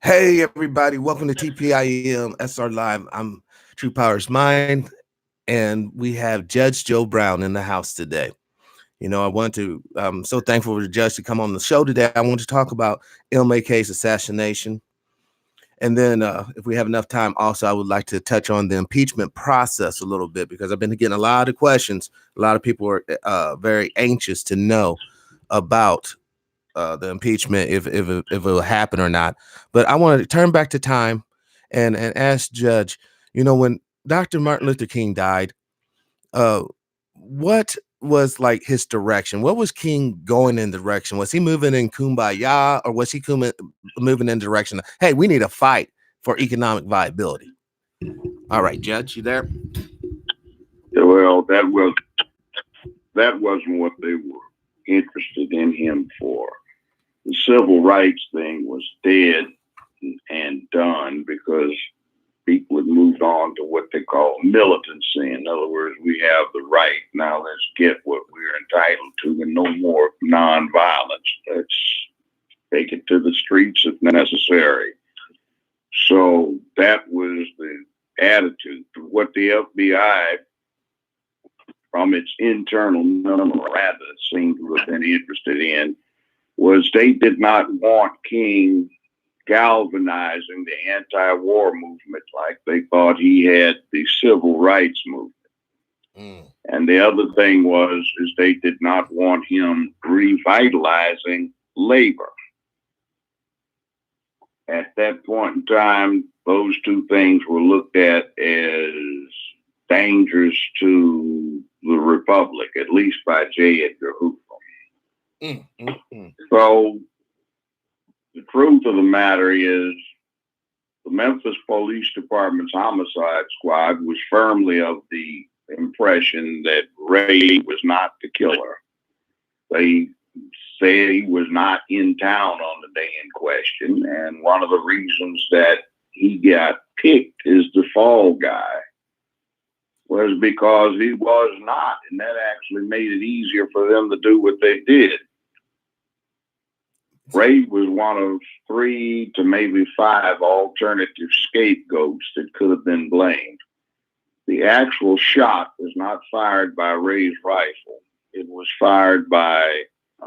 Hey everybody, welcome to TPIM SR Live. I'm TruePowerIsMine, and we have Judge Joe Brown in the house today. I'm so thankful for the judge to come on the show today. I want to talk about MLK's assassination. And then if we have enough time, also, I would like to touch on the impeachment process a little bit, because I've been getting a lot of questions. A lot of people are very anxious to know about the impeachment, if it will happen or not. But I want to turn back to time and ask Judge, when Dr. Martin Luther King died, uh, what was like his direction? What was King going in direction? Was he moving in kumbaya, or was he moving in direction of, hey, we need a fight for economic viability? All right, Judge, you there? Well, that wasn't what they were interested in him for. The civil rights thing was dead and done because people had moved on to what they call militancy. In other words, we have the right. Now let's get what we're entitled to, and no more nonviolence. Let's take it to the streets if necessary. So that was the attitude. What the FBI, from its internal memoranda, seemed to have been interested in was they did not want King galvanizing the anti-war movement like they thought he had the civil rights movement. And the other thing is they did not want him revitalizing labor. At that point in time, those two things were looked at as dangers to the Republic, at least by J. Edgar Hoover. So the truth of the matter is the Memphis Police Department's homicide squad was firmly of the impression that Ray was not the killer. They said he was not in town on the day in question, and one of the reasons that he got picked as the fall guy was because he was not, and that actually made it easier for them to do what they did. Ray was one of 3 to maybe 5 alternative scapegoats that could have been blamed. The actual shot was not fired by Ray's rifle. It was fired by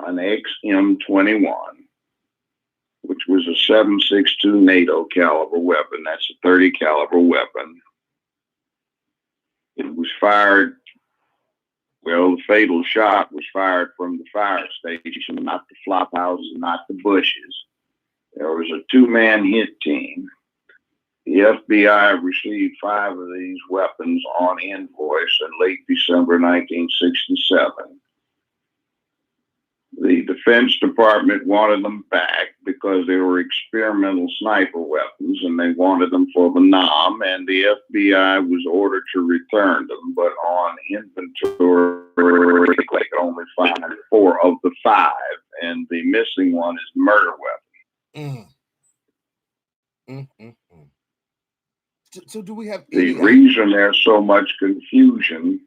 an XM-21, which was a 7.62 NATO caliber weapon. That's a 30 caliber weapon. It was fired. Well, the fatal shot was fired from the fire station, not the flop houses, not the bushes. There was a 2-man hit team. The FBI received 5 of these weapons on invoice in late December 1967. The Defense Department wanted them back because they were experimental sniper weapons, and they wanted them for the NOM, and the FBI was ordered to return them. But on inventory, they could only find 4 of the 5, and the missing one is murder weapon. So do we have the reason there's so much confusion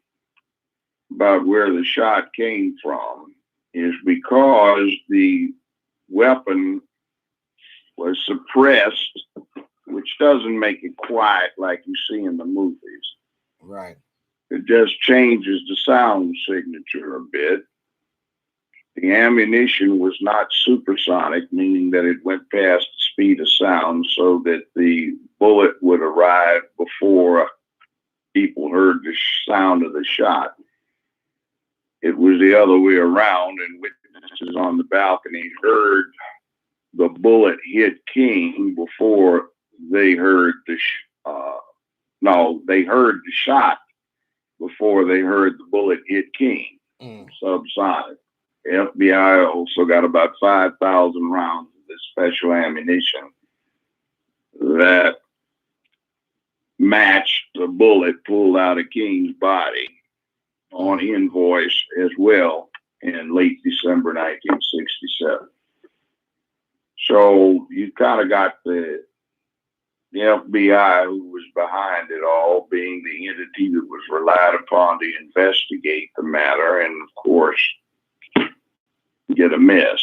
about where the shot came from is because the weapon was suppressed, which doesn't make it quiet like you see in the movies. Right. It just changes the sound signature a bit. The ammunition was not supersonic, meaning that it went past the speed of sound so that the bullet would arrive before people heard the sound of the shot. It was the other way around, and witnesses on the balcony heard the bullet hit King before they heard they heard the shot before they heard the bullet hit King. Subsonic. The FBI also got about 5,000 rounds of this special ammunition that matched the bullet pulled out of King's body on invoice as well in late December 1967. So you kind of got the FBI, who was behind it all, being the entity that was relied upon to investigate the matter, and of course, get a mess.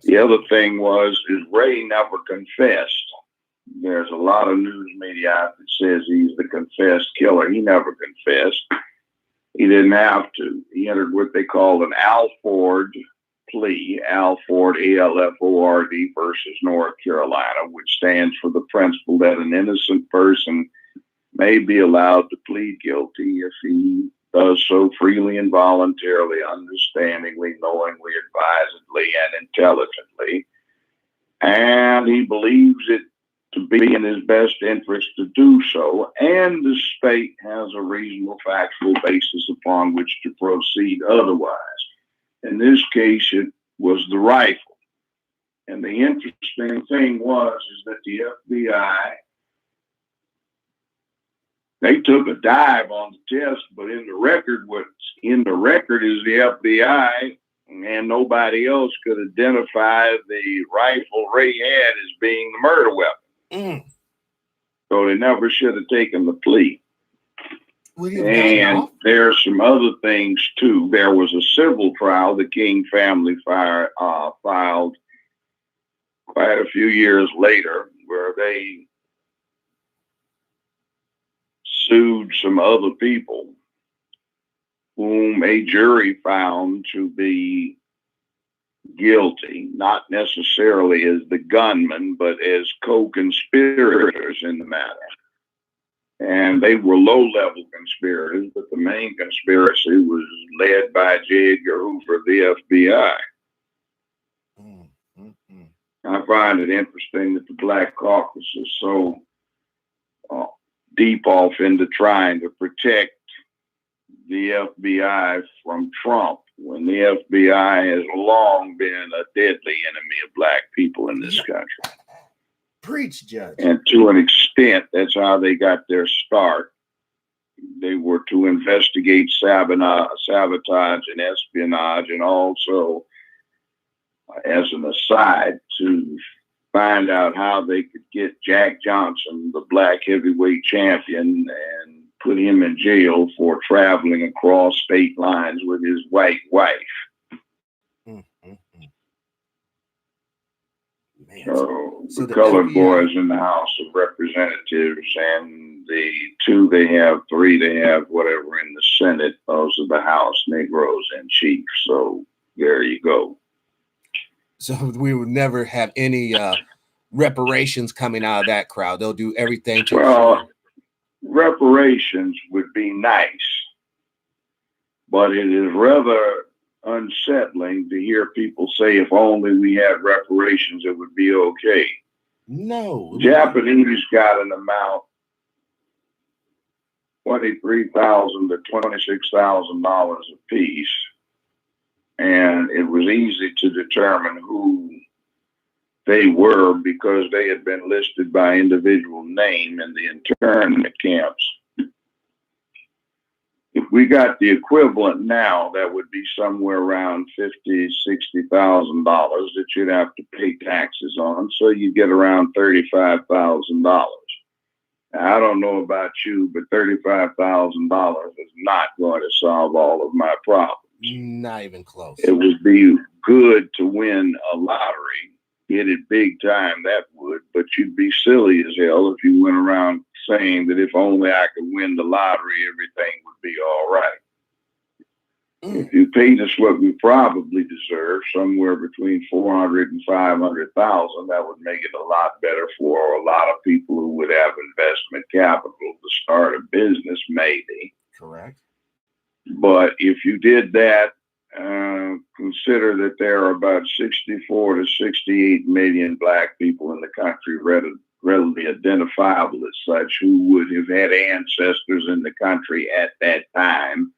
The other thing is Ray never confessed. There's a lot of news media out that says he's the confessed killer. He never confessed. He didn't have to. He entered what they call an Alford plea, Alford, ALFORD versus North Carolina, which stands for the principle that an innocent person may be allowed to plead guilty if he does so freely and voluntarily, understandingly, knowingly, advisedly, and intelligently. And he believes it to be in his best interest to do so, and the state has a reasonable factual basis upon which to proceed otherwise. In this case, it was the rifle. And the interesting thing is that the FBI, they took a dive on the test, but what's in the record is the FBI and nobody else could identify the rifle Ray had as being the murder weapon. So they never should have taken the plea. And there's some other things too. There was a civil trial the King family filed quite a few years later, where they sued some other people whom a jury found to be guilty, not necessarily as the gunman, but as co-conspirators in the matter. And they were low-level conspirators, but the main conspiracy was led by J. Edgar Hoover, the FBI. I find it interesting that the Black Caucus is so deep off into trying to protect the FBI from Trump, when the FBI has long been a deadly enemy of Black people in this country. Preach, Judge. And to an extent, that's how they got their start. They were to investigate sabotage and espionage, and also, as an aside, to find out how they could get Jack Johnson, the Black heavyweight champion, and put him in jail for traveling across state lines with his white wife. So the colored FBI boys in the House of Representatives, and the three they have, whatever, in the Senate, those are the House Negroes in chief. So there you go. So we would never have any reparations coming out of that crowd. They'll do everything to reparations would be nice, but it is rather unsettling to hear people say, if only we had reparations, it would be okay. No. Japanese got an amount, $23,000 to $26,000 a piece, and it was easy to determine who they were because they had been listed by individual name in the internment camps. If we got the equivalent now, that would be somewhere around $50,000, $60,000 that you'd have to pay taxes on. So you get around $35,000. I don't know about you, but $35,000 is not going to solve all of my problems. Not even close. It would be good to win a lottery, hit it big time, that would, but you'd be silly as hell if you went around saying that if only I could win the lottery, everything would be all right. If you paid us what we probably deserve, somewhere between $400,000 and $500,000, that would make it a lot better for a lot of people who would have investment capital to start a business, maybe. Correct. But if you did that, consider that there are about 64 to 68 million Black people in the country, readily identifiable as such, who would have had ancestors in the country at that time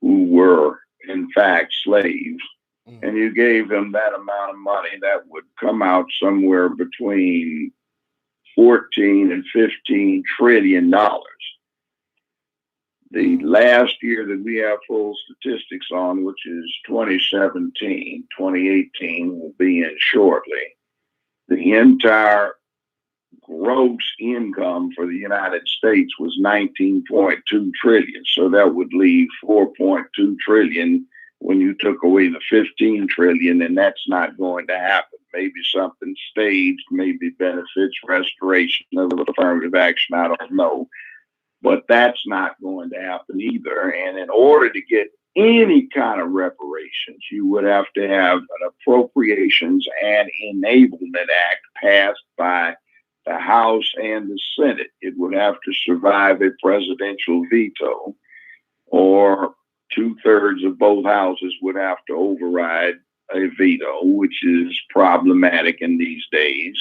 who were, in fact, slaves. And you gave them that amount of money, that would come out somewhere between 14 and 15 trillion dollars. The last year that we have full statistics on, which is 2017, 2018 will be in shortly, the entire gross income for the United States was 19.2 trillion. So that would leave 4.2 trillion when you took away the 15 trillion, and that's not going to happen. Maybe something staged, maybe benefits restoration of affirmative action. I don't know, but that's not going to happen either. And in order to get any kind of reparations, you would have to have an Appropriations and Enablement Act passed by the House and the Senate. It would have to survive a presidential veto, or 2/3 of both houses would have to override a veto, which is problematic in these days.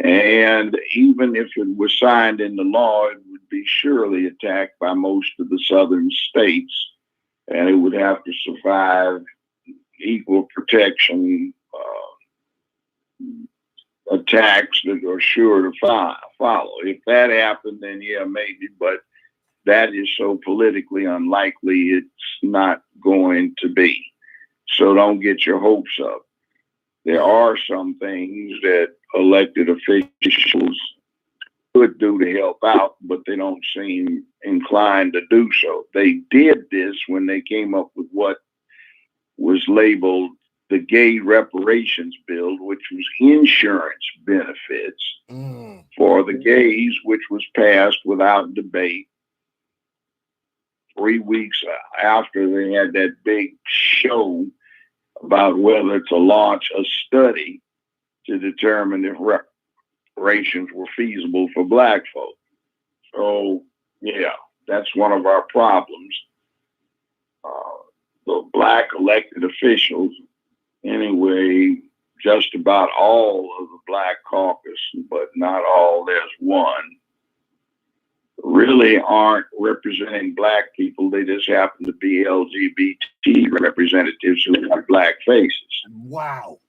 And even if it was signed into law, it would be surely attacked by most of the southern states, and it would have to survive equal protection attacks that are sure to follow. If that happened, then yeah, maybe, but that is so politically unlikely, it's not going to be. So don't get your hopes up. There are some things that elected officials could do to help out, but they don't seem inclined to do so. They did this when they came up with what was labeled the Gay Reparations Bill, which was insurance benefits for the gays, which was passed without debate 3 weeks after they had that big show about whether to launch a study to determine if reparations were feasible for black folk. So, yeah, that's one of our problems. The black elected officials, anyway, just about all of the black caucus, but not all, there's one, really aren't representing black people. They just happen to be LGBT representatives who have black faces. Wow.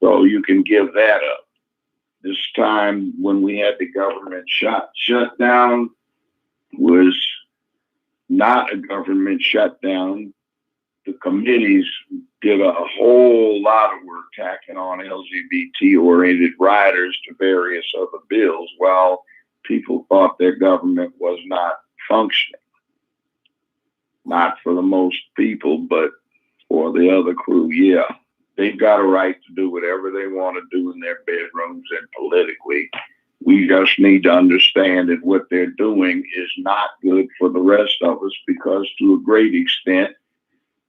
So you can give that up. This time when we had the government shut down was not a government shutdown. The committees did a whole lot of work tacking on LGBT-oriented riders to various other bills while people thought their government was not functioning. Not for the most people, but for the other crew, yeah. They've got a right to do whatever they want to do in their bedrooms and politically. We just need to understand that what they're doing is not good for the rest of us, because to a great extent,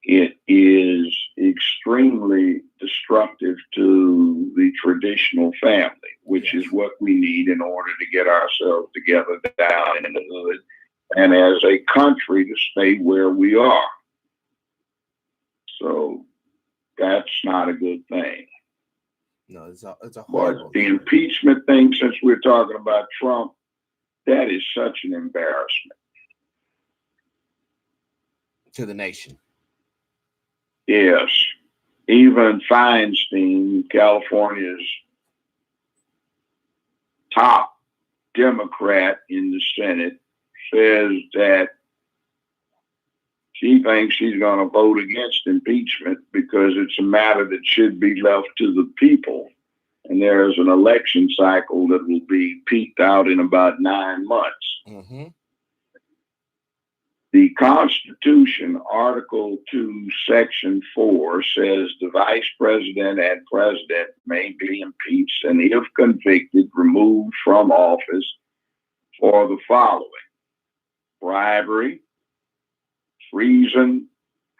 it is extremely destructive to the traditional family, which is what we need in order to get ourselves together down in the hood and as a country to stay where we are. So that's not a good thing. No, it's a horrible thing. The impeachment thing, since we're talking about Trump, that is such an embarrassment to the nation. Yes. Even Feinstein, California's top Democrat in the Senate, says that she thinks she's going to vote against impeachment because it's a matter that should be left to the people. And there's an election cycle that will be peaked out in about 9 months. Mm-hmm. The Constitution, Article 2, Section 4, says the Vice President and President may be impeached and, if convicted, removed from office for the following: bribery, treason,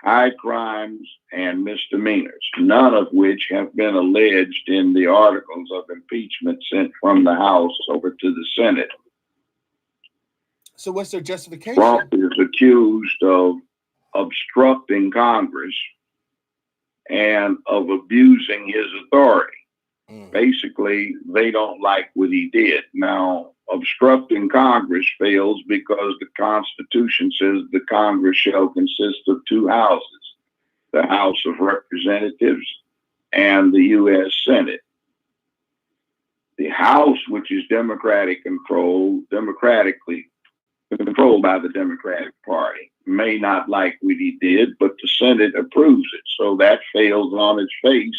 high crimes, and misdemeanors, none of which have been alleged in the articles of impeachment sent from the House over to the Senate. So what's their justification? Trump is accused of obstructing Congress and of abusing his authority. Basically, they don't like what he did. Now, obstructing Congress fails because the Constitution says the Congress shall consist of 2 houses, the House of Representatives and the U.S. Senate. The House, which is democratically controlled by the Democratic Party, may not like what he did, but the Senate approves it. So that fails on its face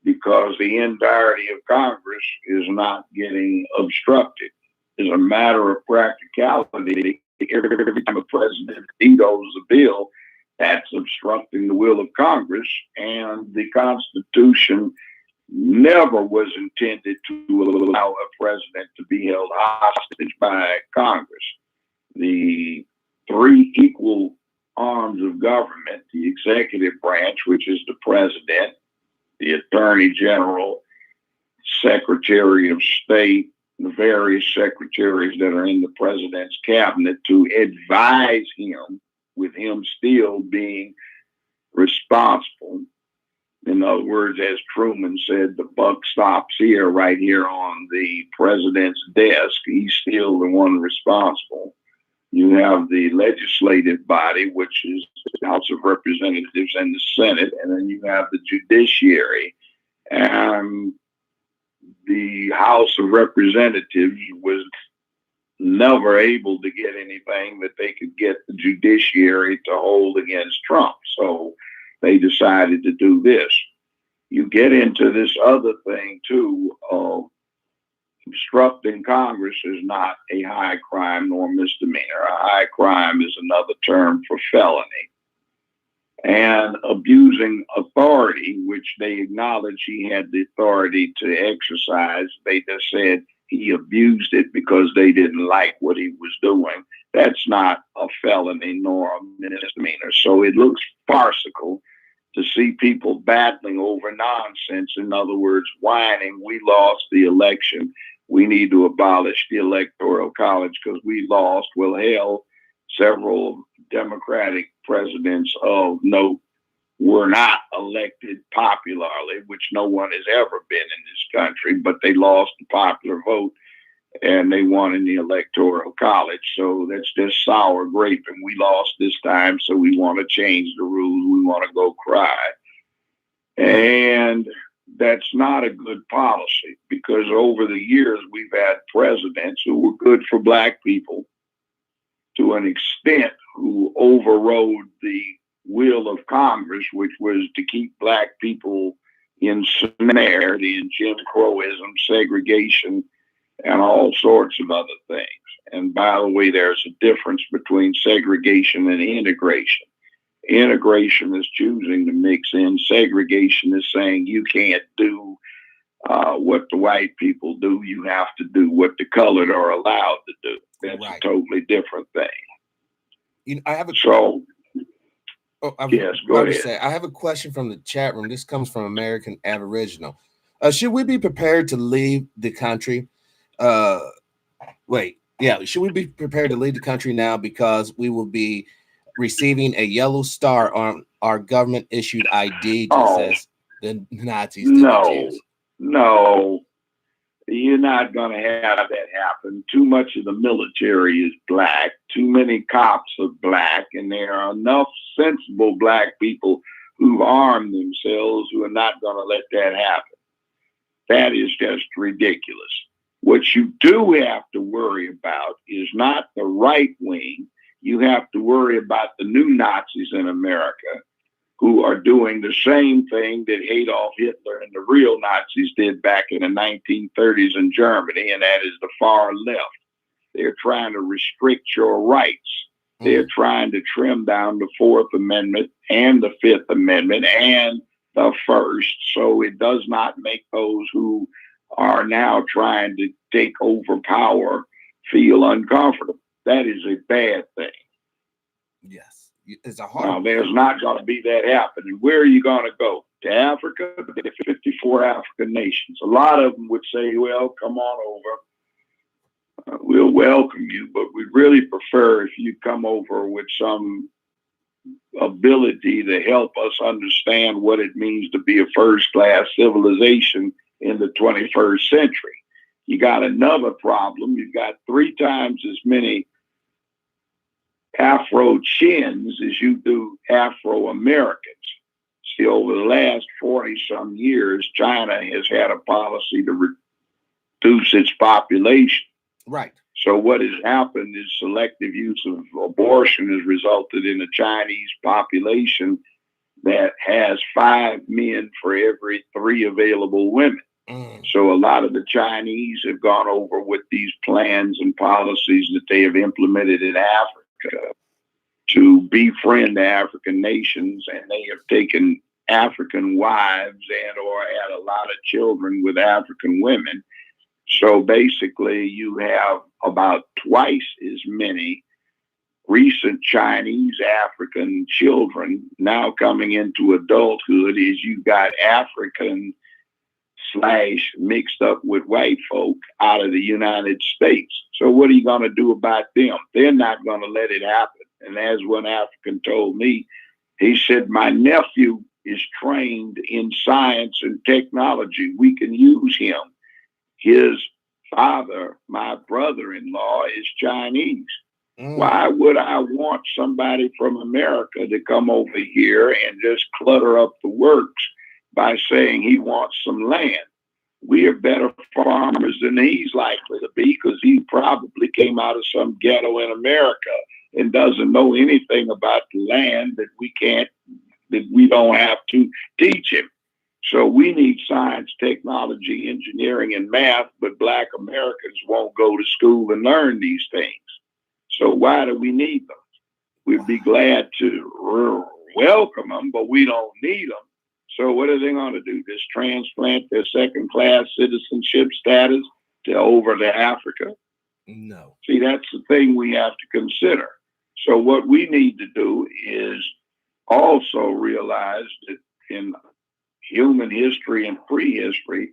because the entirety of Congress is not getting obstructed. As a matter of practicality, every time a president vetoes a bill, That's obstructing the will of Congress, and the Constitution never was intended to allow a president to be held hostage by Congress. The three equal arms of government, the executive branch, which is the president, the attorney general, secretary of state, the various secretaries that are in the president's cabinet to advise him, with him still being responsible. In other words, as Truman said, the buck stops here, right here on the president's desk. He's still the one responsible. You have the legislative body, which is the House of Representatives and the Senate, and then you have the judiciary. And the House of Representatives was never able to get anything that they could get the judiciary to hold against Trump. So they decided to do this. You get into this other thing too. Obstructing Congress is not a high crime nor misdemeanor. A high crime is another term for felony. And abusing authority, which they acknowledge he had the authority to exercise, they just said he abused it because they didn't like what he was doing. That's not a felony nor a misdemeanor. So it looks farcical to see people battling over nonsense. In other words, whining, we lost the election. We need to abolish the Electoral College because we lost. Well, hell, several Democratic presidents of note were not elected popularly, which no one has ever been in this country, but they lost the popular vote and they won in the Electoral College. So that's just sour grape. And we lost this time, so we want to change the rules. We want to go cry. And that's not a good policy, because over the years, we've had presidents who were good for Black people to an extent, who overrode the will of Congress, which was to keep Black people in solidarity and Jim Crowism, segregation, and all sorts of other things. And by the way, there's a difference between segregation and integration. Integration is choosing to mix in. Segregation is saying you can't do what the white people do. You have to do what the colored are allowed to do. That's right. A totally different thing. You know, I have a yes, go ahead. I have a question from the chat room. This comes from American Aboriginal. Should we be prepared to leave the country? Should we be prepared to leave the country now because we will be receiving a yellow star on our government issued ID, just as the Nazis did the Jews? No, you're not going to have that happen. Too much of the military is Black. Too many cops are Black, and there are enough sensible Black people who've armed themselves who are not going to let that happen. That is just ridiculous. What you do have to worry about is not the right wing. You have to worry about the new Nazis in America who are doing the same thing that Adolf Hitler and the real Nazis did back in the 1930s in Germany, and that is the far left. They're trying to restrict your rights. They're trying to trim down the Fourth Amendment and the Fifth Amendment and the First, so it does not make those who are now trying to take over power feel uncomfortable. That is a bad thing. Yes. It's a hard. Now, there's not going to be that happening. Where are you going to go? To Africa? There are 54 African nations. A lot of them would say, well, come on over. We'll welcome you, but we'd really prefer if you come over with some ability to help us understand what it means to be a first-class civilization in the 21st century. You got another problem. You've got 3 times as many Afro-Chins as you do Afro-Americans. See, over the last 40-some years, China has had a policy to reduce its population. Right. So what has happened is selective use of abortion has resulted in a Chinese population that has 5 men for every 3 available women. So a lot of the Chinese have gone over with these plans and policies that they have implemented in Africa to befriend the African nations, and they have taken African wives and or had a lot of children with African women. So basically, you have about twice as many recent Chinese African children now coming into adulthood as you got African / mixed up with white folk out of the United States. So what are you going to do about them? They're not going to let it happen. And as one African told me, he said, my nephew is trained in science and technology. We can use him. His father, my brother-in-law, is Chinese. Why would I want somebody from America to come over here and just clutter up the works by saying he wants some land? We are better farmers than he's likely to be, because he probably came out of some ghetto in America and doesn't know anything about the land that we don't have to teach him. So we need science, technology, engineering, and math, but Black Americans won't go to school and learn these things. So why do we need them? We'd be glad to welcome them, but we don't need them. So what are they going to do? Just transplant their second-class citizenship status over to Africa? No. See, that's the thing we have to consider. So what we need to do is also realize that in human history and prehistory,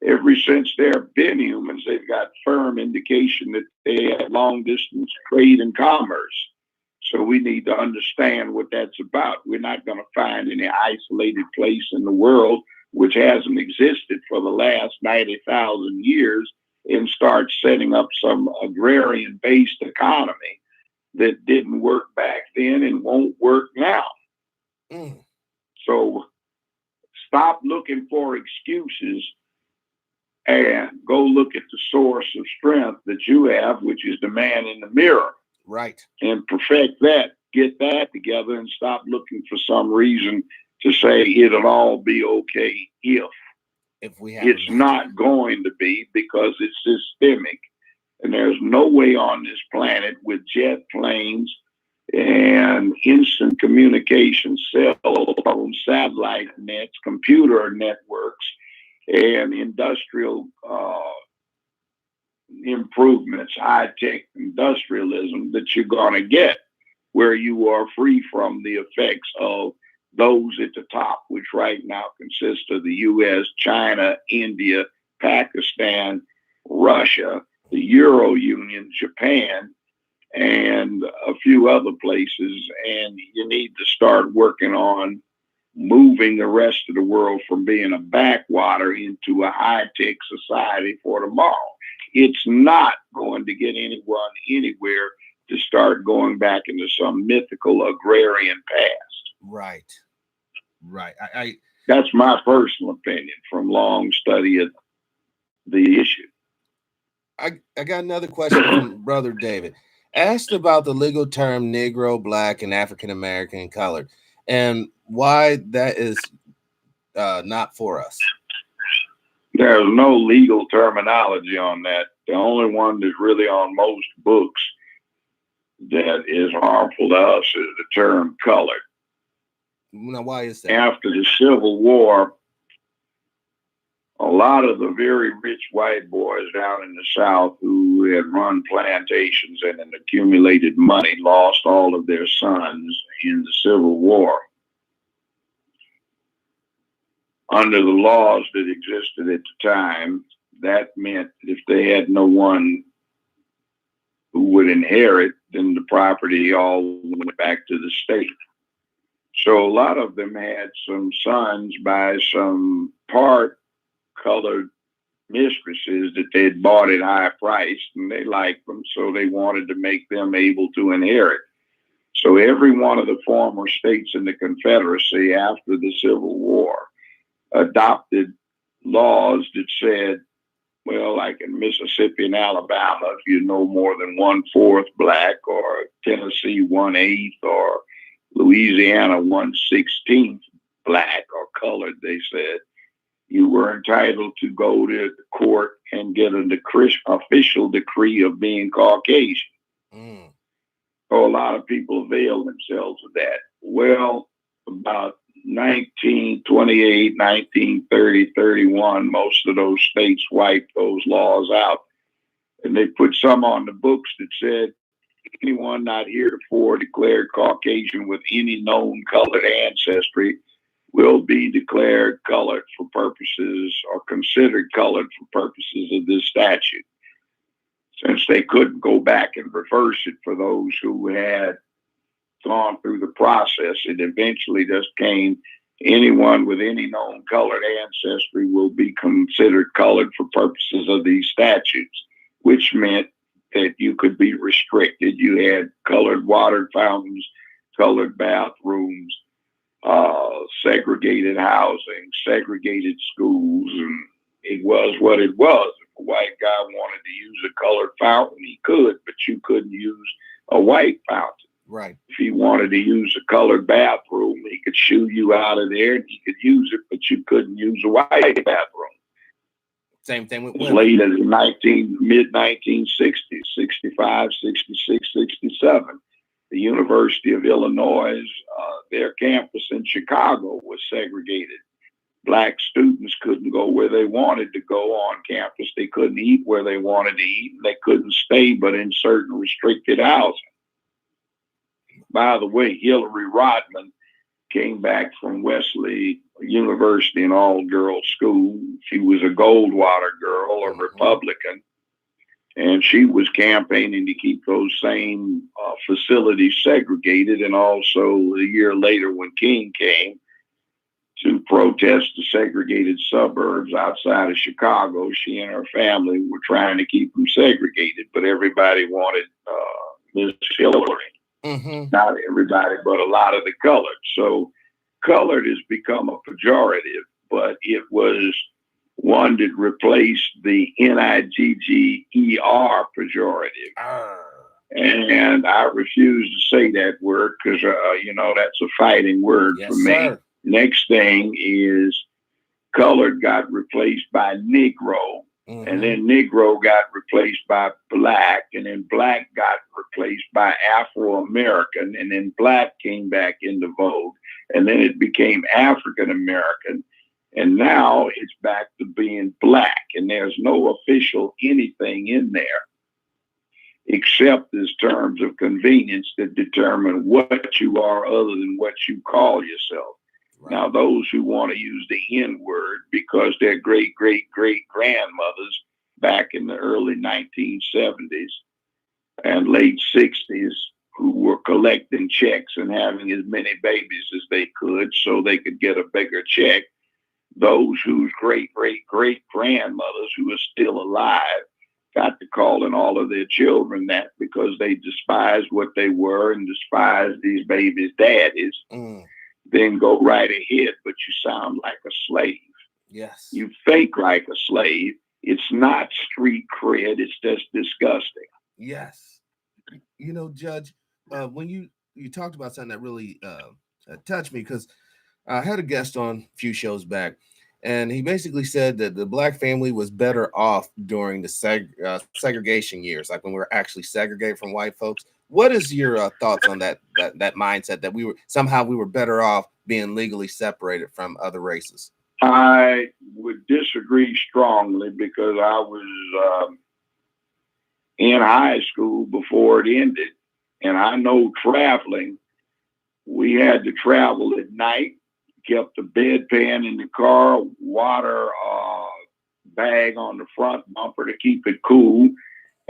ever since there have been humans, they've got firm indication that they have long-distance trade and commerce. So we need to understand what that's about. We're not going to find any isolated place in the world which hasn't existed for the last 90,000 years and start setting up some agrarian-based economy that didn't work back then and won't work now. So stop looking for excuses and go look at the source of strength that you have, which is the man in the mirror. Right. And perfect that, get that together, and stop looking for some reason to say it'll all be okay if we have it's not going to be, because it's systemic. And there's no way on this planet with jet planes and instant communication, cell phones, satellite nets, computer networks, and industrial improvements, high-tech industrialism, that you're going to get where you are free from the effects of those at the top, which right now consist of the U.S., China, India, Pakistan, Russia, the Euro Union, Japan, and a few other places. And you need to start working on moving the rest of the world from being a backwater into a high-tech society for tomorrow. It's not going to get anyone anywhere to start going back into some mythical agrarian past. Right. That's my personal opinion from long study of the issue. I got another question from Brother David. Asked about the legal term Negro, Black, and African American and colored, and why that is not for us. There's no legal terminology on that. The only one that's really on most books that is harmful to us is the term colored. Now, why is that? After the Civil War, a lot of the very rich white boys down in the South who had run plantations and had accumulated money lost all of their sons in the Civil War. Under the laws that existed at the time, that meant if they had no one who would inherit, then the property all went back to the state. So a lot of them had some sons by some part-colored mistresses that they'd bought at high price, and they liked them, so they wanted to make them able to inherit. So every one of the former states in the Confederacy after the Civil War adopted laws that said, well, like in Mississippi and Alabama, if you know more than 1/4 Black, or Tennessee 1/8, or Louisiana 1/16 Black or colored, they said, you were entitled to go to the court and get an official decree of being Caucasian. Oh, a lot of people avail themselves of that. Well, about 1928, 1930, 31, most of those states wiped those laws out. And they put some on the books that said anyone not heretofore declared Caucasian with any known colored ancestry will be declared colored for purposes or considered colored for purposes of this statute. Since they couldn't go back and reverse it for those who had gone through the process, it eventually just came anyone with any known colored ancestry will be considered colored for purposes of these statutes, which meant that you could be restricted. You had colored water fountains, colored bathrooms, segregated housing, segregated schools, and it was what it was. If a white guy wanted to use a colored fountain, he could, but you couldn't use a white fountain. Right. If he wanted to use a colored bathroom, he could shoo you out of there and he could use it, but you couldn't use a white bathroom. Same thing with as late as mid 1960s, 65, 66, 67. The University of Illinois, their campus in Chicago was segregated. Black students couldn't go where they wanted to go on campus. They couldn't eat where they wanted to eat. They couldn't stay but in certain restricted housing. By the way, Hillary Rodman came back from Wesley University, an all-girls school. She was a Goldwater girl, a Republican, and she was campaigning to keep those same facilities segregated. And also a year later, when King came to protest the segregated suburbs outside of Chicago, she and her family were trying to keep them segregated, but everybody wanted Miss Hillary. Mm-hmm. Not everybody, but a lot of the colored. So colored has become a pejorative, but it was one that replaced the Nigger pejorative. And I refuse to say that word because, that's a fighting word for me. Sir. Next thing is colored got replaced by Negro. Mm-hmm. And then Negro got replaced by black, and then black got replaced by Afro-American, and then black came back into vogue, and then it became African-American, and now it's back to being black, and there's no official anything in there except as terms of convenience that determine what you are other than what you call yourself. Right. Now, those who want to use the N-word because their great-great-great-grandmothers back in the early 1970s and late 60s who were collecting checks and having as many babies as they could so they could get a bigger check, those whose great-great-great-grandmothers who are still alive got to calling all of their children that because they despised what they were and despised these babies' daddies. Then go right ahead, but you sound like a slave. Yes. You think like a slave. It's not street cred. It's just disgusting. Yes. Judge, when you talked about something that really touched me, because I had a guest on a few shows back, and he basically said that the black family was better off during the segregation years, like when we were actually segregated from white folks. What is your thoughts on that mindset that we were better off being legally separated from other races? I would disagree strongly because I was in high school before it ended, and I know traveling. We had to travel at night, kept the bedpan in the car, water bag on the front bumper to keep it cool.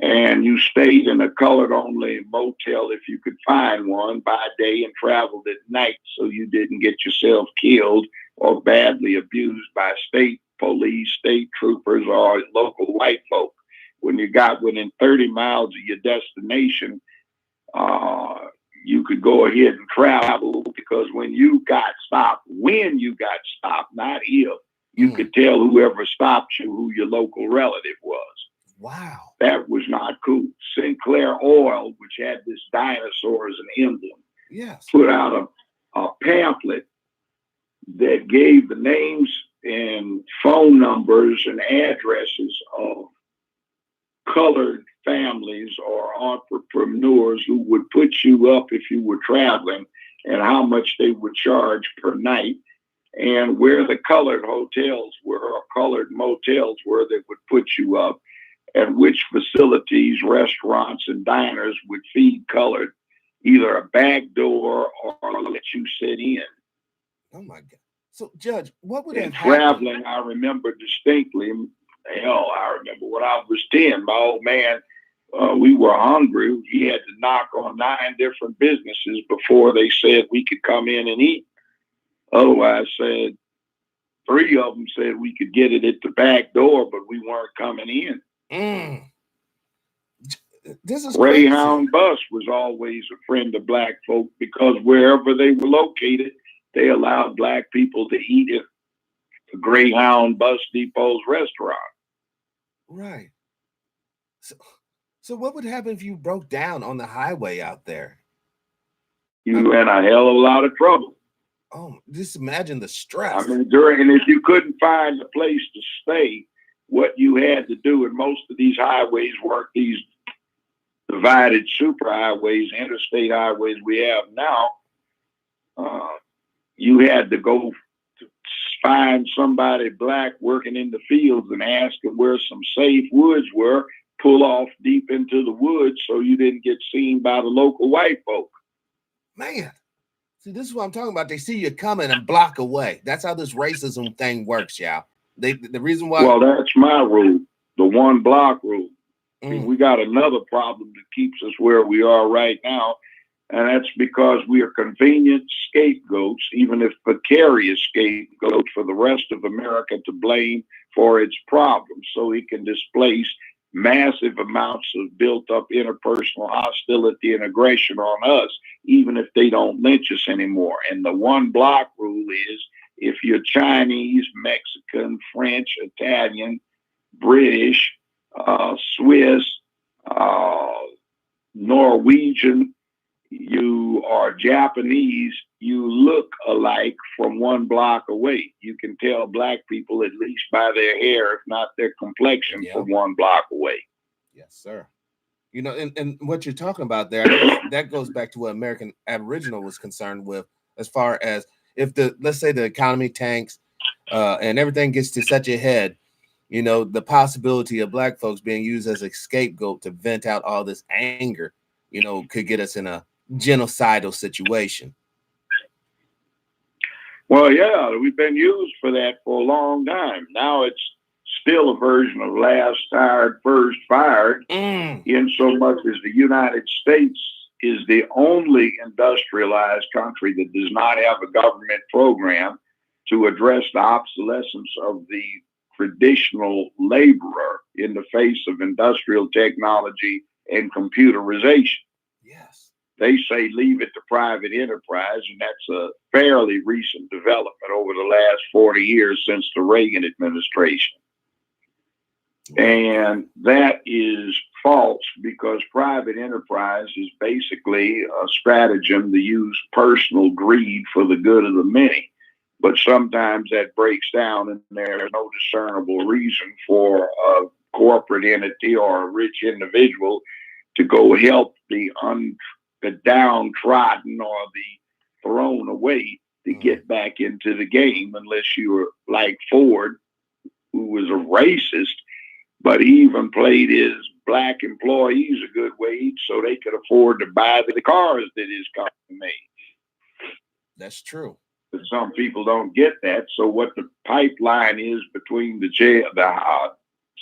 And you stayed in a colored-only motel if you could find one by day and traveled at night so you didn't get yourself killed or badly abused by state police, state troopers, or local white folk. When you got within 30 miles of your destination, you could go ahead and travel because when you got stopped, not if, you could tell whoever stopped you who your local relative was. Wow. That was not cool. Sinclair Oil, which had this dinosaur as an emblem, put out a pamphlet that gave the names and phone numbers and addresses of colored families or entrepreneurs who would put you up if you were traveling and how much they would charge per night, and where the colored hotels were or colored motels were that would put you up, and which facilities, restaurants, and diners would feed colored, either a back door or let you sit in. Oh my God. So, Judge, what would have traveling, happened? I remember distinctly. Hell, I remember when I was 10, my old man, we were hungry. He had to knock on 9 different businesses before they said we could come in and eat. Otherwise, said 3 of them said we could get it at the back door, but we weren't coming in. This is Greyhound crazy. bus was always a friend of black folk because wherever they were located, they allowed black people to eat at the Greyhound bus depot's restaurant. Right. So what would happen if you broke down on the highway out there? You in a hell of a lot of trouble. Oh, just imagine the stress. I mean, and if you couldn't find a place to stay, what you had to do, and most of these highways weren't these divided superhighways, interstate highways we have now. You had to go to find somebody black working in the fields and ask them where some safe woods were, pull off deep into the woods so you didn't get seen by the local white folk. Man, see, this is what I'm talking about. They see you coming and block away. That's how this racism thing works, y'all. The reason why. Well, that's my rule, the 1 block rule. We got another problem that keeps us where we are right now, and that's because we are convenient scapegoats, even if precarious scapegoats, for the rest of America to blame for its problems, so it can displace massive amounts of built-up interpersonal hostility and aggression on us, even if they don't lynch us anymore. And the 1 block rule is, if you're Chinese, Mexican, French, Italian, British, Swiss, Norwegian, you are Japanese, you look alike from 1 block away. You can tell black people at least by their hair, if not their complexion, from 1 block away. Yes, sir. You know, and what you're talking about there, that goes back to what American Aboriginal was concerned with, as far as if let's say the economy tanks and everything gets to such a head, you know, the possibility of black folks being used as a scapegoat to vent out all this anger, you know, could get us in a genocidal situation. Well, yeah, we've been used for that for a long time. Now it's still a version of last hired, first fired, in so much as the United States is the only industrialized country that does not have a government program to address the obsolescence of the traditional laborer in the face of industrial technology and computerization. Yes. They say leave it to private enterprise, and that's a fairly recent development over the last 40 years since the Reagan administration. And that is false, because private enterprise is basically a stratagem to use personal greed for the good of the many. But sometimes that breaks down and there's no discernible reason for a corporate entity or a rich individual to go help the downtrodden or the thrown away to get back into the game, unless you were like Ford, who was a racist, but he even played his black employees a good wage so they could afford to buy the cars that his company made. That's true. But some people don't get that. So what the pipeline is between the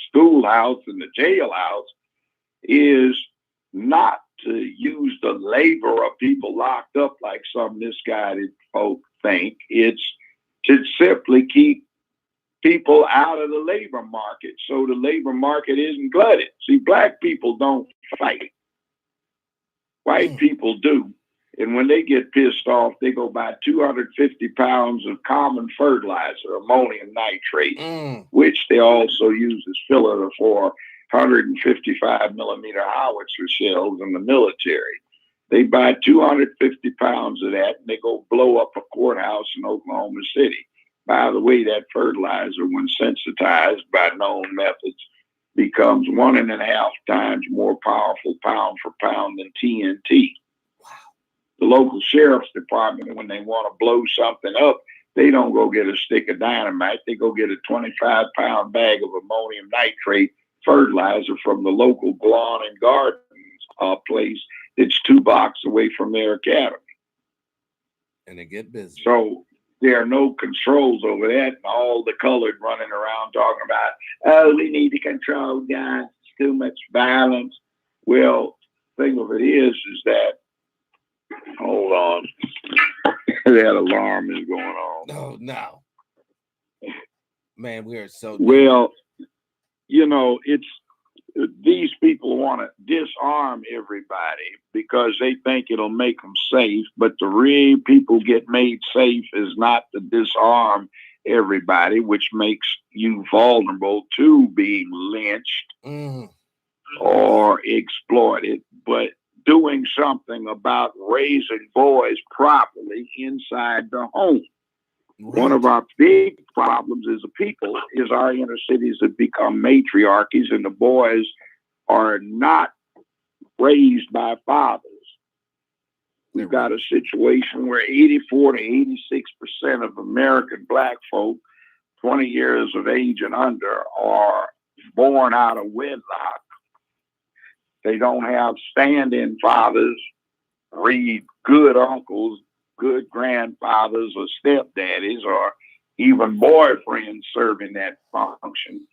schoolhouse and the jailhouse is not to use the labor of people locked up like some misguided folk think. It's to simply keep people out of the labor market so the labor market isn't glutted. See, black people don't fight. White people do. And when they get pissed off, they go buy 250 pounds of common fertilizer, ammonium nitrate, which they also use as filler for 155 millimeter howitzer shells in the military. They buy 250 pounds of that and they go blow up a courthouse in Oklahoma City. By the way, that fertilizer, when sensitized by known methods, becomes 1.5 times more powerful pound for pound than TNT. Wow. The local sheriff's department, when they want to blow something up, they don't go get a stick of dynamite. They go get a 25-pound bag of ammonium nitrate fertilizer from the local lawn and garden place that's 2 blocks away from their academy. And they get busy. So there are no controls over that, and all the colored running around talking about, oh, we need to control guns, too much violence. Well, thing of it is that, hold on, that alarm is going on. Oh, no. Man, we are so... Well, you know, these people want to disarm everybody because they think it'll make them safe, but the real people get made safe is not to disarm everybody, which makes you vulnerable to being lynched or exploited, but doing something about raising boys properly inside the home. Right. One of our big problems as a people is our inner cities have become matriarchies, and the boys are not raised by fathers. We've got a situation where 84 to 86% of American black folk 20 years of age and under are born out of wedlock. They don't have stand-in fathers, read good uncles, good grandfathers or stepdaddies or even boyfriends serving that function.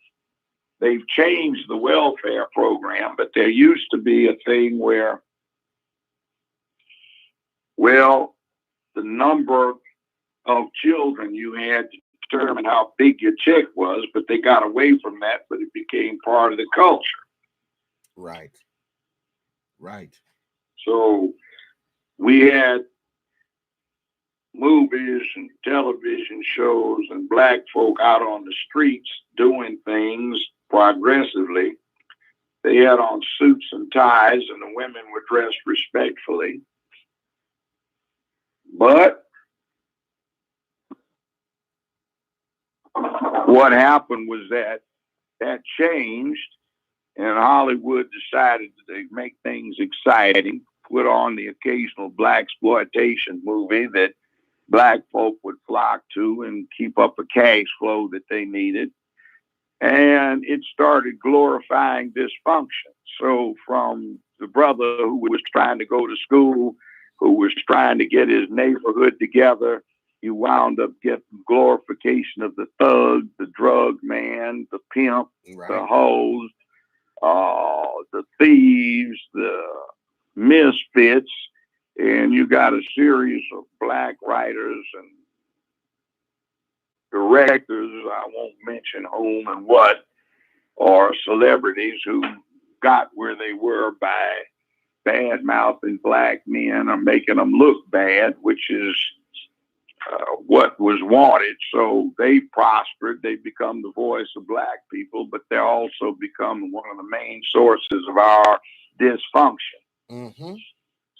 They've changed the welfare program, but there used to be a thing where, well, the number of children you had to determine how big your check was, but they got away from that, but it became part of the culture. Right. Right. So we had movies and television shows and black folk out on the streets doing things progressively. They had on suits and ties, and the women were dressed respectfully. But what happened was that changed, and Hollywood decided to make things exciting, put on the occasional blaxploitation movie that black folk would flock to and keep up a cash flow that they needed. And it started glorifying dysfunction. So from the brother who was trying to go to school, who was trying to get his neighborhood together, you wound up getting glorification of the thug, the drug man, the pimp, right, the hoes, the thieves, the misfits. And you got a series of black writers and directors, I won't mention whom and what, or celebrities who got where they were by bad-mouthing black men or making them look bad, which is what was wanted. So they prospered. They become the voice of black people, but they also become one of the main sources of our dysfunction. Mm-hmm.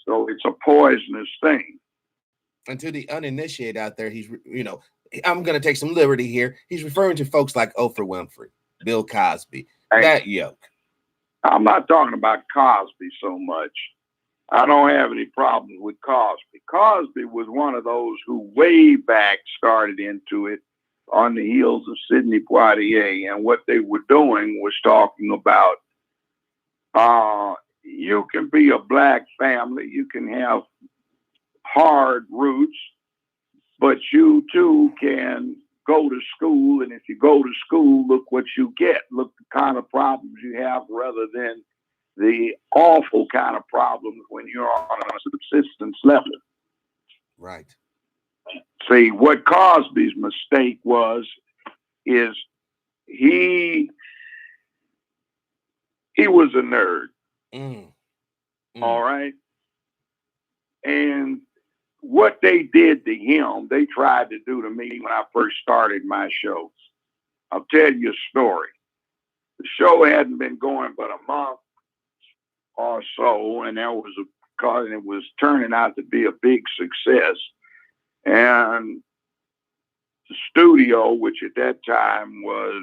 So it's a poisonous thing. And to the uninitiated out there, he's, you know, I'm going to take some liberty here. He's referring to folks like Oprah Winfrey, Bill Cosby, that yoke. I'm not talking about Cosby so much. I don't have any problems with Cosby. Cosby was one of those who way back started into it on the heels of Sidney Poitier. And what they were doing was talking about, you can be a black family, you can have hard roots, but you too can go to school. And if you go to school, look what you get. Look the kind of problems you have rather than the awful kind of problems when you're on a subsistence level. Right. See, what Cosby's mistake is he was a nerd. All right. And what they did to him, they tried to do to me when I first started my shows. I'll tell you a story. The show hadn't been going but a month or so, and it was turning out to be a big success. And the studio, which at that time was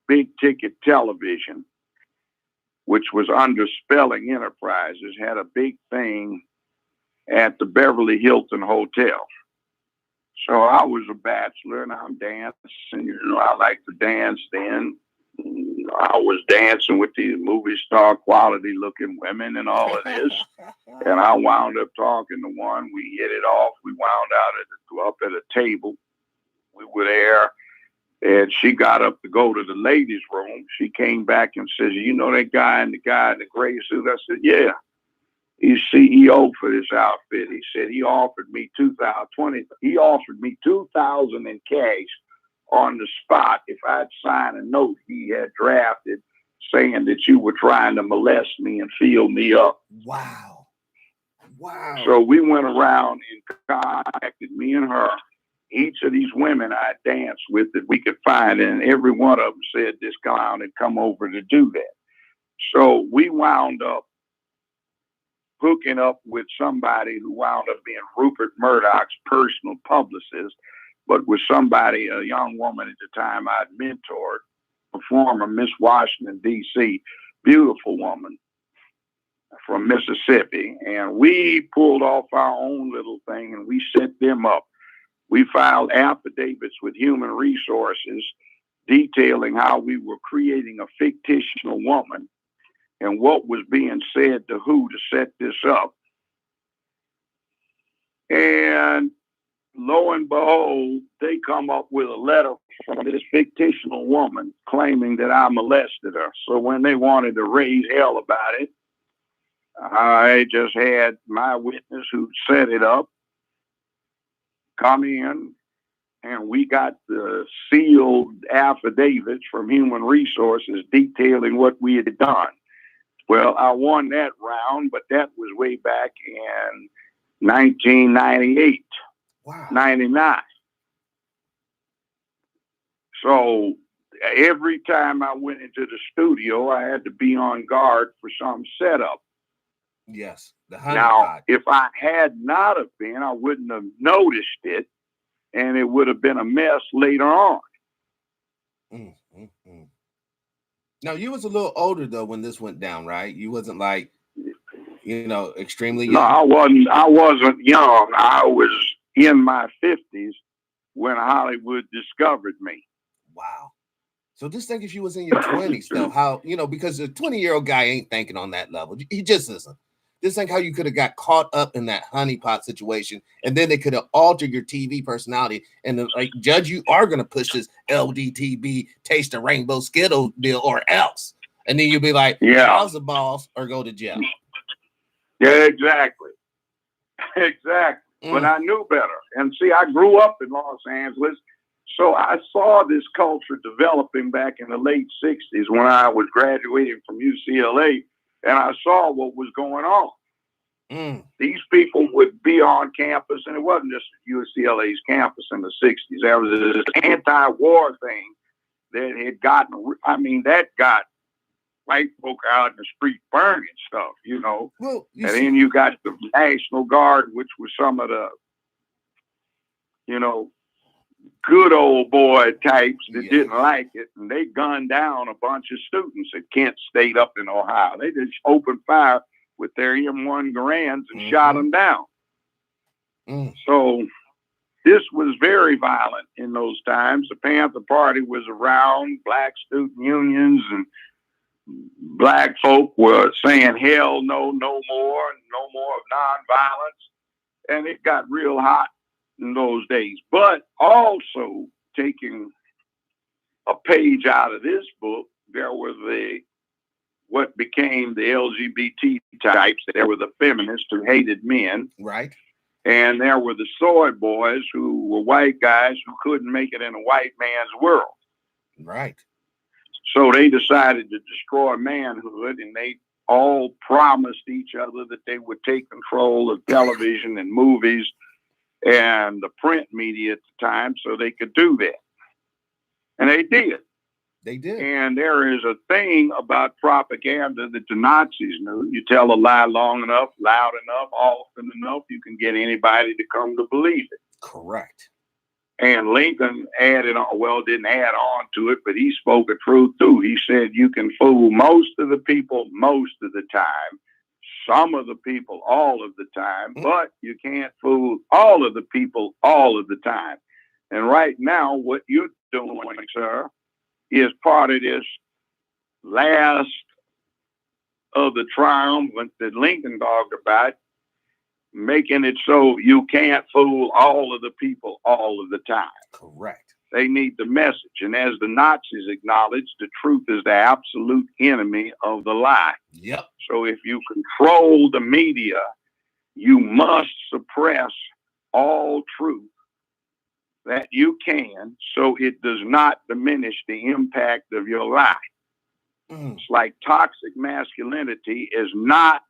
Big Ticket Television, which was under Spelling Enterprises, had a big thing at the Beverly Hilton Hotel. So I was a bachelor and I'm dancing. You know, I like to dance then. I was dancing with these movie star quality looking women and all of this. And I wound up talking to one. We hit it off. We wound up at a table. We were there. And she got up to go to the ladies' room. She came back and says, you know that guy in the gray suit? I said, yeah. He's CEO for this outfit. He said he offered me $2,000 in cash on the spot if I'd sign a note he had drafted saying that you were trying to molest me and feel me up. Wow. Wow. So we went around and contacted, me and her, each of these women I danced with that we could find, and every one of them said this clown had come over to do that. So we wound up hooking up with somebody who wound up being Rupert Murdoch's personal publicist, but was somebody, a young woman at the time I'd mentored, a former Miss Washington, D.C., beautiful woman from Mississippi. And we pulled off our own little thing and we set them up. We filed affidavits with Human Resources detailing how we were creating a fictional woman and what was being said to who to set this up. And lo and behold, they come up with a letter from this fictional woman claiming that I molested her. So when they wanted to raise hell about it, I just had my witness who set it up come in, and we got the sealed affidavits from Human Resources detailing what we had done. Well, I won that round, but that was way back in 1998, wow. 99. So every time I went into the studio, I had to be on guard for some setup. Yes. Now, if I had not have been, I wouldn't have noticed it, and it would have been a mess later on. Now, you was a little older, though, when this went down, right? You wasn't like, extremely young. No, I wasn't young. I was in my 50s when Hollywood discovered me. Wow. So just think if you was in your 20s, though, how, because a 20-year-old guy ain't thinking on that level. He just isn't. Just think how you could have got caught up in that honeypot situation, and then they could have altered your TV personality. And like, Judge, you are going to push this LDTB taste of rainbow Skittle deal, or else. And then you'll be like, how's the boss, or go to jail. Yeah, exactly. Exactly. But I knew better. And see, I grew up in Los Angeles, so I saw this culture developing back in the late 60s when I was graduating from UCLA. And I saw what was going on. These people would be on campus, and it wasn't just UCLA's campus in the 60s. There was this anti-war thing that had that got white folk out in the street burning stuff, Well, then you got the National Guard, which was some of the, good old boy types that didn't like it, and they gunned down a bunch of students at Kent State up in Ohio. They just opened fire with their M1 Garands and shot them down. So this was very violent in those times. The Panther Party was around, black student unions and black folk were saying, hell no, no more of nonviolence. And it got real hot in those days. But also, taking a page out of this book, there were what became the LGBT types. There were the feminists who hated men. Right. And there were the soy boys who were white guys who couldn't make it in a white man's world. Right. So they decided to destroy manhood, and they all promised each other that they would take control of television and movies and the print media at the time so they could do that. And they did. They did. And there is a thing about propaganda that the Nazis knew. You tell a lie long enough, loud enough, often enough, you can get anybody to come to believe it. Correct. And Lincoln added on, well, didn't add on to it, but he spoke a truth too. He said, you can fool most of the people most of the time, some of the people all of the time, but you can't fool all of the people all of the time. And right now, what you're doing, sir, is part of this last of the triumphant that Lincoln talked about, making it so you can't fool all of the people all of the time. Correct. They need the message. And as the Nazis acknowledged, the truth is the absolute enemy of the lie. Yep. So if you control the media, you must suppress all truth that you can, so it does not diminish the impact of your lie. It's like toxic masculinity is not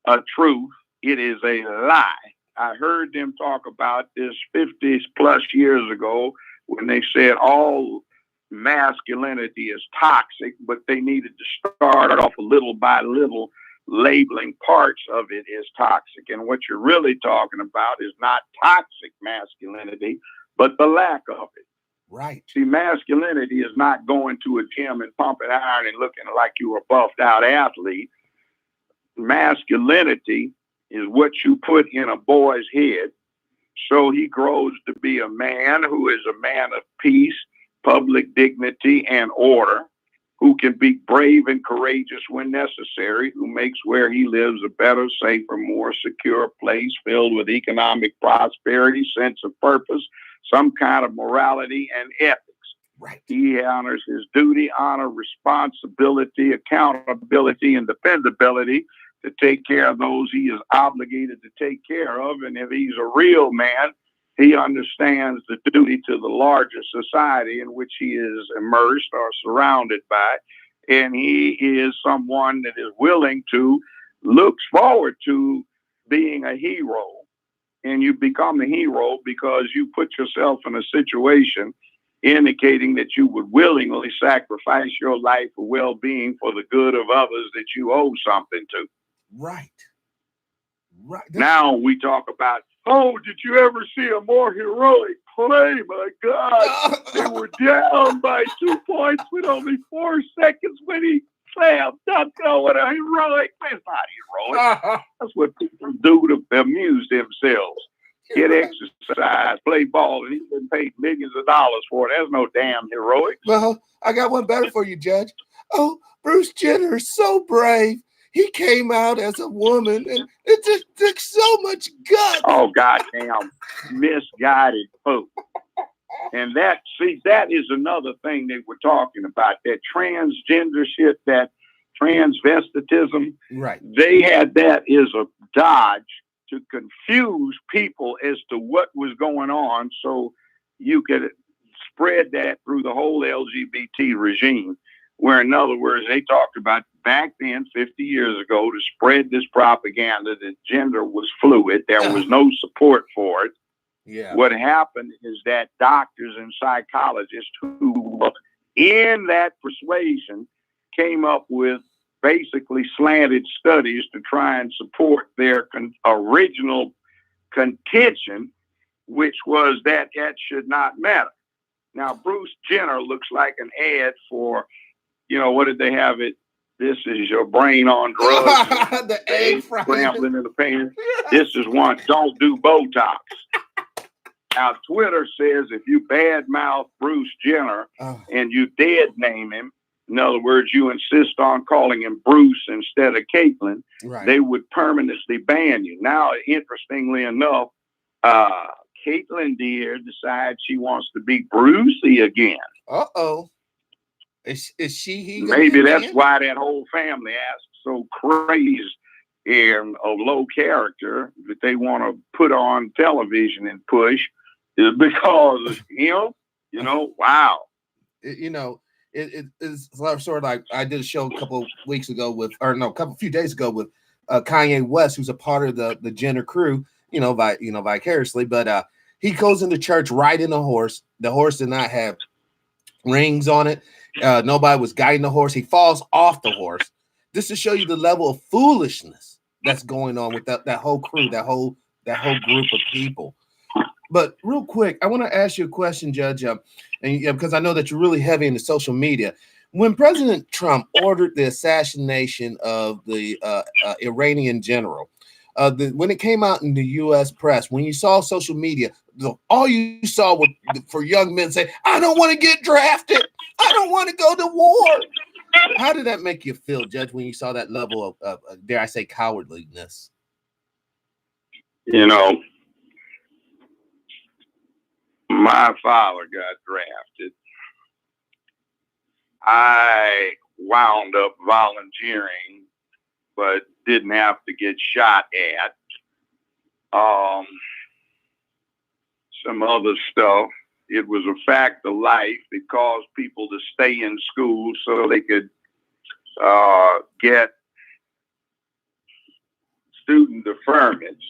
a truth. It is a lie. I heard them talk about this 50 plus years ago when they said all masculinity is toxic, but they needed to start off little by little, labeling parts of it as toxic. And what you're really talking about is not toxic masculinity, but the lack of it. Right. See, masculinity is not going to a gym and pumping iron and looking like you a buffed out athlete. Masculinity is what you put in a boy's head so he grows to be a man who is a man of peace, public dignity, and order, who can be brave and courageous when necessary, who makes where he lives a better, safer, more secure place filled with economic prosperity, sense of purpose, some kind of morality and ethics. Right. He honors his duty, honor, responsibility, accountability, and dependability to take care of those he is obligated to take care of. And if he's a real man, he understands the duty to the larger society in which he is immersed or surrounded by. And he is someone that is willing to, looks forward to being a hero. And you become a hero because you put yourself in a situation indicating that you would willingly sacrifice your life for well-being for the good of others that you owe something to. Right. Right. Now we talk about, oh, did you ever see a more heroic play? My God, they were down by 2 points with only 4 seconds when he slammed dunk. Oh, what a heroic play. It's not heroic. That's what people do to amuse themselves. Get exercise, play ball, and he's been paid millions of dollars for it. There's no damn heroics. Well, I got one better for you, Judge. Oh, Bruce Jenner is so brave. He came out as a woman, and it just took so much guts. Oh, goddamn misguided folk. And that is another thing they were talking about, that transgender shit, that transvestitism. Right. They had that as a dodge to confuse people as to what was going on so you could spread that through the whole LGBT regime. Where, in other words, they talked about back then, 50 years ago, to spread this propaganda that gender was fluid. There was no support for it. Yeah. What happened is that doctors and psychologists who were in that persuasion came up with basically slanted studies to try and support their original contention, which was that should not matter. Now, Bruce Jenner looks like an ad for, what did they have it? This is your brain on drugs. The egg scrambling in the pan. This is one, don't do Botox. Now, Twitter says if you badmouth Bruce Jenner and you dead name him, in other words, you insist on calling him Bruce instead of Caitlyn, right, they would permanently ban you. Now, interestingly enough, Caitlyn dear decides she wants to be Brucey again. Uh-oh. Is she? Maybe that's why that whole family acts so crazy and a low character that they want to put on television and push is because of him. Wow. It's sort of like I did a show a couple of weeks ago few days ago with Kanye West, who's a part of the Jenner crew, vicariously. But he goes into church riding a horse. The horse did not have rings on it. Nobody was guiding the horse. He falls off the horse. This to show you the level of foolishness that's going on with that whole crew, that whole group of people. But real quick, I want to ask you a question, Judge, and because I know that you're really heavy into social media. When President Trump ordered the assassination of the Iranian general, when it came out in the U.S. press, when you saw social media, all you saw were for young men say, "I don't want to get drafted. I don't want to go to war." How did that make you feel, Judge, when you saw that level of dare I say, cowardliness? You know, my father got drafted. I wound up volunteering, but didn't have to get shot at. Some other stuff. It was a fact of life. It caused people to stay in school so they could get student deferments.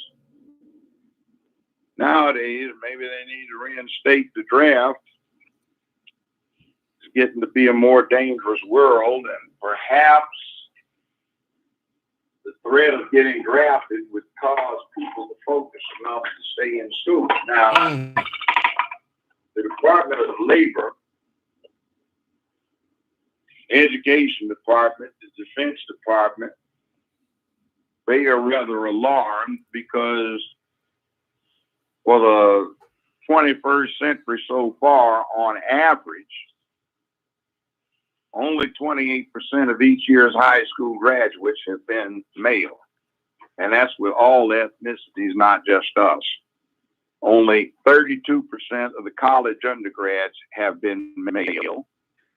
Nowadays, maybe they need to reinstate the draft. It's getting to be a more dangerous world, and perhaps the threat of getting drafted would cause people to focus enough to stay in school. Now, the Department of Labor, Education Department, the Defense Department, they are rather alarmed because for the 21st century so far, on average, only 28% of each year's high school graduates have been male. And that's with all ethnicities, not just us. Only 32% of the college undergrads have been male,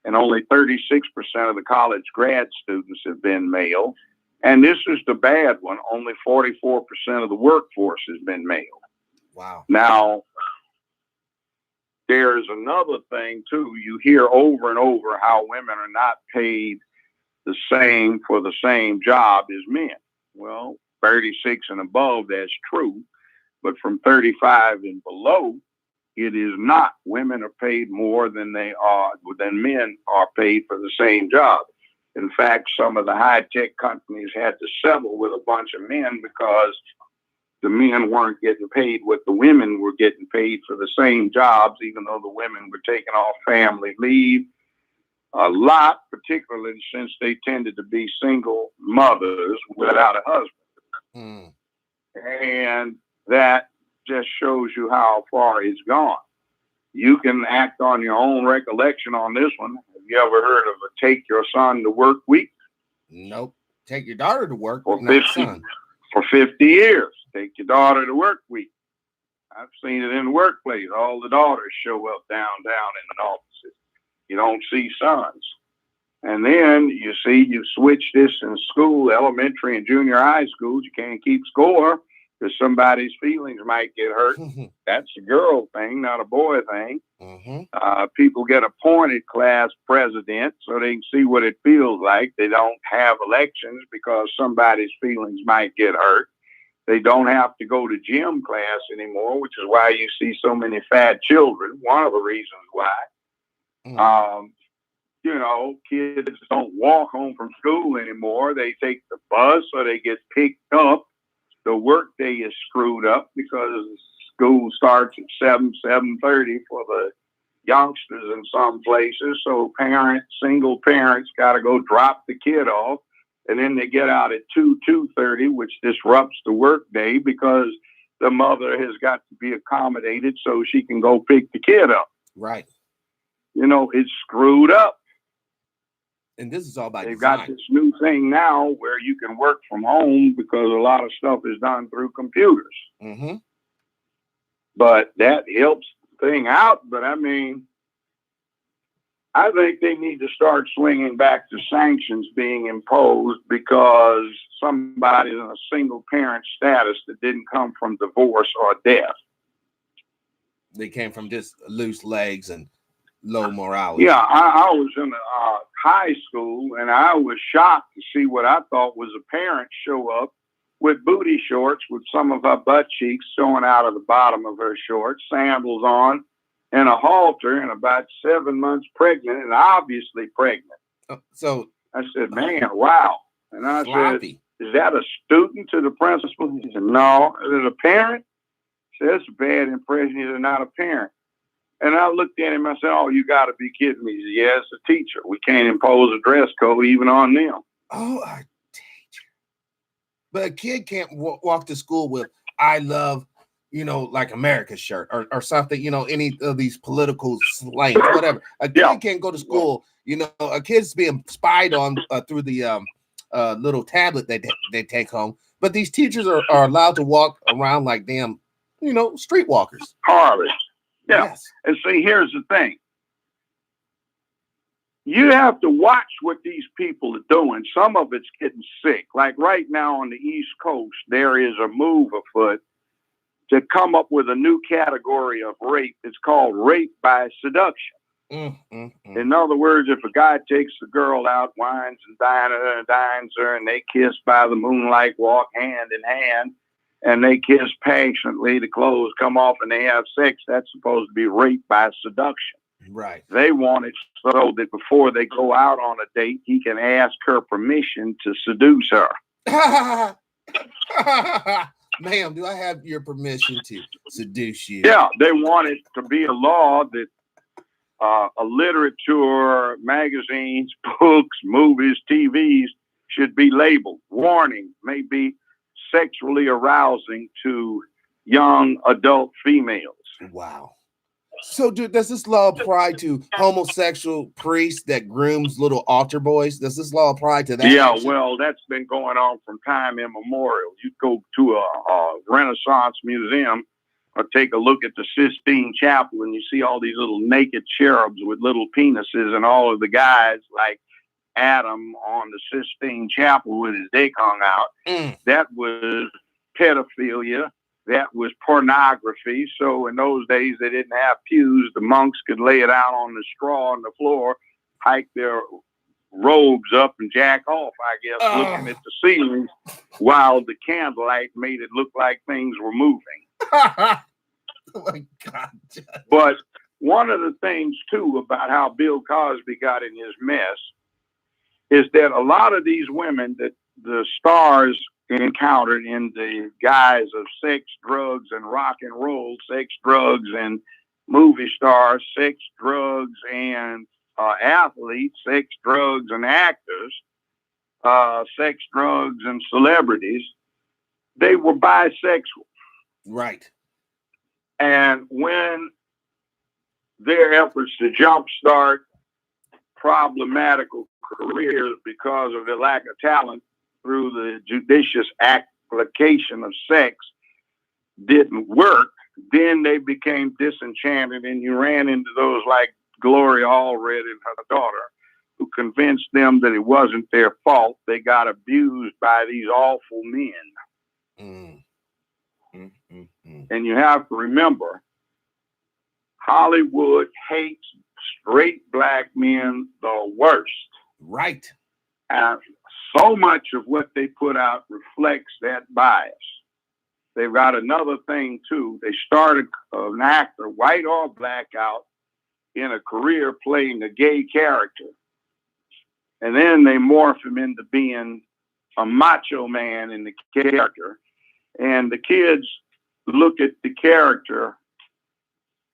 and only 36% of the college grad students have been male. And this is the bad one. Only 44% of the workforce has been male. Wow. Now, there's another thing, too. You hear over and over how women are not paid the same for the same job as men. Well, 36 and above, that's true. But from 35 and below, it is not. Women are paid more than men are paid for the same job. In fact, some of the high-tech companies had to settle with a bunch of men because the men weren't getting paid what the women were getting paid for the same jobs, even though the women were taking off family leave a lot, particularly since they tended to be single mothers without a husband. And that just shows you how far it's gone. You can act on your own recollection on this one. Have you ever heard of a take your son to work week? Nope. Take your daughter to work, for not son. For 50 years. Take your daughter to work week. I've seen it in the workplace. All the daughters show up down in the offices. You don't see sons. And then you see you switch this in school, elementary and junior high schools. You can't keep score because somebody's feelings might get hurt. That's a girl thing, not a boy thing. People get appointed class president so they can see what it feels like. They don't have elections because somebody's feelings might get hurt. They don't have to go to gym class anymore, which is why you see so many fat children. One of the reasons why. Kids don't walk home from school anymore. They take the bus or they get picked up. The workday is screwed up because school starts at 7:30 for the youngsters in some places. So single parents got to go drop the kid off. And then they get out at 2:30, which disrupts the workday because the mother has got to be accommodated so she can go pick the kid up. Right. It's screwed up. And this is all by They've design. got this new thing now where you can work from home because a lot of stuff is done through computers. But that helps the thing out. But I think they need to start swinging back to sanctions being imposed because somebody's in a single parent status that didn't come from divorce or death. They came from just loose legs and low morality. Yeah, I was in high school and I was shocked to see what I thought was a parent show up with booty shorts with some of her butt cheeks showing out of the bottom of her shorts, sandals on, and a halter, and about 7 months pregnant, and obviously pregnant. So I said, man, wow. And I said, is that a student to the principal? He said, no. Is it a parent? said, that's a bad impression. He's not a parent. And I looked at him. I said, oh, you got to be kidding me. He said, yeah, it's a teacher. We can't impose a dress code even on them. Oh, a teacher. But a kid can't walk to school with, I love, like America's shirt or something, any of these political slangs, whatever. A kid can't go to school. A kid's being spied on through the little tablet that they take home. But these teachers are allowed to walk around like damn, streetwalkers. Harlots. Yeah. Yes. And see, here's the thing. You have to watch what these people are doing. Some of it's getting sick. Like right now on the East Coast, there is a move afoot to come up with a new category of rape. It's called rape by seduction. In other words, if a guy takes the girl out, wines and dines her, and they kiss by the moonlight, walk hand in hand, and they kiss passionately, the clothes come off and they have sex, that's supposed to be rape by seduction. Right. They want it so that before they go out on a date, he can ask her permission to seduce her. Ma'am, do I have your permission to seduce you? Yeah, they want it to be a law that a literature, magazines, books, movies, TVs should be labeled. Warning, may be sexually arousing to young adult females. Wow. So, does this law apply to homosexual priests that grooms little altar boys? Does this law apply to that? Yeah, well, that's been going on from time immemorial. You go to a Renaissance museum or take a look at the Sistine Chapel and you see all these little naked cherubs with little penises, and all of the guys like Adam on the Sistine Chapel with his dick hung out. That was pedophilia. That was pornography. So in those days, they didn't have pews. The monks could lay it out on the straw on the floor, hike their robes up and jack off, I guess, looking at the ceilings while the candlelight made it look like things were moving. Oh my God. But one of the things, too, about how Bill Cosby got in his mess is that a lot of these women that the stars encountered in the guise of sex, drugs, and rock and roll, sex, drugs, and movie stars, sex, drugs, and athletes, sex, drugs, and actors, sex, drugs, and celebrities, they were bisexual. Right. And when their efforts to jumpstart problematical careers because of their lack of talent through the judicious application of sex didn't work, then they became disenchanted, and you ran into those like Gloria Allred and her daughter, who convinced them that it wasn't their fault. They got abused by these awful men. And you have to remember, Hollywood hates straight black men the worst. Right. And so much of what they put out reflects that bias. They've got another thing, too. They started an actor, white or black, out in a career playing a gay character. And then they morph him into being a macho man in the character. And the kids look at the character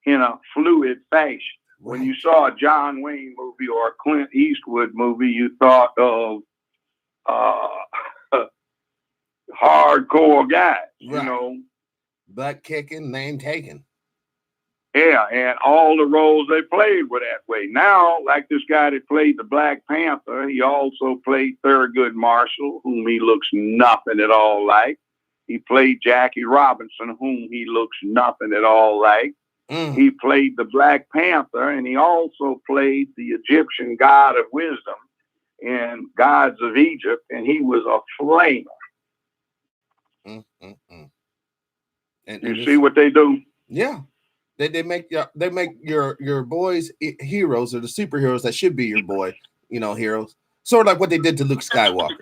in a fluid fashion. Right. When you saw a John Wayne movie or a Clint Eastwood movie, you thought of hardcore guys, right. Butt kicking, name taken. Yeah, and all the roles they played were that way. Now, like this guy that played the Black Panther, he also played Thurgood Marshall, whom he looks nothing at all like. He played Jackie Robinson, whom he looks nothing at all like. He played the Black Panther, and he also played the Egyptian god of wisdom in Gods of Egypt, and he was a flamer. And you see what they do? Yeah. They make your boys heroes, or the superheroes that should be your boy, heroes. Sort of like what they did to Luke Skywalker.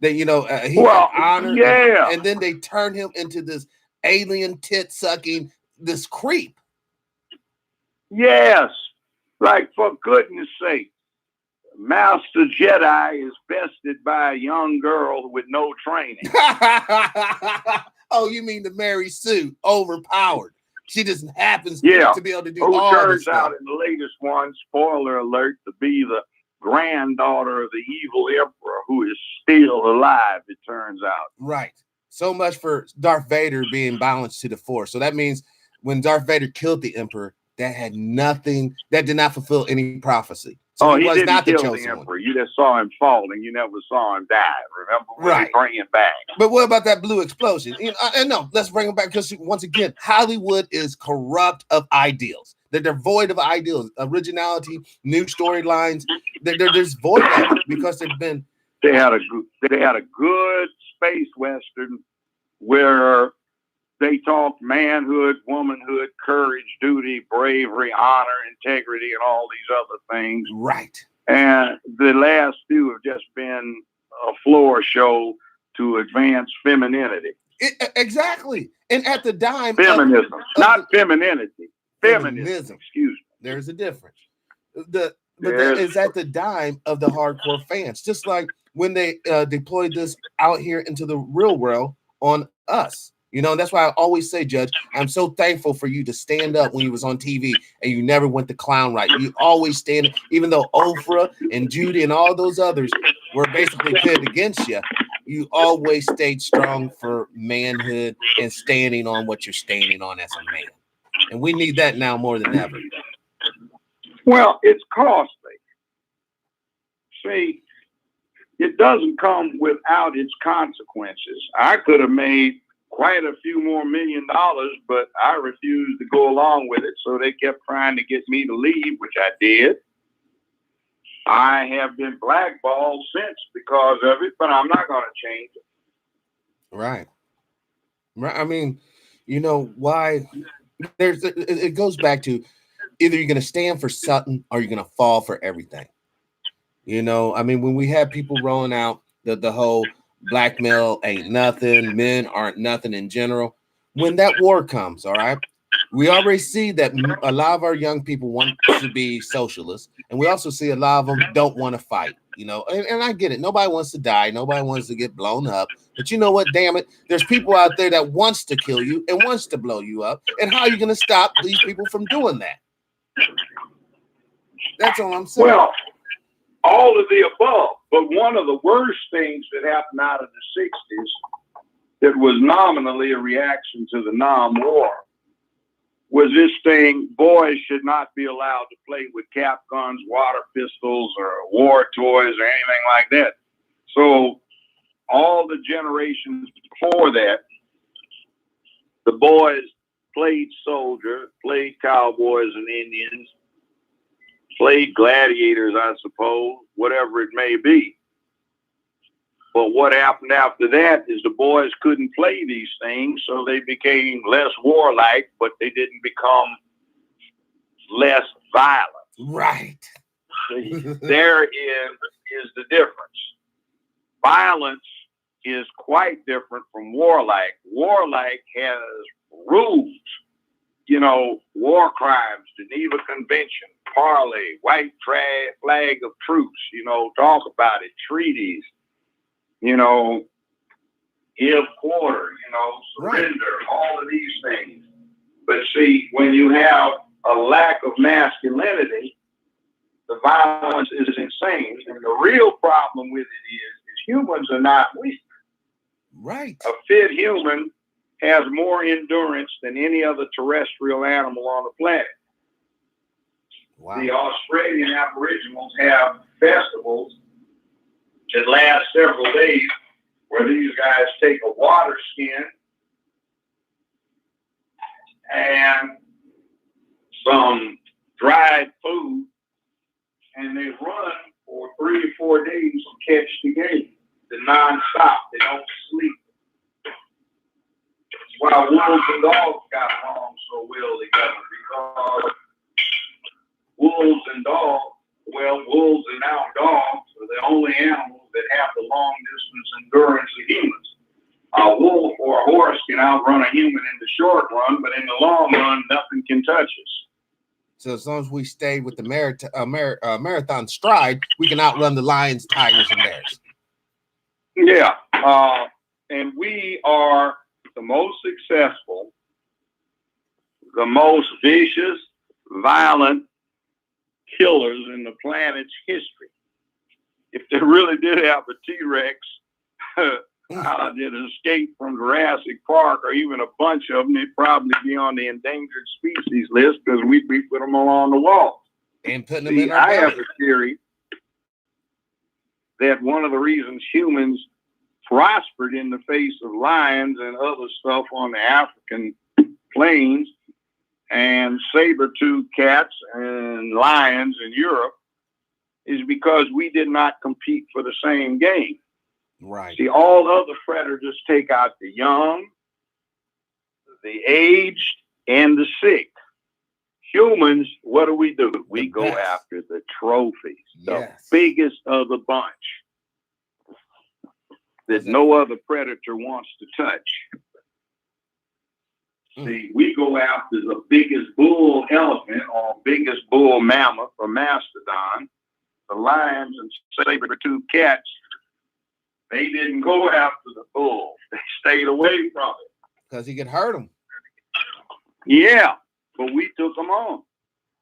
They, he got honored, and then they turned him into this alien tit sucking, this creep. Yes, like for goodness sake, Master Jedi is bested by a young girl with no training. Oh, you mean the Mary Sue, overpowered. She just happens Yeah. to be able to do Who all turns this stuff. out in the latest one, spoiler alert, to be the granddaughter of the evil emperor who is still alive, it turns out. Right. So much for Darth Vader being balanced to the Force. So that means when Darth Vader killed the Emperor, that had nothing, that did not fulfill any prophecy. So he was didn't not the kill chosen the emperor. one. You just saw him fall, and you never saw him die. Remember when they bring him back? But what about that blue explosion? You know, and no, let's bring him back because once again, Hollywood is corrupt of ideals. They're devoid of ideals, originality, new storylines. There's void of it because they've been. They had a good space western where they talked manhood, womanhood, courage, duty, bravery, honor, integrity, and all these other things. Right. And the last few have just been a floor show to advance femininity. Exactly. And at the dime feminism, not femininity. Feminism. Excuse me. There's a difference. But that is at the dime of the hardcore fans. Just like when they deployed this out here into the real world on us. You know, that's why I always say, Judge, I'm so thankful for you to stand up when you was on TV and you never went the clown right. You always stand, even though Oprah and Judy and all those others were basically pitted against you, you always stayed strong for manhood and standing on what you're standing on as a man. And we need that now more than ever. Well, it's costly. See, it doesn't come without its consequences. I could have made quite a few more $1 million, but I refused to go along with it. So they kept trying to get me to leave, which I did. I have been blackballed since because of it, but I'm not going to change it. Right. I mean, you know, why it goes back to either you're going to stand for something or you're going to fall for everything. You know, I mean, when we have people rolling out the whole black male ain't nothing, men aren't nothing in general, when that war comes, all right, we already see that a lot of our young people want to be socialists, and we also see a lot of them don't want to fight, you know, and I get it. Nobody wants to die. Nobody wants to get blown up. But you know what, damn it, there's people out there that wants to kill you and wants to blow you up. And how are you going to stop these people from doing that? That's all I'm saying. Well, all of the above. But one of the worst things that happened out of the 60s that was nominally a reaction to the Nam-War was this thing, boys should not be allowed to play with cap guns, water pistols, or war toys or anything like that. So all the generations before that, the boys played soldier, played cowboys and Indians, played gladiators, I suppose, whatever it may be. But what happened after that is the boys couldn't play these things, so they became less warlike, but they didn't become less violent. Right. See, therein is the difference. Violence is quite different from warlike. Warlike has rules. You know, war crimes, Geneva Convention, Parley, white flag of truce, you know, talk about it, treaties, you know, give quarter, you know, surrender, all of these things. But see, when you have a lack of masculinity, the violence is insane. And the real problem with it is humans are not weak. Right. A fit human has more endurance than any other terrestrial animal on the planet. Wow. The Australian Aboriginals have festivals that last several days where these guys take a water skin and some dried food and they run for 3 or 4 days to catch the game. They're nonstop. They don't sleep. That's why wolves and dogs got along so well together, because wolves and dogs, well, wolves and now dogs are the only animals that have the long distance endurance of humans. A wolf or a horse can outrun a human in the short run, but in the long run, nothing can touch us. So as long as we stay with the marathon stride, we can outrun the lions, tigers, and bears. Yeah. And we are the most successful, the most vicious, violent killers in the planet's history. If they really did have a T-Rex that escaped from Jurassic Park, or even a bunch of them, they'd probably be on the endangered species list because we'd be putting them along the wall. And putting them in our I have belly. a theory that one of the reasons humans prospered in the face of lions and other stuff on the African plains and saber-toothed cats and lions in Europe is because we did not compete for the same game. Right. See, all other predators take out the young, the aged, and the sick. Humans, what do? We go after the trophies, the biggest of the bunch that no other predator wants to touch. See, we go after the biggest bull elephant or biggest bull mammoth or mastodon. The lions and saber-toothed cats, they didn't go after the bull. They stayed away from it. Because he could hurt them. Yeah, but we took them on.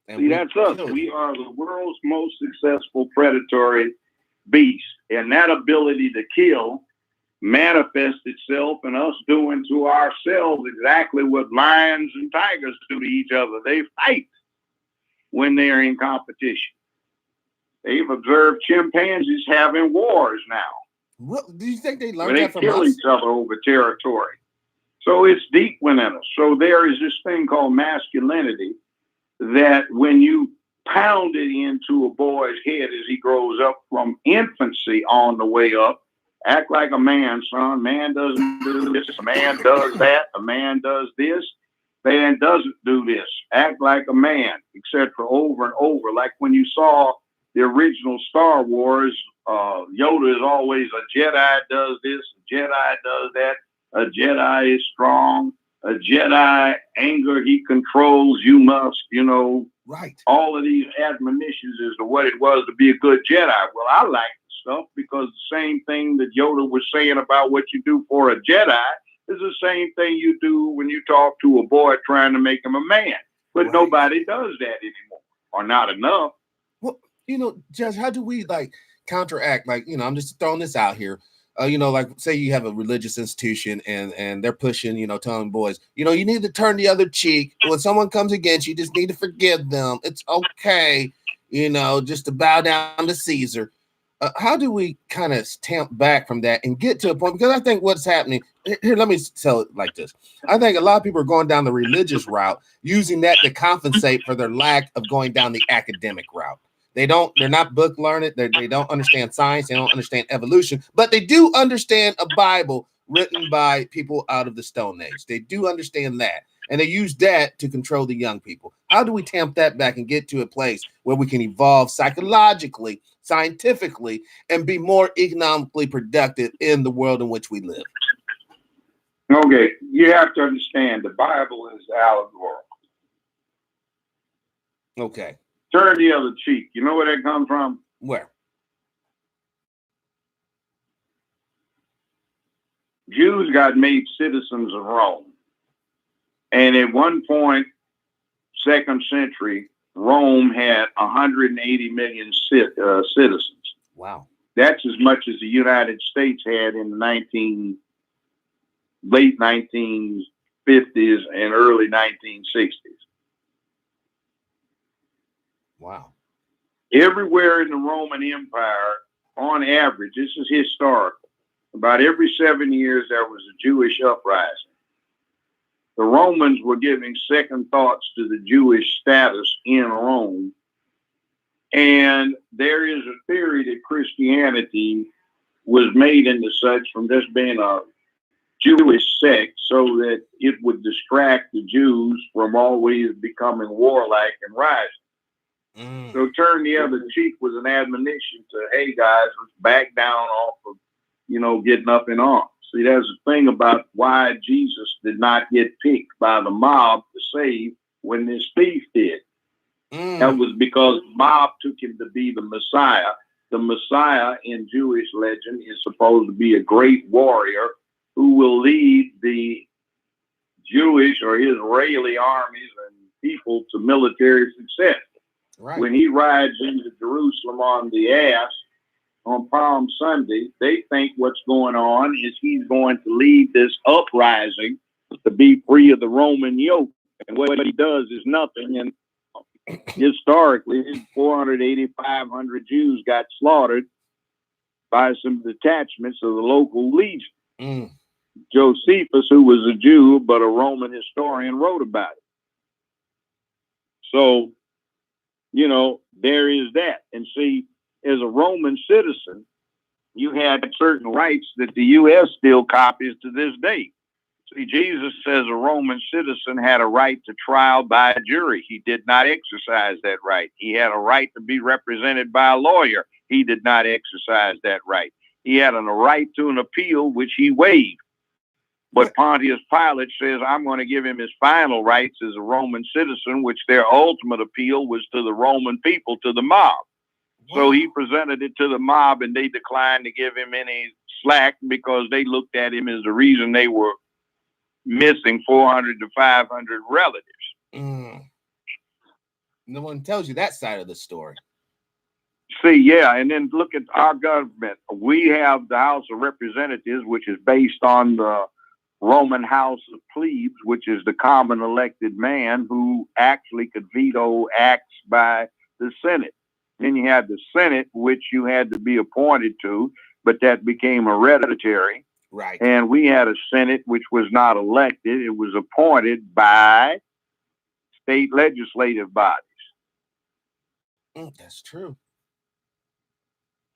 And see, that's us. We are the world's most successful predatory beast. And that ability to kill manifests itself in us doing to ourselves exactly what lions and tigers do to each other. They fight when they're in competition. They've observed chimpanzees having wars now. What, do you think they learned that from us? They kill each other over territory. So it's deep within us. So there is this thing called masculinity that when you pound it into a boy's head as he grows up from infancy on the way up, act like a man, son. Man doesn't do this. A man does that. A man does this. Man doesn't do this. Act like a man, etc. Over and over. Like when you saw the original Star Wars, Yoda is always a Jedi does this, a Jedi does that. A Jedi is strong. A Jedi, anger he controls. You must, right. All of these admonitions as to what it was to be a good Jedi. Well, I like the stuff because the same thing that Yoda was saying about what you do for a Jedi is the same thing you do when you talk to a boy trying to make him a man. But nobody does that anymore, or not enough. Well, Judge, how do we counteract? I'm just throwing this out here. Say you have a religious institution and they're pushing, telling boys, you need to turn the other cheek. When someone comes against you, just need to forgive them. It's okay, just to bow down to Caesar. How do we kind of tamp back from that and get to a point? Because I think what's happening here, let me tell it like this. I think a lot of people are going down the religious route, using that to compensate for their lack of going down the academic route. They're not book learned. They don't understand science. They don't understand evolution, but they do understand a Bible written by people out of the Stone Age. They do understand that. And they use that to control the young people. How do we tamp that back and get to a place where we can evolve psychologically, scientifically, and be more economically productive in the world in which we live? Okay, you have to understand the Bible is allegorical. Okay. Turn the other cheek. You know where that comes from? Where? Jews got made citizens of Rome. And at one point, 2nd century, Rome had 180 million citizens. Wow. That's as much as the United States had in the late 1950s and early 1960s. Wow. Everywhere in the Roman Empire, on average, this is historical, about every 7 years there was a Jewish uprising. The Romans were giving second thoughts to the Jewish status in Rome. And there is a theory that Christianity was made into such from just being a Jewish sect so that it would distract the Jews from always becoming warlike and rising. So turn the other cheek was an admonition to, hey guys, let's back down off of, getting up in arms. See, there's a thing about why Jesus did not get picked by the mob to save when this thief did. That was because the mob took him to be the Messiah. The Messiah in Jewish legend is supposed to be a great warrior who will lead the Jewish or Israeli armies and people to military success. Right. When he rides into Jerusalem on the ass on Palm Sunday, they think what's going on is he's going to lead this uprising to be free of the Roman yoke. And what he does is nothing. And historically, 480, 500 Jews got slaughtered by some detachments of the local legion. Josephus, who was a Jew but a Roman historian, wrote about it. So, you know, there is that. And see, as a Roman citizen, you had certain rights that the U.S. still copies to this day. See, Jesus says a Roman citizen had a right to trial by a jury. He did not exercise that right. He had a right to be represented by a lawyer. He did not exercise that right. He had a right to an appeal, which he waived. But Pontius Pilate says, I'm going to give him his final rights as a Roman citizen, which their ultimate appeal was to the Roman people, to the mob. So he presented it to the mob, and they declined to give him any slack because they looked at him as the reason they were missing 400 to 500 relatives. No one tells you that side of the story. See, yeah, and then look at our government. We have the House of Representatives, which is based on the Roman House of Plebes, which is the common elected man who actually could veto acts by the Senate. Then you had the Senate, which you had to be appointed to, but that became hereditary. Right. And we had a Senate which was not elected. It was appointed by state legislative bodies. That's true.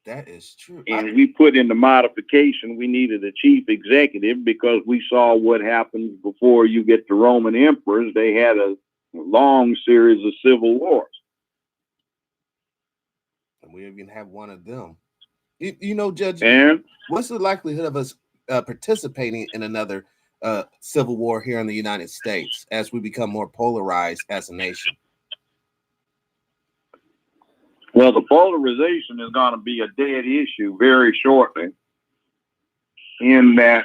That is true. And we put in the modification, we needed a chief executive because we saw what happens before you get the Roman emperors. They had a long series of civil wars. And we even have one of them. You know, Judge, and what's the likelihood of us participating in another civil war here in the United States as we become more polarized as a nation? Well, the polarization is going to be a dead issue very shortly, in that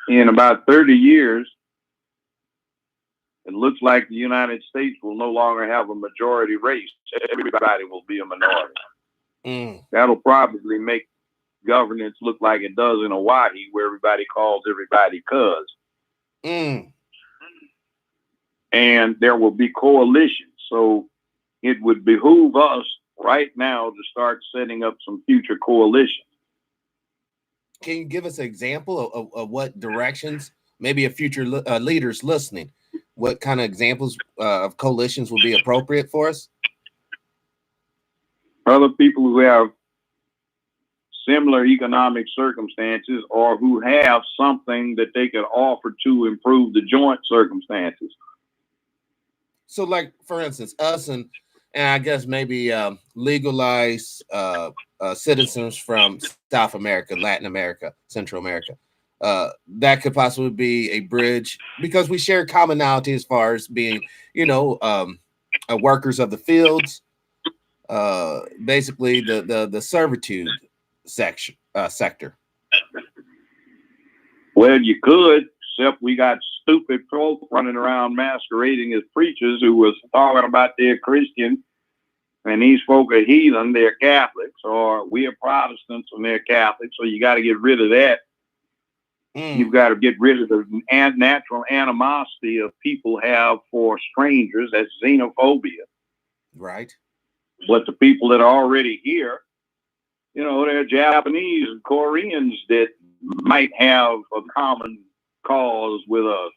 in about 30 years, it looks like the United States will no longer have a majority race. Everybody will be a minority. That'll probably make governance look like it does in Hawaii, where everybody calls everybody cuz. And there will be coalitions. So it would behoove us right now to start setting up some future coalitions. Can you give us an example of what directions, maybe a future leaders listening, what kind of examples of coalitions will be appropriate for us? Other people who have similar economic circumstances or who have something that they could offer to improve the joint circumstances. So, like, for instance, us and I guess maybe legalized citizens from South America, Latin America, Central America. That could possibly be a bridge because we share commonality as far as being, you know, workers of the fields, basically the servitude sector. Well, you could, except we got stupid folk running around masquerading as preachers who was talking about they're Christian and these folk are heathen, they're Catholics, or we are Protestants and they're Catholics. So you got to get rid of that. You've got to get rid of the natural animosity of people have for strangers. That's xenophobia. Right. But the people that are already here, you know, they're Japanese and Koreans that might have a common cause with us.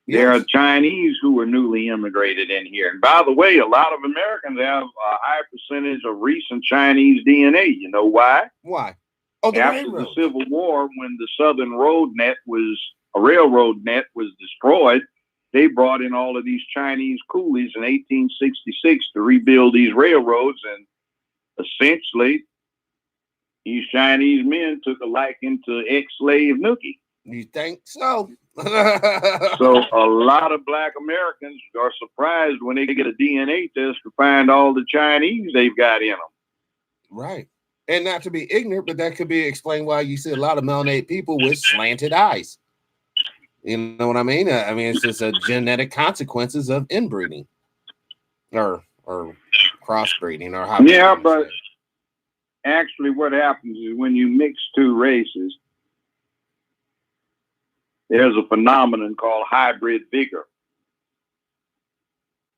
Yes. There are Chinese who are newly immigrated in here. And by the way, a lot of Americans have a high percentage of recent Chinese DNA. You know why? Why? After the Civil War, when the Southern railroad net was destroyed, they brought in all of these Chinese coolies in 1866 to rebuild these railroads. And essentially, these Chinese men took a liking to ex-slave Nookie. You think so? So a lot of Black Americans are surprised when they get a DNA test to find all the Chinese they've got in them. Right. And not to be ignorant, but that could be explained why you see a lot of melanated people with slanted eyes. You know what I mean? I mean, it's just a genetic consequences of inbreeding or crossbreeding or however you Yeah, want to say but it. actually what happens is when you mix two races, there's a phenomenon called hybrid vigor.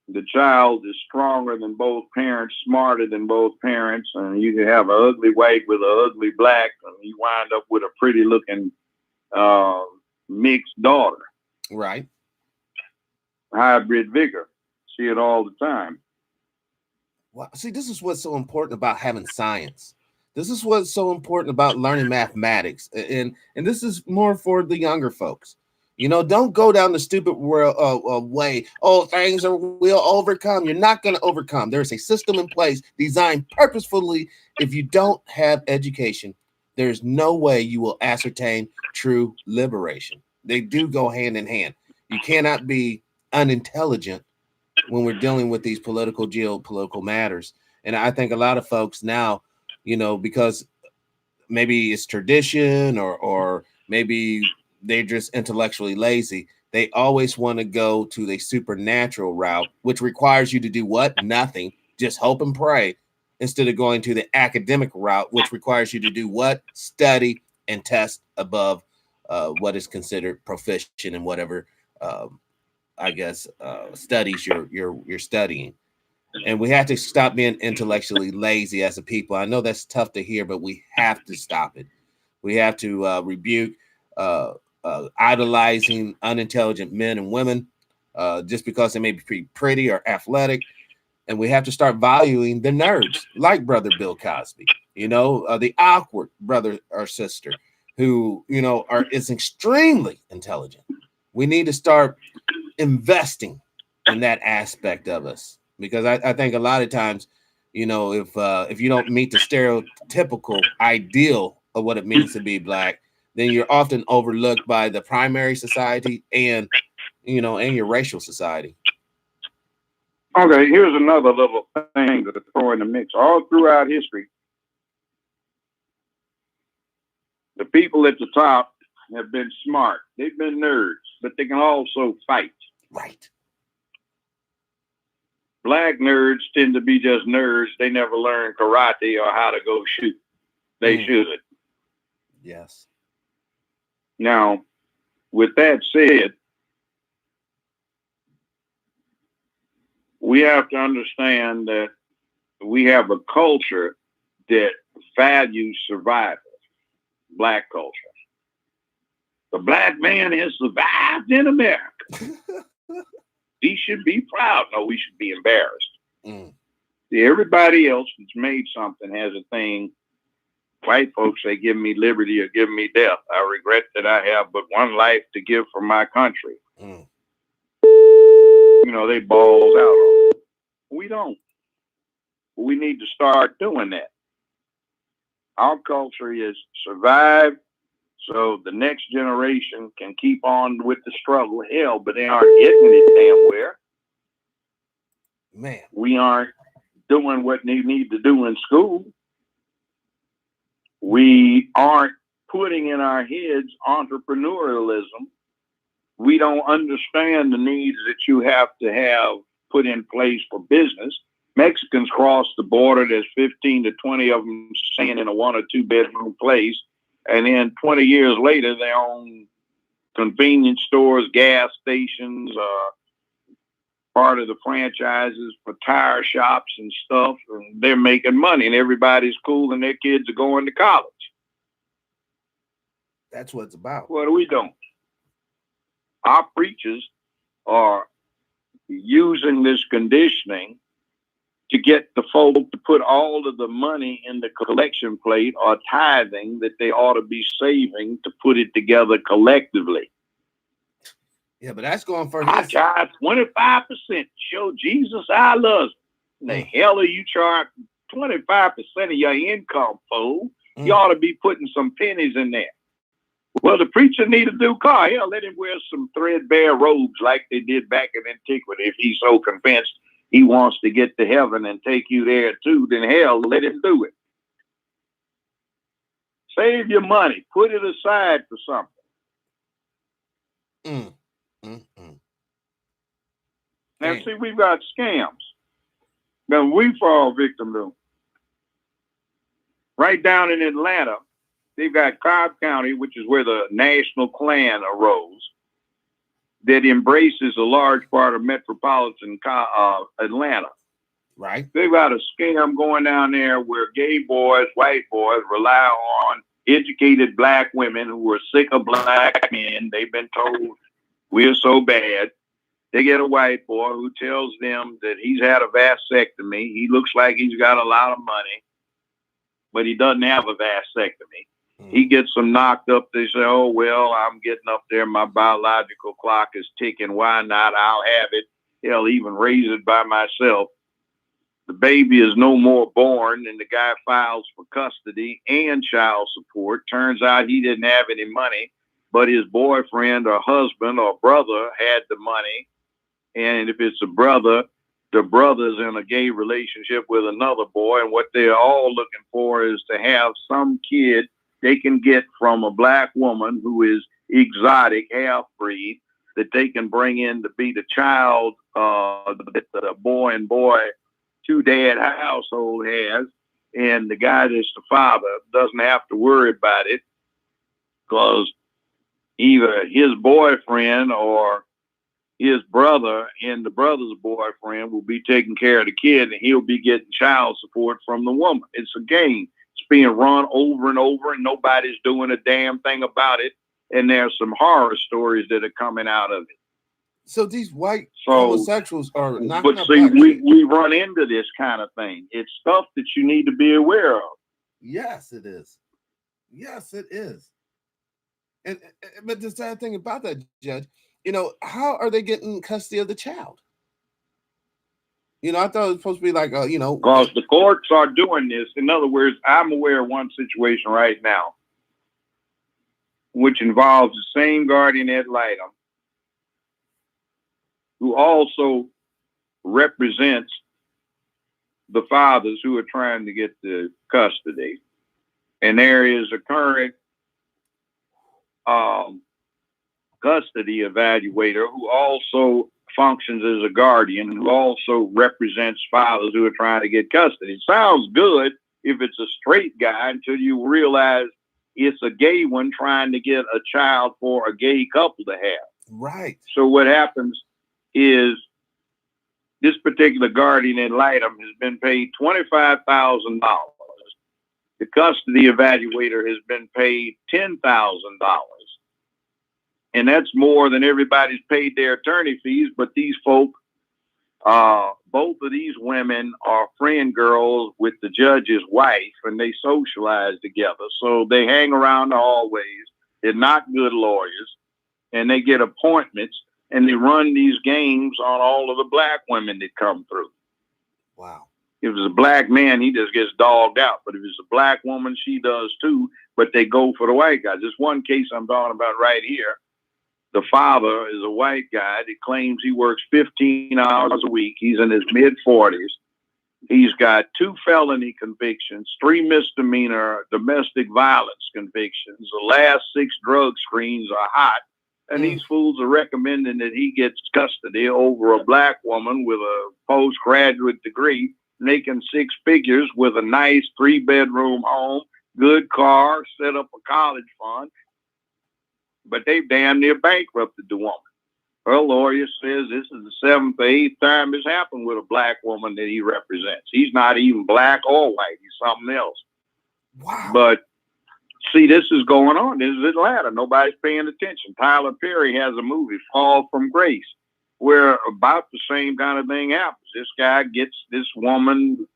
The child is stronger than both parents, smarter than both parents, and you can have an ugly white with an ugly black, and you wind up with a pretty looking uh, mixed daughter. Right. Hybrid vigor. See it all the time. Well, see, this is what's so important about having science. This is what's so important about learning mathematics, and this is more for the younger folks. You know, don't go down the stupid world way. Oh, things are will overcome. You're not going to overcome. There is a system in place designed purposefully. If you don't have education, there's no way you will ascertain true liberation. They do go hand in hand. You cannot be unintelligent when we're dealing with these political, geopolitical matters. And I think a lot of folks now, you know, because maybe it's tradition or maybe they're just intellectually lazy, they always want to go to the supernatural route, which requires you to do what? Nothing, just hope and pray, instead of going to the academic route, which requires you to do what? Study and test above what is considered proficient in whatever I guess studies you're studying. And we have to stop being intellectually lazy as a people. I know that's tough to hear, but we have to stop it. We have to rebuke uh, idolizing unintelligent men and women just because they may be pretty or athletic. And we have to start valuing the nerds, like Brother Bill Cosby. You know, the awkward brother or sister who is extremely intelligent. We need to start investing in that aspect of us because I think a lot of times, if you don't meet the stereotypical ideal of what it means to be black, then you're often overlooked by the primary society and your racial society. Okay, here's another little thing to throw in the mix. All throughout history, the people at the top have been smart. They've been nerds, but they can also fight. Right. Black nerds tend to be just nerds. They never learn karate or how to go shoot. They should. Yes. Now, with that said, we have to understand that we have a culture that values survival, black culture. The black man has survived in America. He should be proud. No, we should be embarrassed. See, everybody else that's made something has a thing. White folks say, give me liberty or give me death. I regret that I have but one life to give for my country. They balls out. We don't. We need to start doing that. Our culture is survive so the next generation can keep on with the struggle. Hell, but they aren't getting it damn where. Man. We aren't doing what they need to do in school. We aren't putting in our heads entrepreneurialism. We don't understand the needs that you have to have put in place for business. Mexicans cross the border. There's 15 to 20 of them staying in a 1 or 2 bedroom place. And then 20 years later, they own convenience stores, gas stations, part of the franchises for tire shops and stuff. And they're making money and everybody's cool and their kids are going to college. That's what it's about. What are we doing? Our preachers are using this conditioning to get the folk to put all of the money in the collection plate or tithing that they ought to be saving to put it together collectively. Yeah, but that's going for I charge 25% to show Jesus I love him. The hell are you charging 25% of your income, fool? You ought to be putting some pennies in there. Well, the preacher need to do car. Hell, let him wear some threadbare robes like they did back in antiquity. If he's so convinced he wants to get to heaven and take you there too, then hell, let him do it. Save your money. Put it aside for something. Mm, mm, mm. Now, Dang. see, we've got scams. Now, we fall victim to. Right down in Atlanta, they've got Cobb County, which is where the National Klan arose, that embraces a large part of metropolitan Atlanta. Right. They've got a scam going down there where gay boys, white boys rely on educated black women who are sick of black men. They've been told we're so bad. They get a white boy who tells them that he's had a vasectomy. He looks like he's got a lot of money, but he doesn't have a vasectomy. He gets them knocked up. They say, oh, well, I'm getting up there. My biological clock is ticking. Why not? I'll have it. Hell, even raise it by myself. The baby is no more born, and the guy files for custody and child support. Turns out he didn't have any money, but his boyfriend or husband or brother had the money. And if it's a brother, the brother's in a gay relationship with another boy. And what they're all looking for is to have some kid they can get from a black woman who is exotic, half-breed, that they can bring in to be the child that the boy and boy two-dad household has. And the guy that's the father doesn't have to worry about it because either his boyfriend or his brother and the brother's boyfriend will be taking care of the kid, and he'll be getting child support from the woman. It's a game. It's being run over and over, and nobody's doing a damn thing about it. And there's some horror stories that are coming out of it. So these white homosexuals are knocking up. But see, we run into this kind of thing. It's stuff that you need to be aware of. Yes, it is. Yes, it is. And but the sad thing about that, Judge, how are they getting custody of the child? I thought it was supposed to be like, because the courts are doing this. In other words, I'm aware of one situation right now, which involves the same guardian ad litem, who also represents the fathers who are trying to get the custody. And there is a current custody evaluator who also functions as a guardian, who also represents fathers who are trying to get custody. It sounds good if it's a straight guy until you realize it's a gay one trying to get a child for a gay couple to have. Right. So what happens is this particular guardian ad litem has been paid $25,000. The custody evaluator has been paid $10,000. And that's more than everybody's paid their attorney fees. But these folk, both of these women are friend girls with the judge's wife, and they socialize together. So they hang around the hallways. They're not good lawyers, and they get appointments, and they run these games on all of the black women that come through. Wow. If it's a black man, he just gets dogged out. But if it's a black woman, she does too. But they go for the white guy. Just one case I'm talking about right here. The father is a white guy that claims he works 15 hours a week. He's in his mid-40s. He's got 2 felony convictions, 3 misdemeanor domestic violence convictions. The last 6 drug screens are hot. And these fools are recommending that he gets custody over a black woman with a postgraduate degree, making 6 figures with a nice 3-bedroom home, good car, set up a college fund. But they've damn near bankrupted the woman. Her lawyer says this is the 7th or 8th time it's happened with a black woman that he represents. He's not even black or white. He's something else. Wow. But see, this is going on. This is Atlanta. Nobody's paying attention. Tyler Perry has a movie, Fall from Grace, where about the same kind of thing happens. This guy gets this woman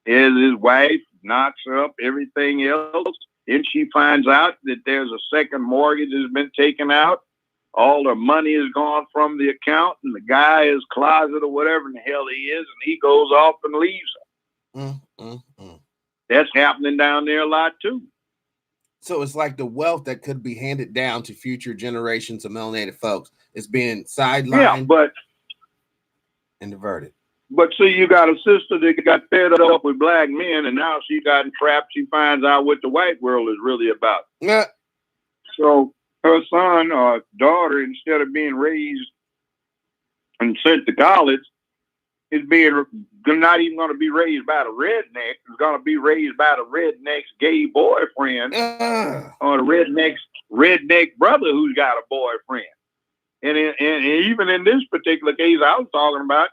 as his wife, knocks her up, everything else. Then she finds out that there's a second mortgage that's been taken out. All her money is gone from the account, and the guy is closet or whatever in the hell he is, and he goes off and leaves her. That's happening down there a lot too. So it's like the wealth that could be handed down to future generations of melanated folks is being sidelined, and diverted. But see, you got a sister that got fed up with black men, and now she got trapped. She finds out what the white world is really about. Yeah. So her son or daughter, instead of being raised and sent to college, is being not even going to be raised by the redneck. It's going to be raised by the redneck's gay boyfriend or the redneck brother who's got a boyfriend. And even in this particular case I was talking about,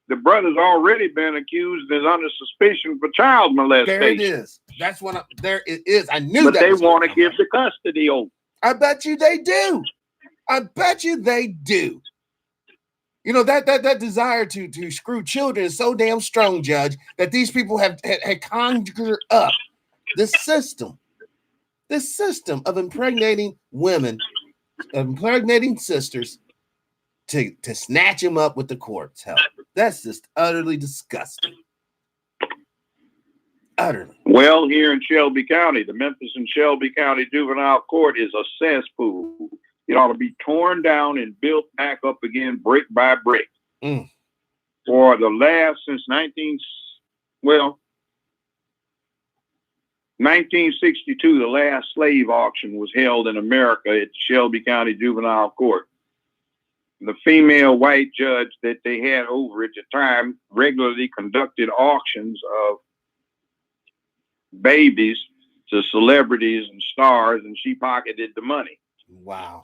the brother's already been accused and is under suspicion for child molestation. There it is. That's what there it is. I knew but that. They want to give the custody over. I bet you they do. I bet you they do. You know, that desire to screw children is so damn strong, Judge, that these people had conjured up this system of impregnating women, impregnating sisters to snatch them up with the court's help. That's just utterly disgusting. Utterly. Well, here in Shelby County, the Memphis and Shelby County Juvenile Court is a cesspool. It ought to be torn down and built back up again, brick by brick. For the last, since 1962, the last slave auction was held in America at Shelby County Juvenile Court. The female white judge that they had over at the time regularly conducted auctions of babies to celebrities and stars, and she pocketed the money. Wow.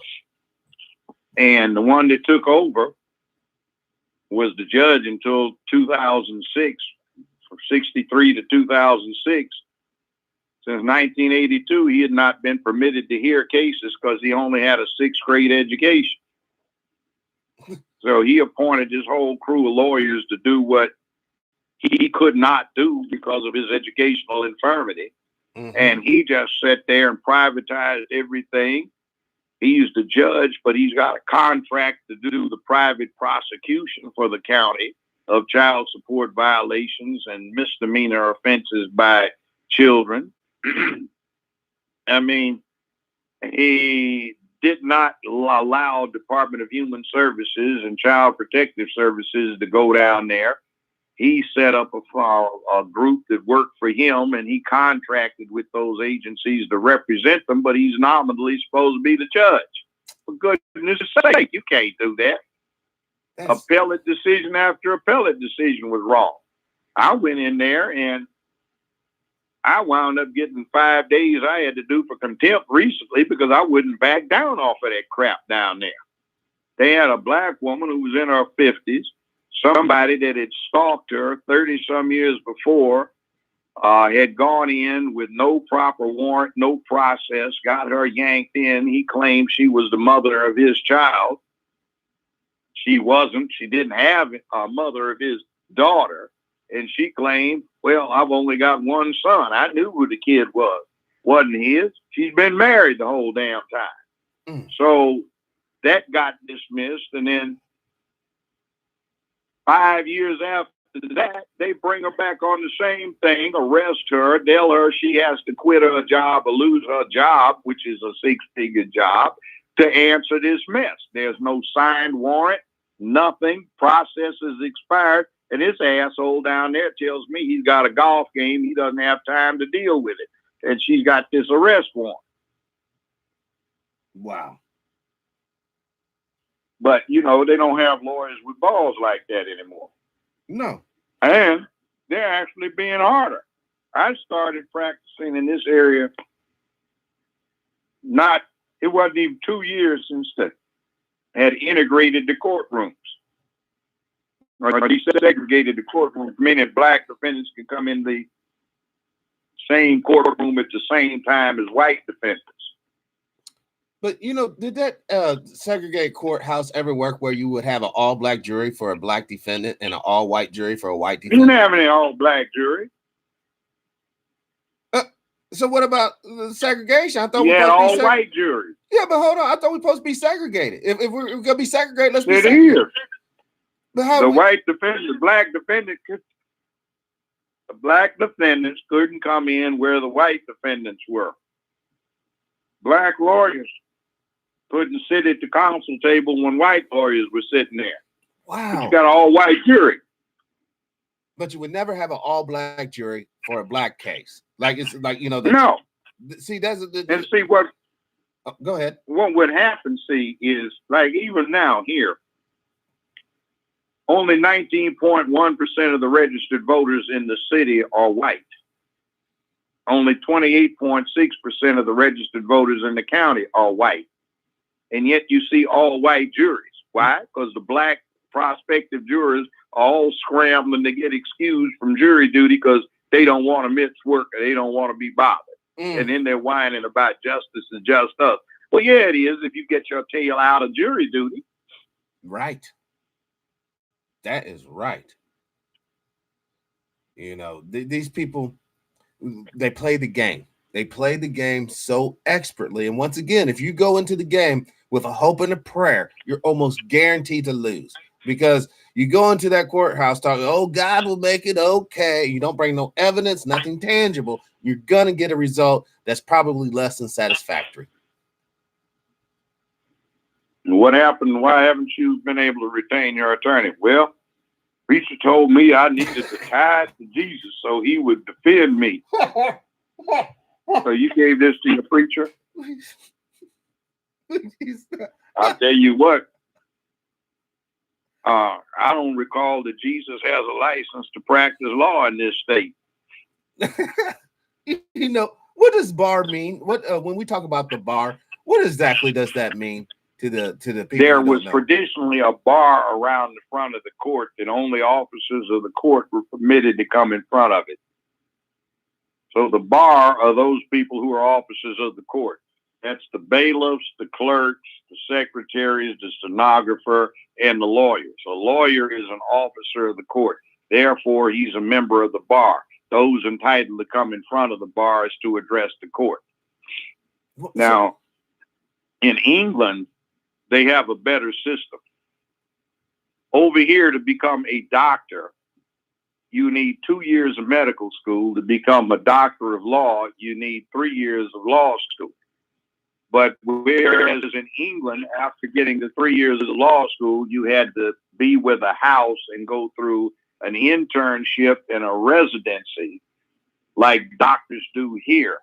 And the one that took over was the judge until 2006, from 63 to 2006. Since 1982, he had not been permitted to hear cases because he only had a 6th grade education. So he appointed his whole crew of lawyers to do what he could not do because of his educational infirmity. And he just sat there and privatized everything. He's the judge, but he's got a contract to do the private prosecution for the county of child support violations and misdemeanor offenses by children. I mean, he did not allow Department of Human Services and Child Protective Services to go down there. He set up a group that worked for him, and he contracted with those agencies to represent them, but he's nominally supposed to be the judge. For goodness sake, you can't do that. Appellate decision after appellate decision was wrong. I went in there and I wound up getting 5 days I had to do for contempt recently because I wouldn't back down off of that crap down there. They had a black woman who was in her 50s. Somebody that had stalked her 30-some years before had gone in with no proper warrant, no process, got her yanked in. He claimed she was the mother of his child. She wasn't. She didn't have a mother of his daughter. And she claimed, well, I've only got one son. I knew who the kid was. Wasn't his. She's been married the whole damn time. So that got dismissed. And then 5 years after that, they bring her back on the same thing, arrest her, tell her she has to quit her job or lose her job, which is a 6-figure job, to answer this mess. There's no signed warrant, nothing. Process is expired. And this asshole down there tells me he's got a golf game. He doesn't have time to deal with it. And she's got this arrest warrant. Wow. But, you know, they don't have lawyers with balls like that anymore. No. And they're actually being harder. I started practicing in this area, it wasn't even 2 years since they had integrated the courtrooms. Or desegregated the courtroom, meaning black defendants can come in the same courtroom at the same time as white defendants. But, you know, did that segregated courthouse ever work where you would have an all-black jury for a black defendant and an all-white jury for a white defendant? You didn't have any all-black jury. So what about the segregation? I thought we had all-white jury. Yeah, but hold on. I thought we were supposed to be segregated. If we're going to be segregated, let's be segregated. It is. The white defendant, the black defendants couldn't come in where the white defendants were. Black lawyers couldn't sit at the counsel table when white lawyers were sitting there. Wow. But you got an all-white jury. But you would never have an all-black jury for a black case. Like, it's like, you know. No. See, that's and see what Oh, go ahead. What would happen, see, is like even now here, only 19.1% of the registered voters in the city are white. Only 28.6% of the registered voters in the county are white. And yet you see all white juries. Why? Because the black prospective jurors are all scrambling to get excused from jury duty because they don't want to miss work or they don't want to be bothered. And then they're whining about justice and just us. Well, yeah, it is if you get your tail out of jury duty. Right. That is right. You know, these people, they play the game. They play the game so expertly. And once again, if you go into the game with a hope and a prayer, you're almost guaranteed to lose because you go into that courthouse talking, oh, God will make it okay. You don't bring no evidence, nothing tangible. You're going to get a result that's probably less than satisfactory. What happened? Why haven't you been able to retain your attorney? Well, preacher told me I needed to tie to Jesus so he would defend me. So you gave this to your preacher? I'll tell you what. I don't recall that Jesus has a license to practice law in this state. You know, what does bar mean? What when we talk about the bar, what exactly does that mean to the people? There was traditionally a bar around the front of the court that only officers of the court were permitted to come in front of it. So the bar are those people who are officers of the court. That's the bailiffs, the clerks, the secretaries, the stenographer, and the lawyers. A lawyer is an officer of the court. Therefore, he's a member of the bar. Those entitled to come in front of the bar is to address the court. Now, in England, they have a better system. Over here, to become a doctor, you need 2 years of medical school. To become a doctor of law, you need 3 years of law school. But whereas in England, after getting the 3 years of law school, you had to be with a house and go through an internship and a residency like doctors do here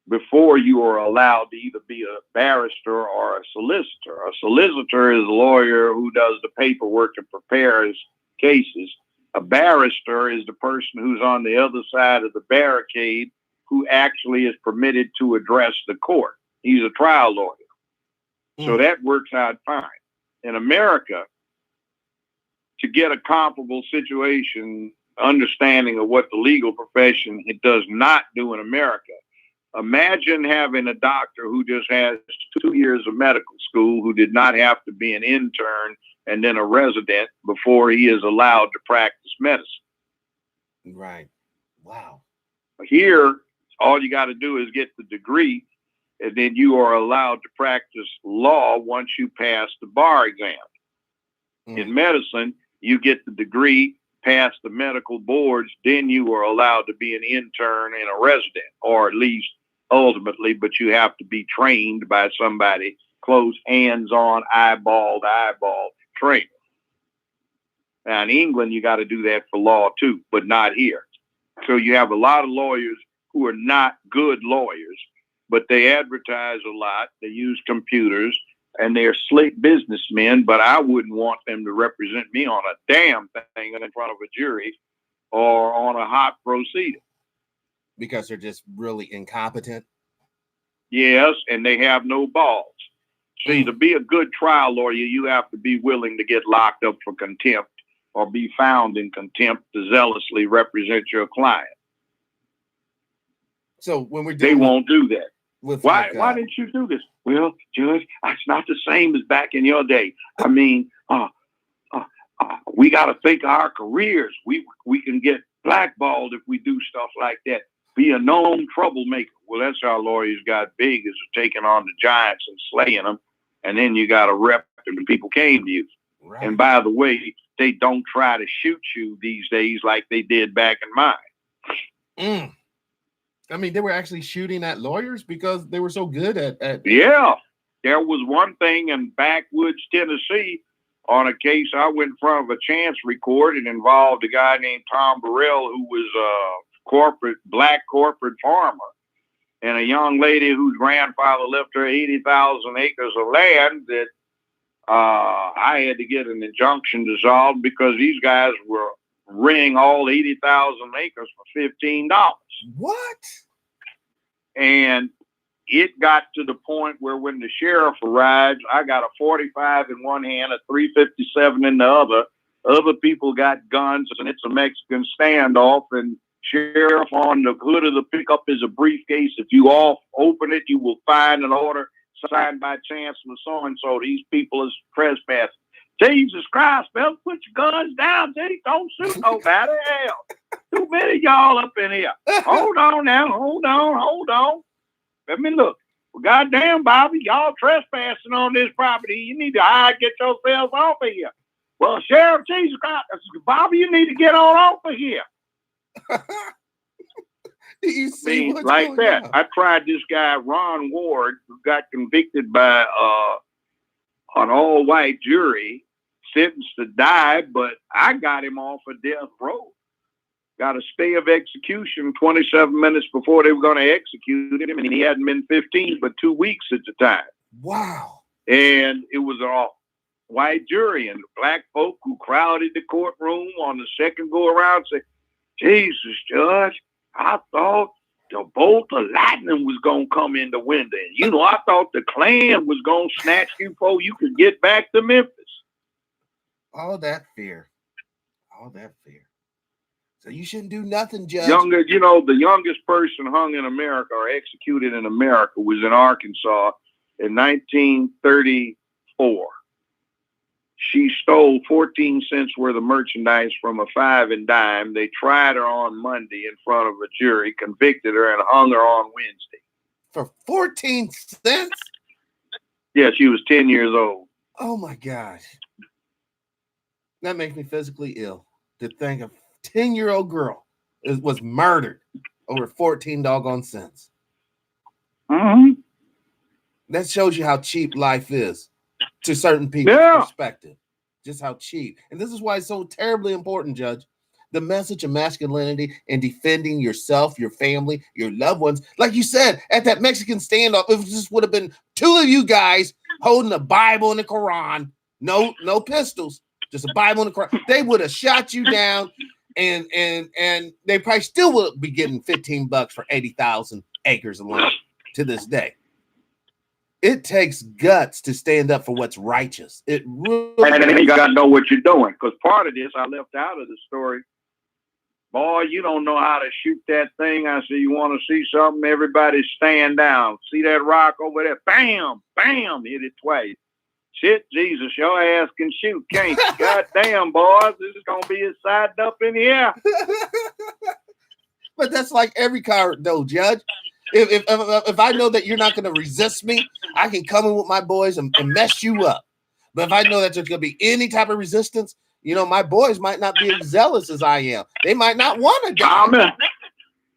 before you are allowed to either be a barrister or a solicitor. A solicitor is a lawyer who does the paperwork and prepares cases. A barrister is the person who's on the other side of the barricade who actually is permitted to address the court. He's a trial lawyer. So that works out fine. In America, to get a comparable situation, understanding of what the legal profession it does not do in America, imagine having a doctor who just has 2 years of medical school who did not have to be an intern and then a resident before he is allowed to practice medicine. Right. Wow. Here, all you got to do is get the degree, and then you are allowed to practice law once you pass the bar exam. In medicine, you get the degree, pass the medical boards, then you are allowed to be an intern and a resident, or at least ultimately, but you have to be trained by somebody close, hands-on, eyeball to eyeball training. Now, in England, you got to do that for law too, but not here. So you have a lot of lawyers who are not good lawyers, but they advertise a lot. They use computers and they're slick businessmen, but I wouldn't want them to represent me on a damn thing in front of a jury or on a hot proceeding. Because they're just really incompetent? Yes, and they have no balls. See, to be a good trial lawyer, you have to be willing to get locked up for contempt or be found in contempt to zealously represent your client. So when we're they won't do that. Why didn't you do this? Well, Judge, it's not the same as back in your day. I mean, we got to think of our careers. We can get blackballed if we do stuff like that. Be a known troublemaker. Well, that's how lawyers got big, is taking on the giants and slaying them. And then you got to rep them and people came to you. Right. And by the way, they don't try to shoot you these days like they did back in mine. I mean, they were actually shooting at lawyers because they were so good at... Yeah. There was one thing in backwoods Tennessee on a case I went in front of a chancery court. It involved a guy named Tom Burrell who was a black corporate farmer. and a young lady whose grandfather left her 80,000 acres of land that I had to get an injunction dissolved because these guys were renting all 80,000 acres for $15. What? And it got to the point where when the sheriff arrived, I got a 45 in one hand, a 357 in the other. Other people got guns, and it's a Mexican standoff. And sheriff on the hood of the pickup is a briefcase. If you open it, you will find an order signed by Chancellor so-and-so. These people is trespassing. Jesus Christ, fellas, put your guns down. Don't shoot nobody. Hell, too many of y'all up in here. Hold on now. Hold on. Let me look. Well, goddamn, Bobby, y'all trespassing on this property. You need to get yourselves off of here. Well, Sheriff, Jesus Christ, Bobby, you need to get on off of here. You see what's like going that. on? I tried this guy, Ron Ward, who got convicted by an all-white jury, sentenced to die, but I got him off of death row. Got a stay of execution 27 minutes before they were going to execute him, and he hadn't been 15 but 2 weeks at the time. Wow. And it was a white jury, and the black folk who crowded the courtroom on the second go-around said, Jesus, Judge, I thought the bolt of lightning was going to come in the window. You know, I thought the Klan was going to snatch you before you could get back to Memphis. All that fear. So you shouldn't do nothing, Judge. The youngest person hung in America or executed in America was in Arkansas in 1934. She stole 14 cents worth of merchandise from a 5 and dime. They tried her on Monday in front of a jury, convicted her, and hung her on Wednesday. For 14 cents? Yeah, she was 10 years old. Oh, my gosh. That makes me physically ill to think a 10-year-old girl was murdered over 14 doggone cents. Mm-hmm. That shows you how cheap life is to certain people's perspective. Just how cheap. And this is why it's so terribly important, Judge. The message of masculinity and defending yourself, your family, your loved ones. Like you said, at that Mexican standoff, if this would have been two of you guys holding a Bible and a Quran, no pistols, just a Bible and a Quran, they would have shot you down, and they probably still would be getting $15 for 80,000 acres of land to this day. It takes guts to stand up for what's righteous. It really. And you got to know what you're doing, because part of this I left out of the story. Boy, you don't know how to shoot that thing. I said, you want to see something? Everybody stand down. See that rock over there? Bam, bam, hit it twice. Shit, Jesus, your ass can shoot, can't you? Goddamn, boys, this is going to be excited up in here. But that's like every car, though, Judge. If I know that you're not going to resist me, I can come in with my boys and mess you up. But if I know that there's going to be any type of resistance, my boys might not be as zealous as I am. They might not want to die.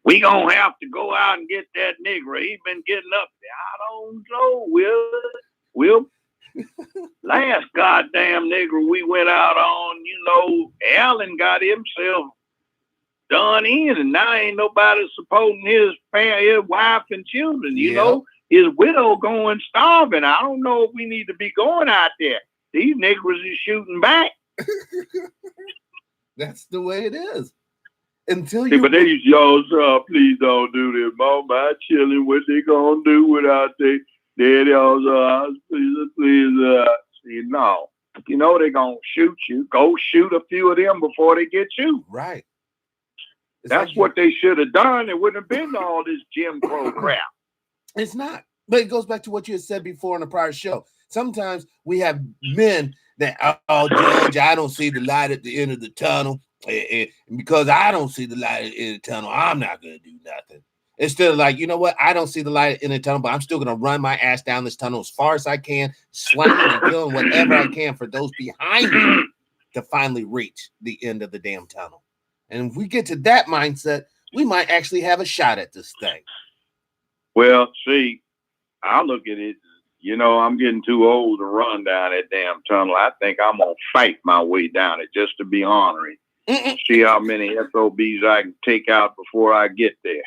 We going to have to go out and get that nigger. He's been getting up there. I don't know, Will. Last goddamn nigger we went out on, Allen got himself done in, and now ain't nobody supporting his wife and children. You know, his widow going starving. I don't know if we need to be going out there. These niggers is shooting back. That's the way it is. Until you. But they used please don't do this. Mom, my children, what they gonna do without their daddy? Please. No. You know they're gonna shoot you. Go shoot a few of them before they get you. Right. That's what they should have done. It wouldn't have been all this Jim Crow crap. It's not. But it goes back to what you had said before in the prior show. Sometimes we have men that, Judge, I don't see the light at the end of the tunnel. And because I don't see the light at the end of the tunnel, I'm not going to do nothing. Instead of like, you know what? I don't see the light in the tunnel, but I'm still going to run my ass down this tunnel as far as I can, slanging and killing whatever I can for those behind me to finally reach the end of the damn tunnel. And if we get to that mindset, we might actually have a shot at this thing. Well, see, I look at it, I'm getting too old to run down that damn tunnel. I think I'm going to fight my way down it just to be honoring. See how many SOBs I can take out before I get there.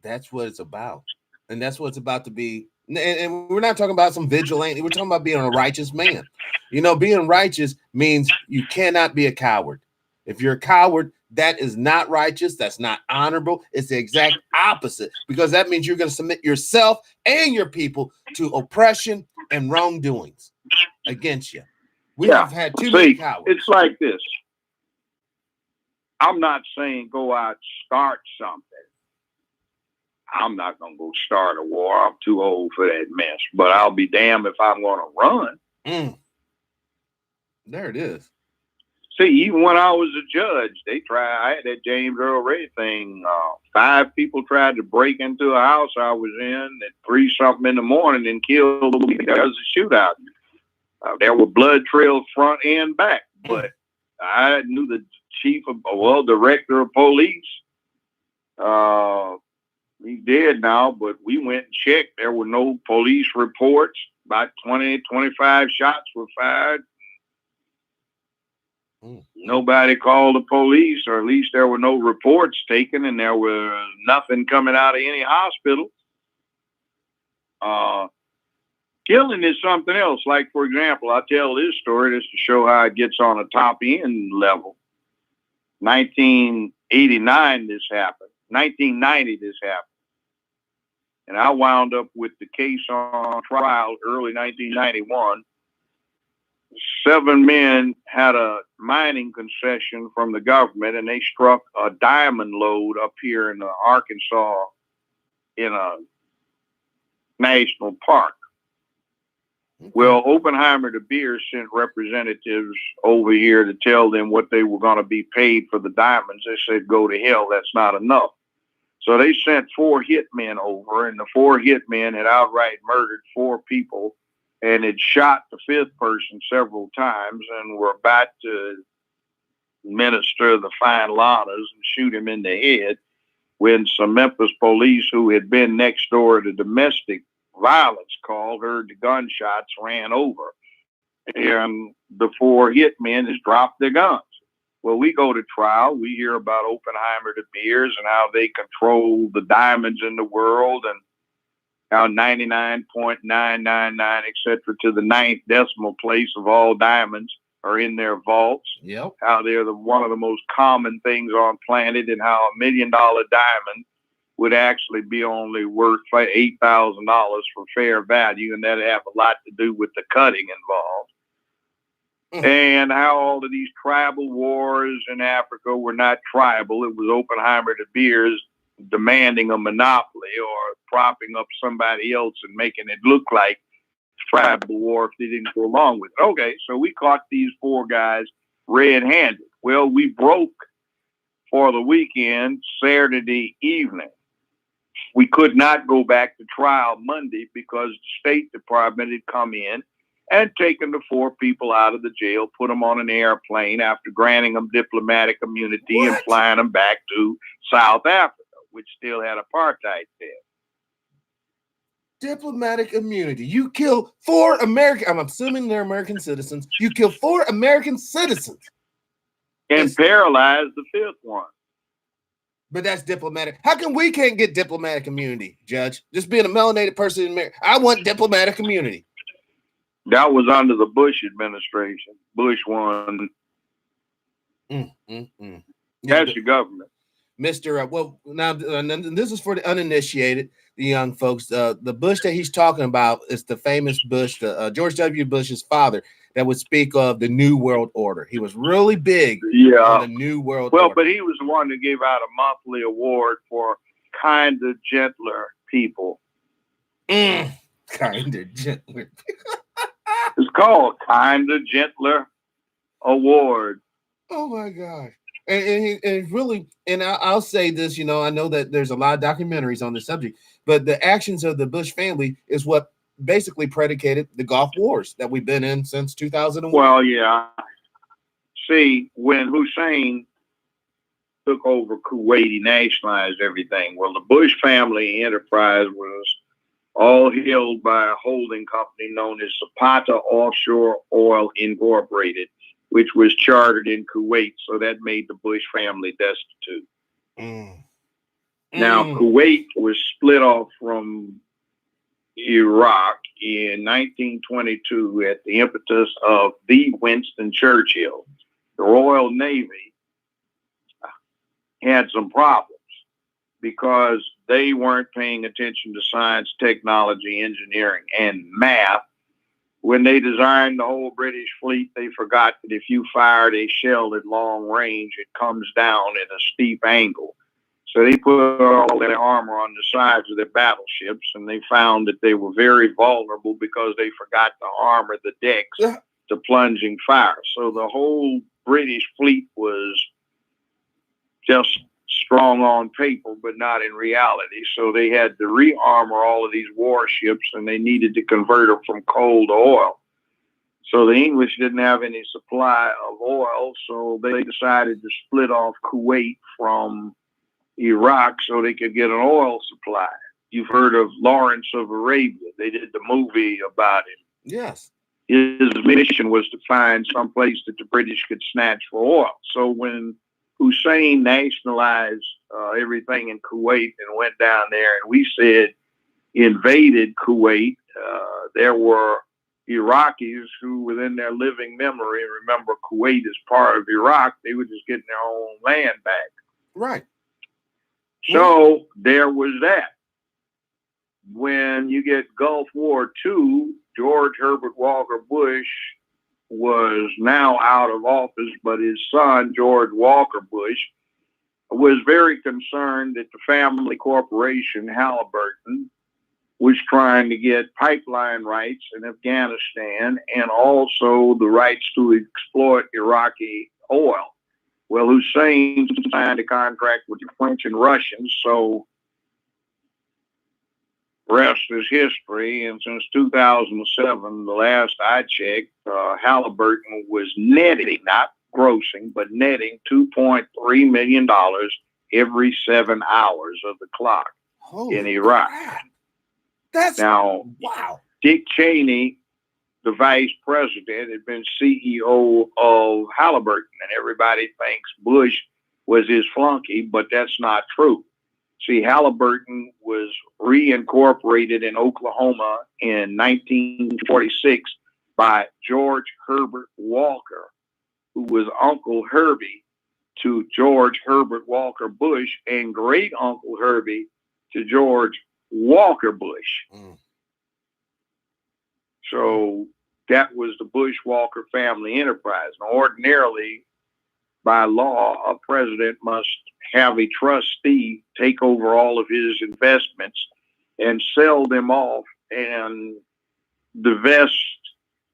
That's what it's about. And that's what it's about to be. And we're not talking about some vigilante. We're talking about being a righteous man. You know, being righteous means you cannot be a coward. If you're a coward, that is not righteous. That's not honorable. It's the exact opposite, because that means you're going to submit yourself and your people to oppression and wrongdoings against you. We have had too many cowards. It's like this. I'm not saying go out, start something. I'm not going to go start a war. I'm too old for that mess. But I'll be damned if I'm going to run. There it is. See, even when I was a judge, I had that James Earl Ray thing. 5 people tried to break into a house I was in at 3-something in the morning and killed me. There was a shootout. There were blood trails front and back. But I knew the director of police. He's dead now, but we went and checked. There were no police reports. About 20, 25 shots were fired. Nobody called the police, or at least there were no reports taken, and there was nothing coming out of any hospital. Killing is something else. Like, for example, I tell this story just to show how it gets on a top end level. 1989, this happened. 1990, this happened. And I wound up with the case on trial early 1991. 7 men had a mining concession from the government, and they struck a diamond lode up here in Arkansas in a national park. Well, Oppenheimer de Beers sent representatives over here to tell them what they were going to be paid for the diamonds. They said, go to hell, that's not enough. So they sent 4 hitmen over, and the 4 hitmen had outright murdered 4 people and had shot the 5th person several times and were about to administer the fine lanas and shoot him in the head when some Memphis police who had been next door to domestic violence call heard the gunshots, ran over, and the 4 hitmen just dropped their guns. Well, we go to trial. We hear about Oppenheimer de Beers and how they control the diamonds in the world, and how 99.999, et cetera, to the 9th decimal place of all diamonds are in their vaults. Yep. How they're one of the most common things on planet, and how $1 million diamond would actually be only worth $8,000 for fair value, and that'd have a lot to do with the cutting involved. And how all of these tribal wars in Africa were not tribal. It was Oppenheimer de Beers demanding a monopoly or propping up somebody else and making it look like tribal war if they didn't go along with it. Okay, so we caught these 4 guys red-handed. Well, we broke for the weekend Saturday evening. We could not go back to trial Monday because the State Department had come in and taken the 4 people out of the jail, put them on an airplane after granting them diplomatic immunity and flying them back to South Africa, which still had apartheid there. Diplomatic immunity. You kill 4 American, I'm assuming they're American citizens. You kill 4 American citizens. And paralyze the 5th one. But that's diplomatic. How come we can't get diplomatic immunity, Judge? Just being a melanated person in America. I want diplomatic immunity. That was under the Bush administration. Bush won. That's your government. Mr. Well, now this is for the uninitiated, the young folks. The Bush that he's talking about is the famous Bush, George W. Bush's father, that would speak of the New World Order. He was really big on the New World Order. Well, but he was the one that gave out a monthly award for kinder, gentler people. Kinder, gentler. It's called Kinder, Gentler Award. Oh my gosh. And really, and I'll say this, I know that there's a lot of documentaries on the subject, but the actions of the Bush family is what basically predicated the Gulf Wars that we've been in since 2001. Well, yeah. See, when Hussein took over Kuwait, he nationalized everything. Well, the Bush family enterprise was all held by a holding company known as Zapata Offshore Oil Incorporated, which was chartered in Kuwait. So that made the Bush family destitute. Now, Kuwait was split off from Iraq in 1922 at the impetus of the Winston Churchill. The Royal Navy had some problems because they weren't paying attention to science, technology, engineering, and math. When they designed the whole British fleet, they forgot that if you fired a shell at long range, it comes down at a steep angle. So they put all their armor on the sides of their battleships, and they found that they were very vulnerable because they forgot to armor the decks to plunging fire. So the whole British fleet was just strong on paper, but not in reality. So they had to re-armor all of these warships, and they needed to convert them from coal to oil. So the English didn't have any supply of oil, so they decided to split off Kuwait from Iraq so they could get an oil supply. You've heard of Lawrence of Arabia. They did the movie about him. Yes. His mission was to find some place that the British could snatch for oil. So when Hussein nationalized everything in Kuwait and went down there, and we said invaded Kuwait, there were Iraqis who, within their living memory, remember Kuwait as part of Iraq. They were just getting their own land back. Right. So there was that. When you get Gulf War II, George Herbert Walker Bush was now out of office, but his son, George Walker Bush, was very concerned that the family corporation, Halliburton, was trying to get pipeline rights in Afghanistan and also the rights to exploit Iraqi oil. Well, Hussein signed a contract with the French and Russians, so rest is history. And since 2007, the last I checked, Halliburton was netting, not grossing, but netting $2.3 million every 7 hours of the clock in Iraq. Crap. That's now, wow. Dick Cheney, the vice president, had been CEO of Halliburton, and everybody thinks Bush was his flunky, but that's not true. See, Halliburton was reincorporated in Oklahoma in 1946 by George Herbert Walker, who was Uncle Herbie to George Herbert Walker Bush and great Uncle Herbie to George Walker Bush. So that was the Bush-Walker family enterprise. Now, ordinarily, by law, a president must have a trustee take over all of his investments and sell them off and divest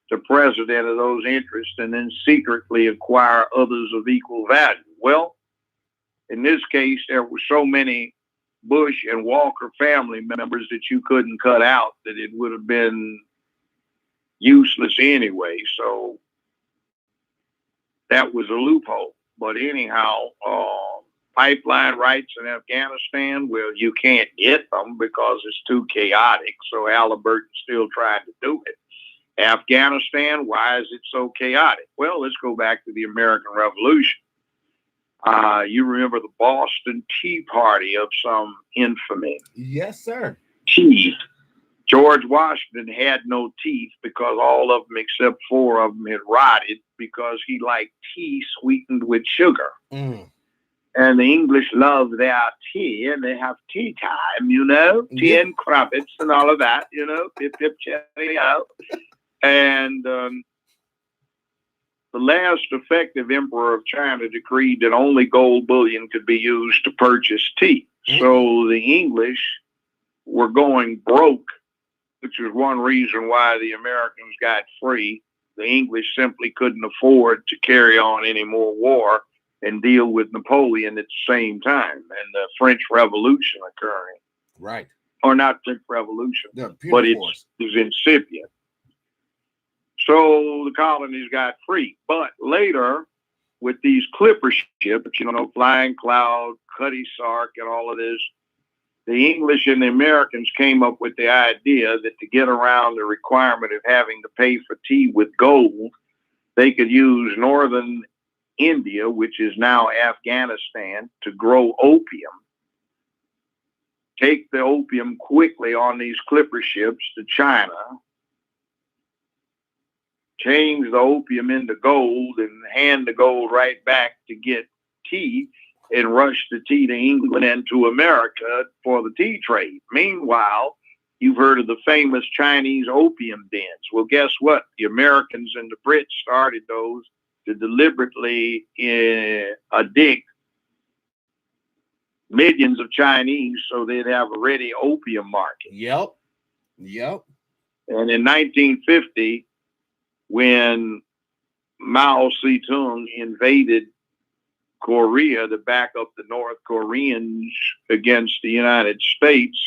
the president of those interests and then secretly acquire others of equal value. Well, in this case, there were so many Bush and Walker family members that you couldn't cut out that it would have been useless anyway. So that was a loophole. But anyhow, pipeline rights in Afghanistan, well, you can't get them because it's too chaotic. So Halliburton's still trying to do it. Afghanistan, why is it so chaotic? Well, let's go back to the American Revolution. You remember the Boston Tea Party of some infamy. Yes, sir. Teeth. George Washington had no teeth because all of them except 4 of them had rotted because he liked tea sweetened with sugar. And the English love their tea, and they have tea time, you know, tea and crumpets and all of that, you know, pip, pip, cherry out. And the last effective emperor of China decreed that only gold bullion could be used to purchase tea. So the English were going broke, which was one reason why the Americans got free. The English simply couldn't afford to carry on any more war and deal with Napoleon at the same time and the French Revolution occurring. Right. Or not French Revolution, but it was incipient. So the colonies got free. But later, with these clipper ships, you know, Flying Cloud, Cutty Sark, and all of this, the English and the Americans came up with the idea that to get around the requirement of having to pay for tea with gold, they could use northern India, which is now Afghanistan, to grow opium. take the opium quickly on these clipper ships to China, change the opium into gold, and hand the gold right back to get tea, and rush the tea to England and to America for the tea trade. Meanwhile, you've heard of the famous Chinese opium dens. Well, guess what? The Americans and the Brits started those to deliberately addict millions of Chinese so they'd have a ready opium market. Yep. And in 1950, when Mao Zedong invaded Korea to back up the North Koreans against the United States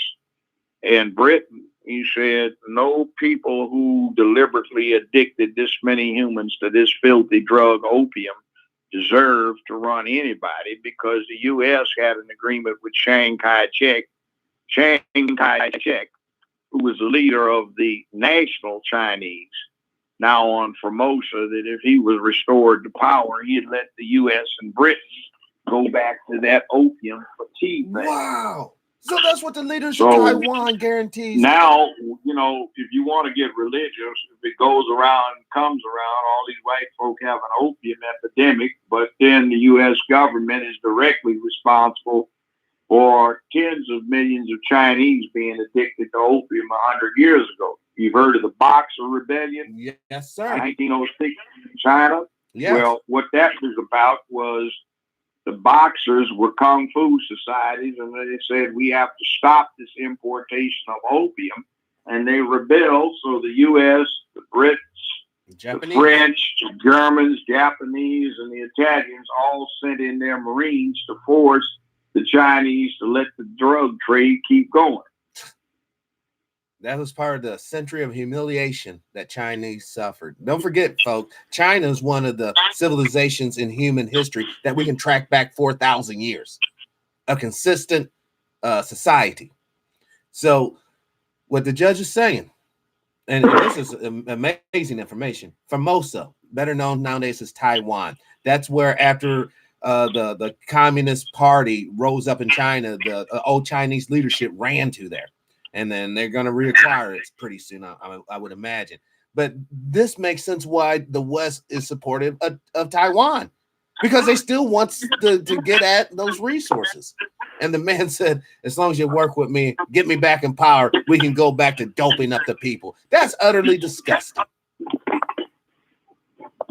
and Britain, he said, no people who deliberately addicted this many humans to this filthy drug opium deserve to run anybody, because the U.S. had an agreement with Chiang Kai-shek, who was the leader of the national Chinese, now on Formosa, that if he was restored to power, he'd let the U.S. and Britain go back to that opium for tea thing. Wow. So that's what the leaders of Taiwan guarantees. Now, if you want to get religious, if it goes around, comes around, all these white folk have an opium epidemic, but then the U.S. government is directly responsible for tens of millions of Chinese being addicted to opium 100 years ago. You've heard of the Boxer Rebellion? Yes, sir. 1906 in China? Yes. Well, what that was about was the Boxers were Kung Fu societies, and they said, we have to stop this importation of opium. And they rebelled, so the U.S., the Brits, the French, the Germans, Japanese, and the Italians all sent in their Marines to force the Chinese to let the drug trade keep going. That was part of the century of humiliation that Chinese suffered. Don't forget, folks, China is one of the civilizations in human history that we can track back 4,000 years, a consistent society. So what the judge is saying, and this is amazing information, Formosa, better known nowadays as Taiwan. That's where after the Communist Party rose up in China, the old Chinese leadership ran to there. And then they're going to reacquire it pretty soon, I would imagine. But this makes sense why the West is supportive of Taiwan, because they still want to get at those resources. And the man said, as long as you work with me, get me back in power, we can go back to doping up the people. That's utterly disgusting.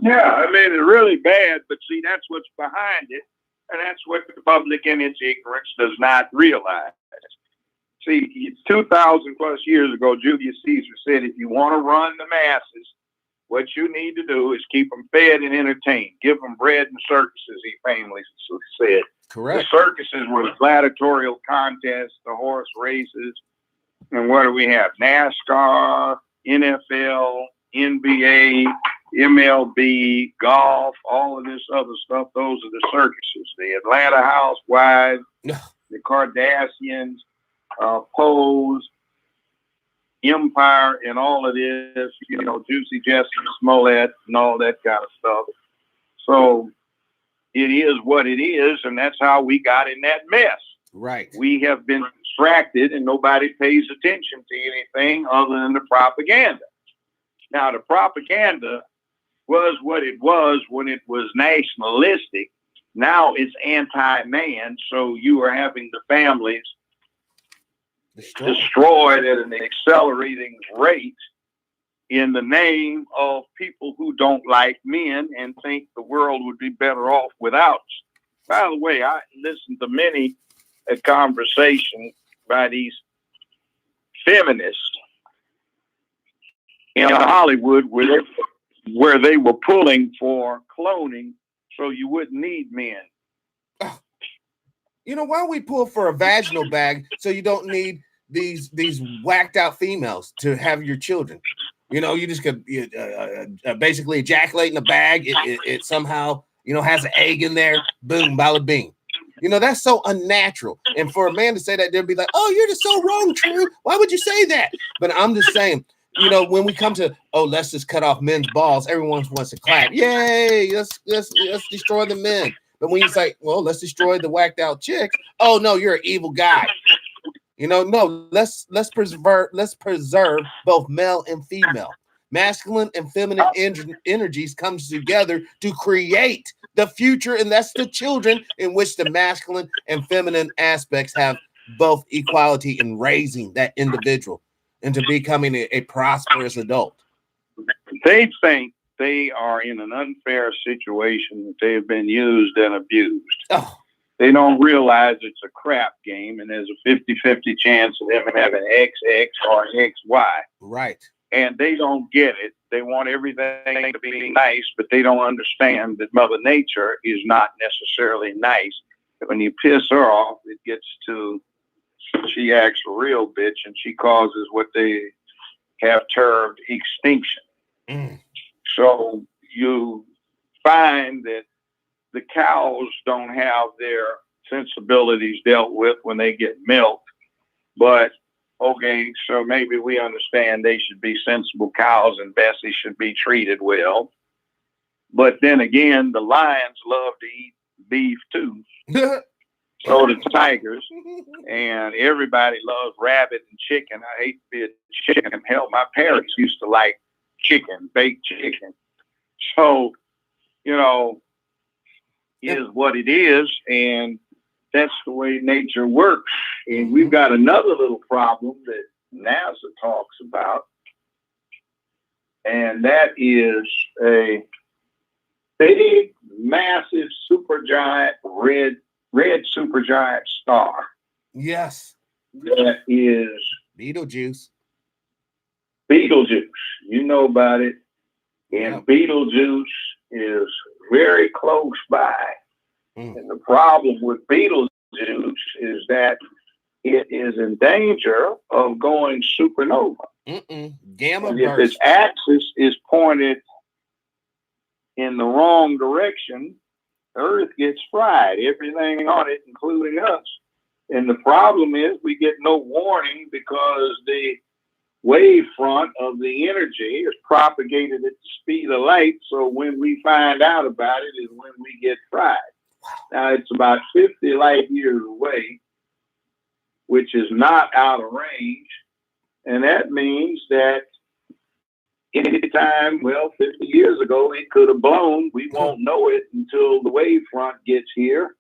Yeah, I mean, it's really bad, but see, that's what's behind it. And that's what the public in its ignorance does not realize. See, it's 2,000 plus years ago, Julius Caesar said, if you want to run the masses, what you need to do is keep them fed and entertained. Give them bread and circuses, he famously said. Correct. The circuses were the gladiatorial contests, the horse races, and what do we have? NASCAR, NFL, NBA, MLB, golf, all of this other stuff. Those are the circuses. The Atlanta Housewives, the Kardashians, Pose, Empire, and all of this, Juicy Jesse Smollett and all that kind of stuff. So it is what it is, and that's how we got in that mess. Right. We have been distracted, and nobody pays attention to anything other than the propaganda. Now, the propaganda was what it was when it was nationalistic. Now it's anti-man, so you are having the families destroyed at an accelerating rate in the name of people who don't like men and think the world would be better off without us. By the way, I listened to many conversations by these feminists in Hollywood where they were pulling for cloning so you wouldn't need men. Why don't we pull for a vaginal bag so you don't need these whacked out females to have your children? You just could basically ejaculate in a bag. It somehow, has an egg in there. Boom, bada bing. That's so unnatural. And for a man to say that, they'll be like, oh, you're just so wrong, True. Why would you say that? But I'm just saying, when we come to, let's just cut off men's balls, everyone wants to clap. Yay, let's destroy the men. But when you say, well, let's destroy the whacked out chicks, oh no, you're an evil guy. No, let's preserve both male and female. Masculine and feminine energies comes together to create the future, and that's the children in which the masculine and feminine aspects have both equality in raising that individual into becoming a prosperous adult. They think they are in an unfair situation, that they have been used and abused. Oh. They don't realize it's a crap game, and there's a 50-50 chance of them having XX or XY. Right. And they don't get it. They want everything to be nice, but they don't understand that Mother Nature is not necessarily nice. When you piss her off, it gets to, she acts a real bitch, and she causes what they have termed extinction. Mm. So you find that the cows don't have their sensibilities dealt with when they get milked. But, okay, so maybe we understand they should be sensible cows and Bessie should be treated well. But then again, the lions love to eat beef too. So do tigers. And everybody loves rabbit and chicken. I hate to be a chicken. Hell, my parents used to like chicken, baked chicken. So, is what it is, and that's the way nature works. And we've got another little problem that NASA talks about, and that is a big, massive, supergiant, red supergiant star. Yes. That is Beetlejuice. You know about it. And yep. Beetlejuice is very close by. And the problem with Beetlejuice is that it is in danger of going supernova. Gamma burst. If its axis is pointed in the wrong direction, Earth gets fried. Everything on it, including us. And the problem is we get no warning because the wavefront of the energy is propagated at the speed of light. So when we find out about it is when we get fried. Now it's about 50 light years away, which is not out of range. And that means that anytime, 50 years ago, it could have blown. We won't know it until the wavefront gets here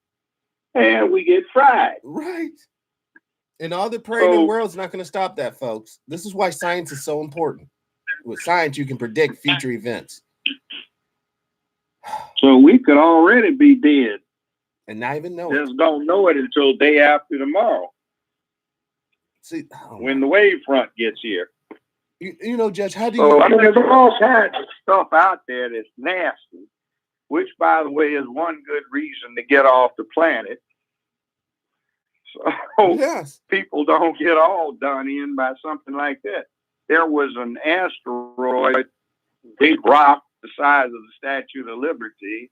and we get fried. Right. And all the praying in the world is not going to stop that, folks. This is why science is so important. With science, you can predict future events. So we could already be dead. And not even know it. Just don't know it until day after tomorrow. See, when the wavefront gets here. Judge, how do you... there's all kinds of stuff out there that's nasty, which, by the way, is one good reason to get off the planet. So yes. People don't get all done in by something like that. There was an asteroid, big rock the size of the Statue of Liberty,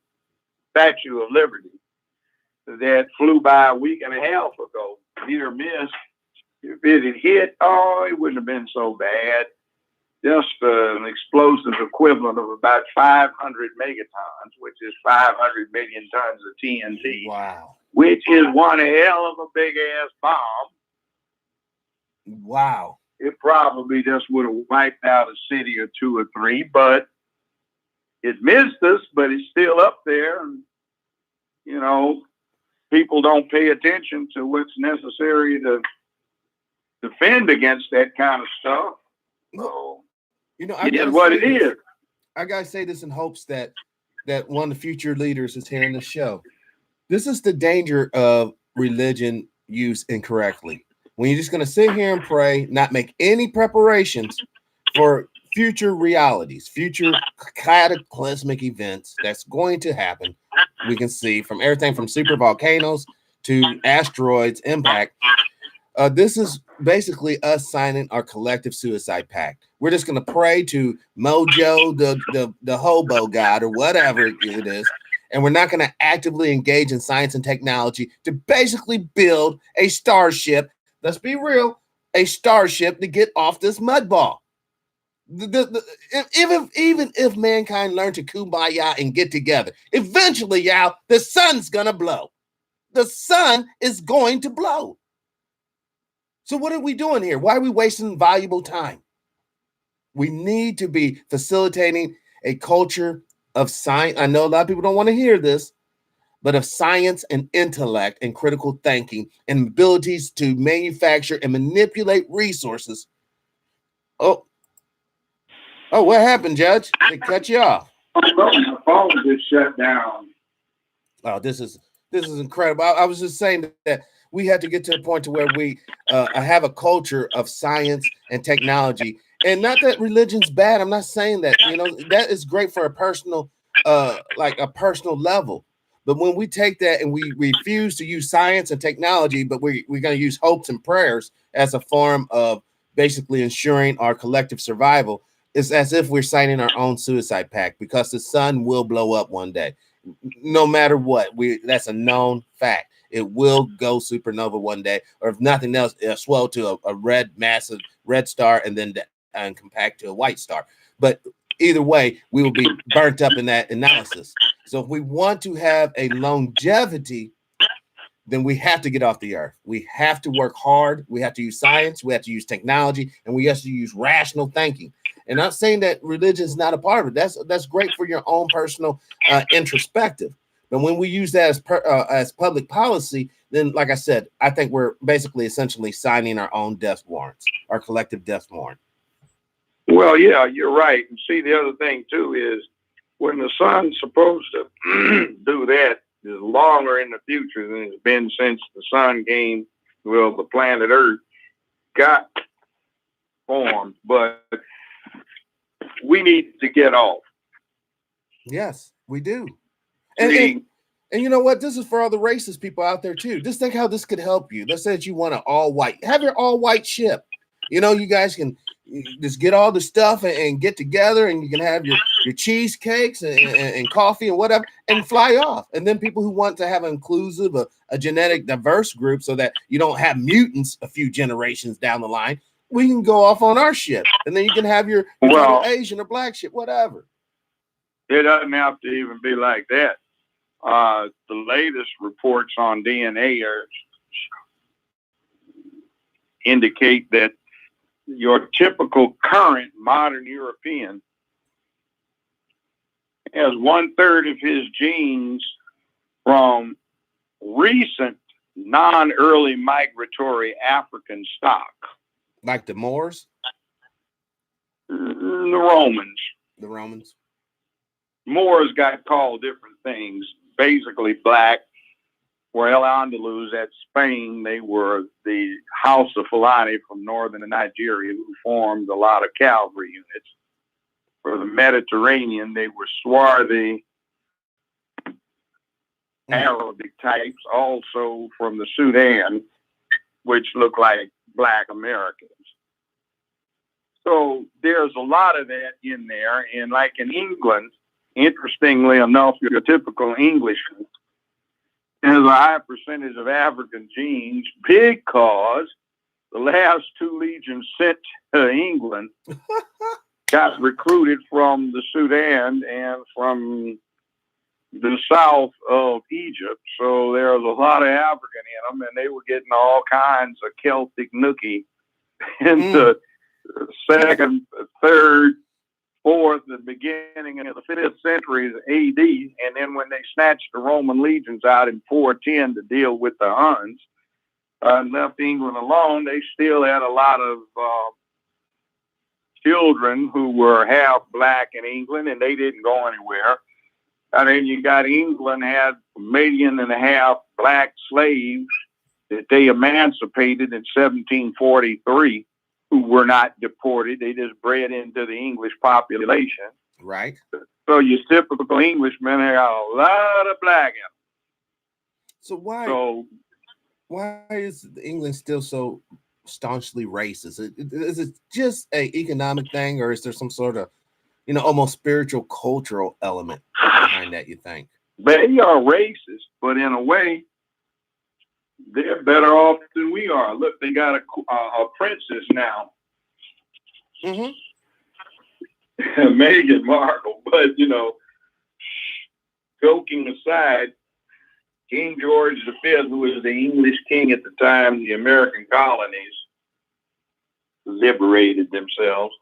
that flew by a week and a half ago. Near miss. If it had hit, it wouldn't have been so bad. Just an explosive equivalent of about 500 megatons, which is 500 million tons of TNT. Wow. Which is one hell of a big ass bomb. Wow. It probably just would have wiped out a city or two or three, but it missed us, but it's still up there. And, people don't pay attention to what's necessary to defend against that kind of stuff. So, it is what it is. I gotta say this in hopes that one of the future leaders is hearing the show. This is the danger of religion used incorrectly. When you're just gonna sit here and pray, not make any preparations for future realities, future cataclysmic events that's going to happen. We can see from everything from super volcanoes to asteroids impact. This is basically us signing our collective suicide pact. We're just going to pray to Mojo, the hobo god, or whatever it is, and we're not going to actively engage in science and technology to basically build a starship. Let's be real, a starship to get off this mud ball. Even if mankind learned to kumbaya and get together, eventually, y'all, the sun's gonna blow. The sun is going to blow. So what are we doing here? Why are we wasting valuable time? We need to be facilitating a culture of science. I know a lot of people don't want to hear this, but of science and intellect and critical thinking and abilities to manufacture and manipulate resources. Oh, what happened, Judge? They cut you off. My phone just shut down. Oh, this is incredible. I was just saying that we have to get to the point to where we have a culture of science and technology, and not that religion's bad. I'm not saying that. That is great for a personal, like a personal level. But when we take that and we refuse to use science and technology, but we're going to use hopes and prayers as a form of basically ensuring our collective survival, it's as if we're signing our own suicide pact, because the sun will blow up one day no matter what. That's a known fact. It will go supernova one day, or if nothing else, it'll swell to a red, massive red star, and then compact to a white star. But either way, we will be burnt up in that analysis. So if we want to have a longevity, then we have to get off the earth. We have to work hard. We have to use science. We have to use technology, and we have to use rational thinking. And I'm saying that religion is not a part of it. That's great for your own personal introspective. But when we use that as public policy, then, like I said, I think we're basically essentially signing our own death warrants, our collective death warrant. Well, yeah, you're right. And see, the other thing too is when the sun's supposed to do that is longer in the future than it's been since the sun came. Well, the planet Earth got formed, but we need to get off. Yes, we do. And you know what? This is for all the racist people out there too. Just think how this could help you. Let's say that you want an all white. Have your all white ship. You guys can just get all the stuff and get together, and you can have your cheesecakes and coffee and whatever, and fly off. And then people who want to have an inclusive, a genetic diverse group, so that you don't have mutants a few generations down the line, we can go off on our ship, and then you can have your total Asian or black ship, whatever. It doesn't have to even be like that. The latest reports on DNA indicate that your typical current modern European has 1/3 of his genes from recent non-early migratory African stock. Like the Moors? The Romans. The Romans. Moors got called different things. Basically black. Where Al-Andalus at Spain, they were the House of Fulani from northern Nigeria, who formed a lot of cavalry units. For the Mediterranean, they were swarthy Arabic types, also from the Sudan, which look like black Americans. So there's a lot of that in there. And like in England, interestingly enough, your typical Englishman has a high percentage of African genes because the last 2 legions sent to England got recruited from the Sudan and from the south of Egypt. So there was a lot of African in them, and they were getting all kinds of Celtic nookie into second, third, fourth, the beginning of the 5th century AD, and then when they snatched the Roman legions out in 410 to deal with the Huns and left England alone, they still had a lot of children who were half black in England, and they didn't go anywhere. And then you got England had 1.5 million black slaves that they emancipated in 1743. Who were not deported. They just bred into the English population. Right. So your typical Englishman had a lot of black in them. So why is England still so staunchly racist? Is it just an economic thing, or is there some sort of, almost spiritual, cultural element behind that, you think? They are racist, but in a way, they're better off than we are. Look, they got a princess now. Mm-hmm. Meghan Markle. But, joking aside, King George V, who was the English king at the time, the American colonies, liberated themselves.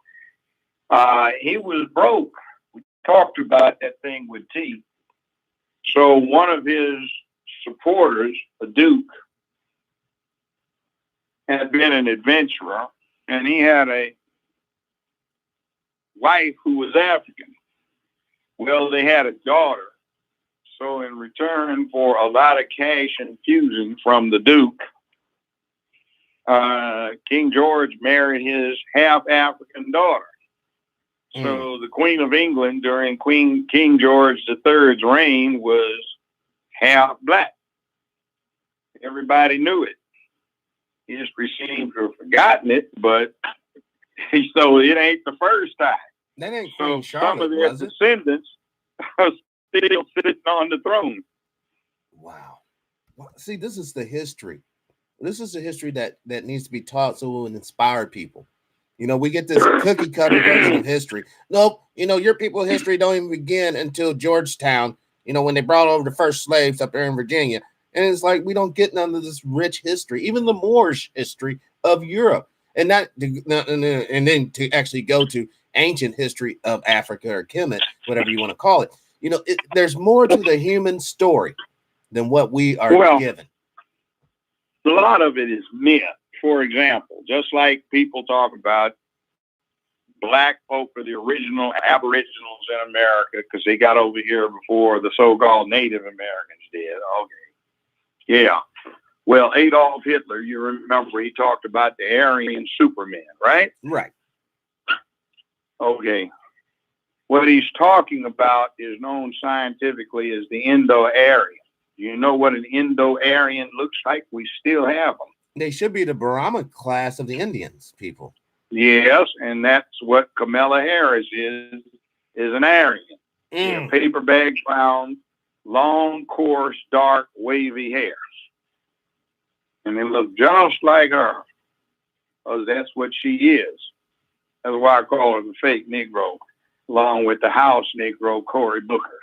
He was broke. We talked about that thing with T. So one of his supporters, a duke, had been an adventurer, and he had a wife who was African. Well, they had a daughter. So in return for a lot of cash infusion from the duke, King George married his half African daughter. So the Queen of England during King George III's reign was half black. Everybody knew it. History seems to have forgotten it, but so it ain't the first time. That ain't so Queen Charlotte, some of their descendants are still sitting on the throne. Wow. See, this is the history. This is the history that needs to be taught so it will inspire people. You know, we get this cookie cutter version of history. Nope, you know, your people's history don't even begin until Georgetown, you know, when they brought over the first slaves up there in Virginia. And it's like we don't get none of this rich history, even the Moorish history of Europe. And then to actually go to ancient history of Africa or Kemet, whatever you want to call it. You know, there's more to the human story than what we are given. A lot of it is myth. For example, just like people talk about black folk are the original aboriginals in America because they got over here before the so-called Native Americans did. Okay. Yeah. Well, Adolf Hitler, you remember he talked about the Aryan Superman, right? Right. Okay. What he's talking about is known scientifically as the Indo-Aryan. You know what an Indo-Aryan looks like? We still have them. They should be the Brahma class of the Indians people. Yes, and that's what Kamala Harris is an Aryan. Yeah, paper bag brown, long, coarse, dark, wavy hairs. And they look just like her. Because that's what she is. That's why I call her the fake Negro, along with the house Negro, Cory Booker.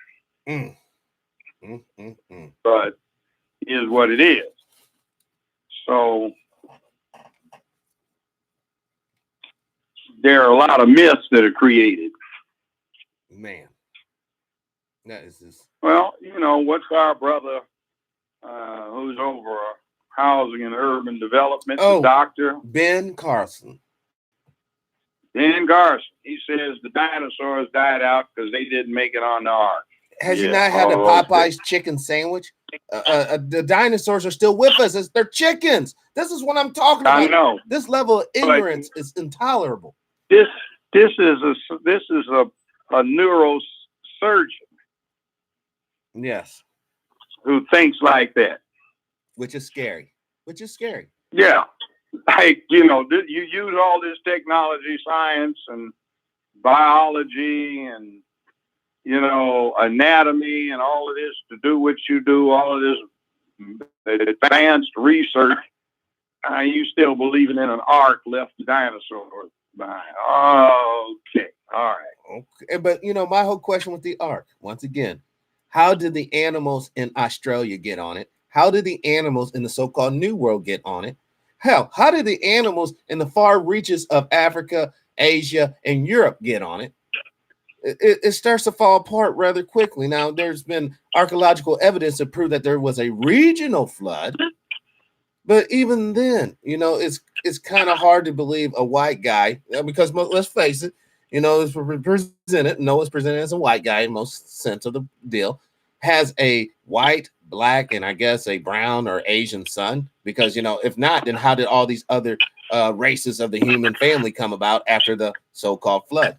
But it is what it is. So there are a lot of myths that are created. Man, that is just... Well, you know, what's our brother who's over housing and urban development, the doctor? Ben Carson. Ben Carson. He says the dinosaurs died out because they didn't make it on the ark. Has you not had a Popeye's chicken sandwich? The dinosaurs are still with us. They're chickens. This is what I'm talking about. I know. This level of ignorance is intolerable. This is a neurosurgeon. Yes. Who thinks like that. Which is scary. Yeah. Like, you know, you use all this technology, science and biology and, you know, anatomy and all of this to do what you do, all of this advanced research. You still believing in an ark left the dinosaurs behind. Okay. All right. Okay. But, you know, my whole question with the ark, once again, how did the animals in Australia get on it? How did the animals in the so-called New World get on it? Hell, how did the animals in the far reaches of Africa, Asia, and Europe get on it? It starts to fall apart rather quickly. Now, there's been archaeological evidence to prove that there was a regional flood. But even then, you know, it's kind of hard to believe a white guy, because let's face it, you know, it's presented, Noah's presented as a white guy in most sense of the deal, has a white, black, and I guess a brown or Asian son. Because, you know, if not, then how did all these other races of the human family come about after the so-called flood?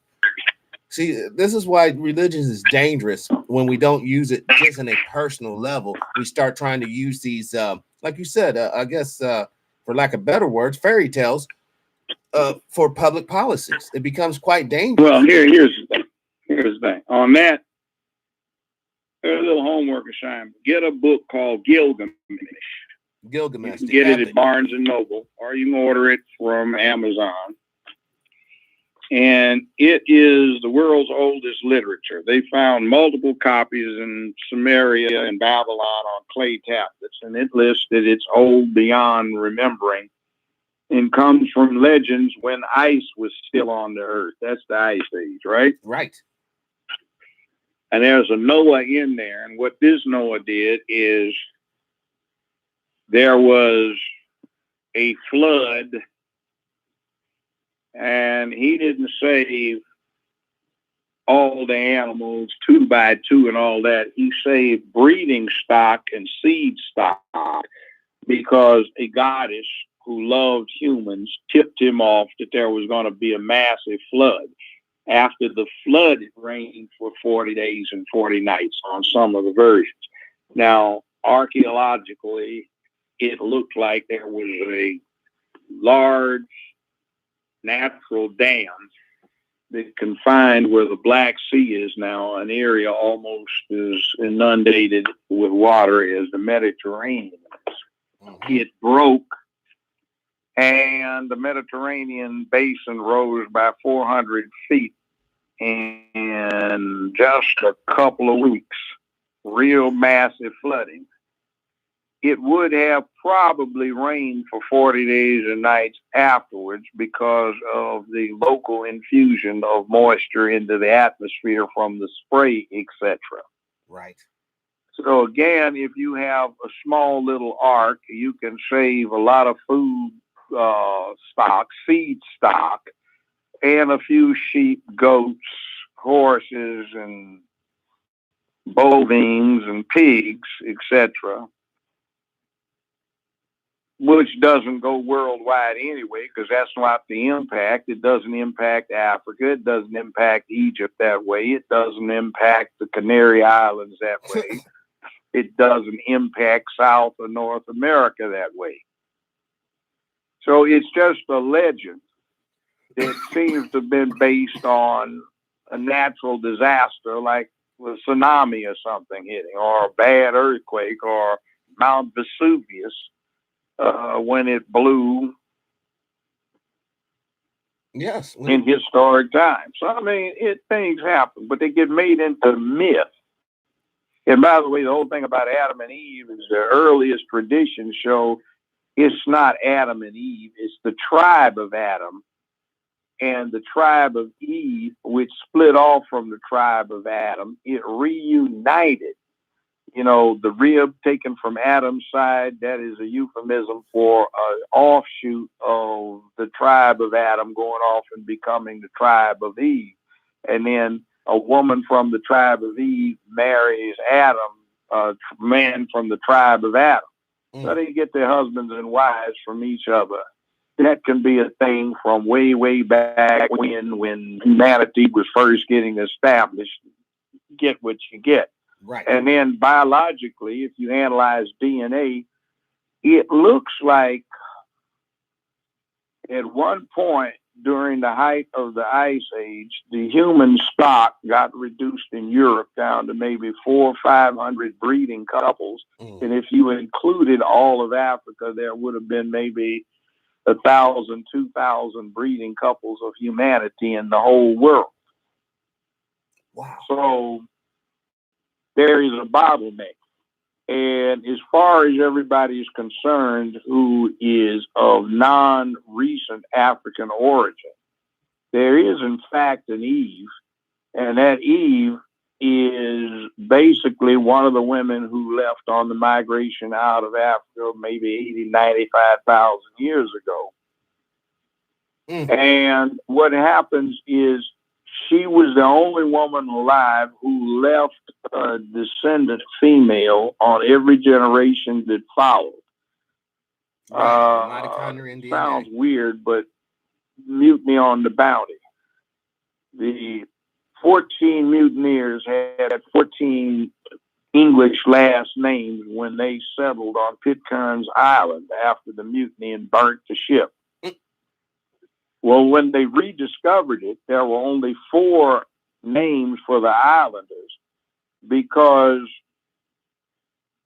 See, this is why religion is dangerous when we don't use it just in a personal level. We start trying to use these, like you said, I guess, for lack of better words, fairy tales for public policies. It becomes quite dangerous. Well, here's the thing. Here's the thing. On that, there's a little homework assignment. Get a book called Gilgamesh. You can get it at Barnes and Noble, or you can order it from Amazon. And it is the world's oldest literature. They found multiple copies in Sumeria and Babylon on clay tablets, and it lists that it's old beyond remembering. and comes from legends when ice was still on the earth. That's the ice age, right? Right. And there's a Noah in there. And what this Noah did is there was a flood, and he didn't save all the animals 2 by 2 and all that. He saved breeding stock and seed stock because a goddess who loved humans tipped him off that there was going to be a massive flood. After the flood, it rained for 40 days and 40 nights on some of the versions. Now, archaeologically, it looked like there was a large natural dam that confined where the Black Sea is now, an area almost as inundated with water as the Mediterranean is. Mm-hmm. It broke, and the Mediterranean basin rose by 400 feet in just a couple of weeks. Real massive flooding. It would have probably rained for 40 days and nights afterwards because of the local infusion of moisture into the atmosphere from the spray, etc. Right. So again, if you have a small little ark, you can save a lot of food stock, seed stock, and a few sheep, goats, horses, and bovines and pigs, etc., which doesn't go worldwide anyway, because that's not the impact. It doesn't impact Africa. It doesn't impact Egypt that way. It doesn't impact the Canary Islands that way. It doesn't impact South or North America that way. So it's just a legend that seems to have been based on a natural disaster like a tsunami or something hitting, or a bad earthquake, or Mount Vesuvius when it blew. Yes. In historic times. So, I mean, things happen, but they get made into myth. And by the way, the whole thing about Adam and Eve is the earliest traditions show it's not Adam and Eve, it's the tribe of Adam and the tribe of Eve, which split off from the tribe of Adam. It reunited. You know, the rib taken from Adam's side, that is a euphemism for an offshoot of the tribe of Adam going off and becoming the tribe of Eve. And then a woman from the tribe of Eve marries Adam, a man from the tribe of Adam. So they get their husbands and wives from each other. That can be a thing from way, way back when humanity was first getting established. Get what you get. Right. And then biologically, if you analyze DNA, it looks like at one point during the height of the Ice Age, the human stock got reduced in Europe down to maybe 400 or 500 breeding couples. And if you included all of Africa, there would have been maybe 1,000, 2,000 breeding couples of humanity in the whole world. Wow. So there is a bottleneck. And as far as everybody is concerned who is of non-recent African origin, there is in fact an Eve, and that Eve is basically one of the women who left on the migration out of Africa maybe 80, 95,000 years ago. And what happens is she was the only woman alive who left a descendant female on every generation that followed. Sounds weird, but Mutiny on the Bounty. The 14 mutineers had 14 English last names when they settled on Pitcairn's Island after the mutiny and burnt the ship. Well, when they rediscovered it, there were only 4 names for the islanders because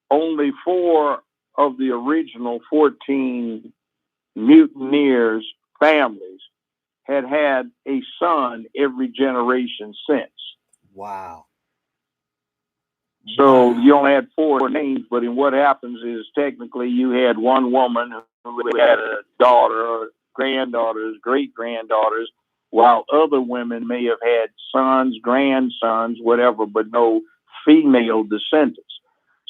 only 4 of the original 14 mutineers' families had had a son every generation since. Wow. So you only had 4 names, but in what happens is technically you had one woman who had a daughter, or granddaughters, great granddaughters, while other women may have had sons, grandsons, whatever, but no female descendants.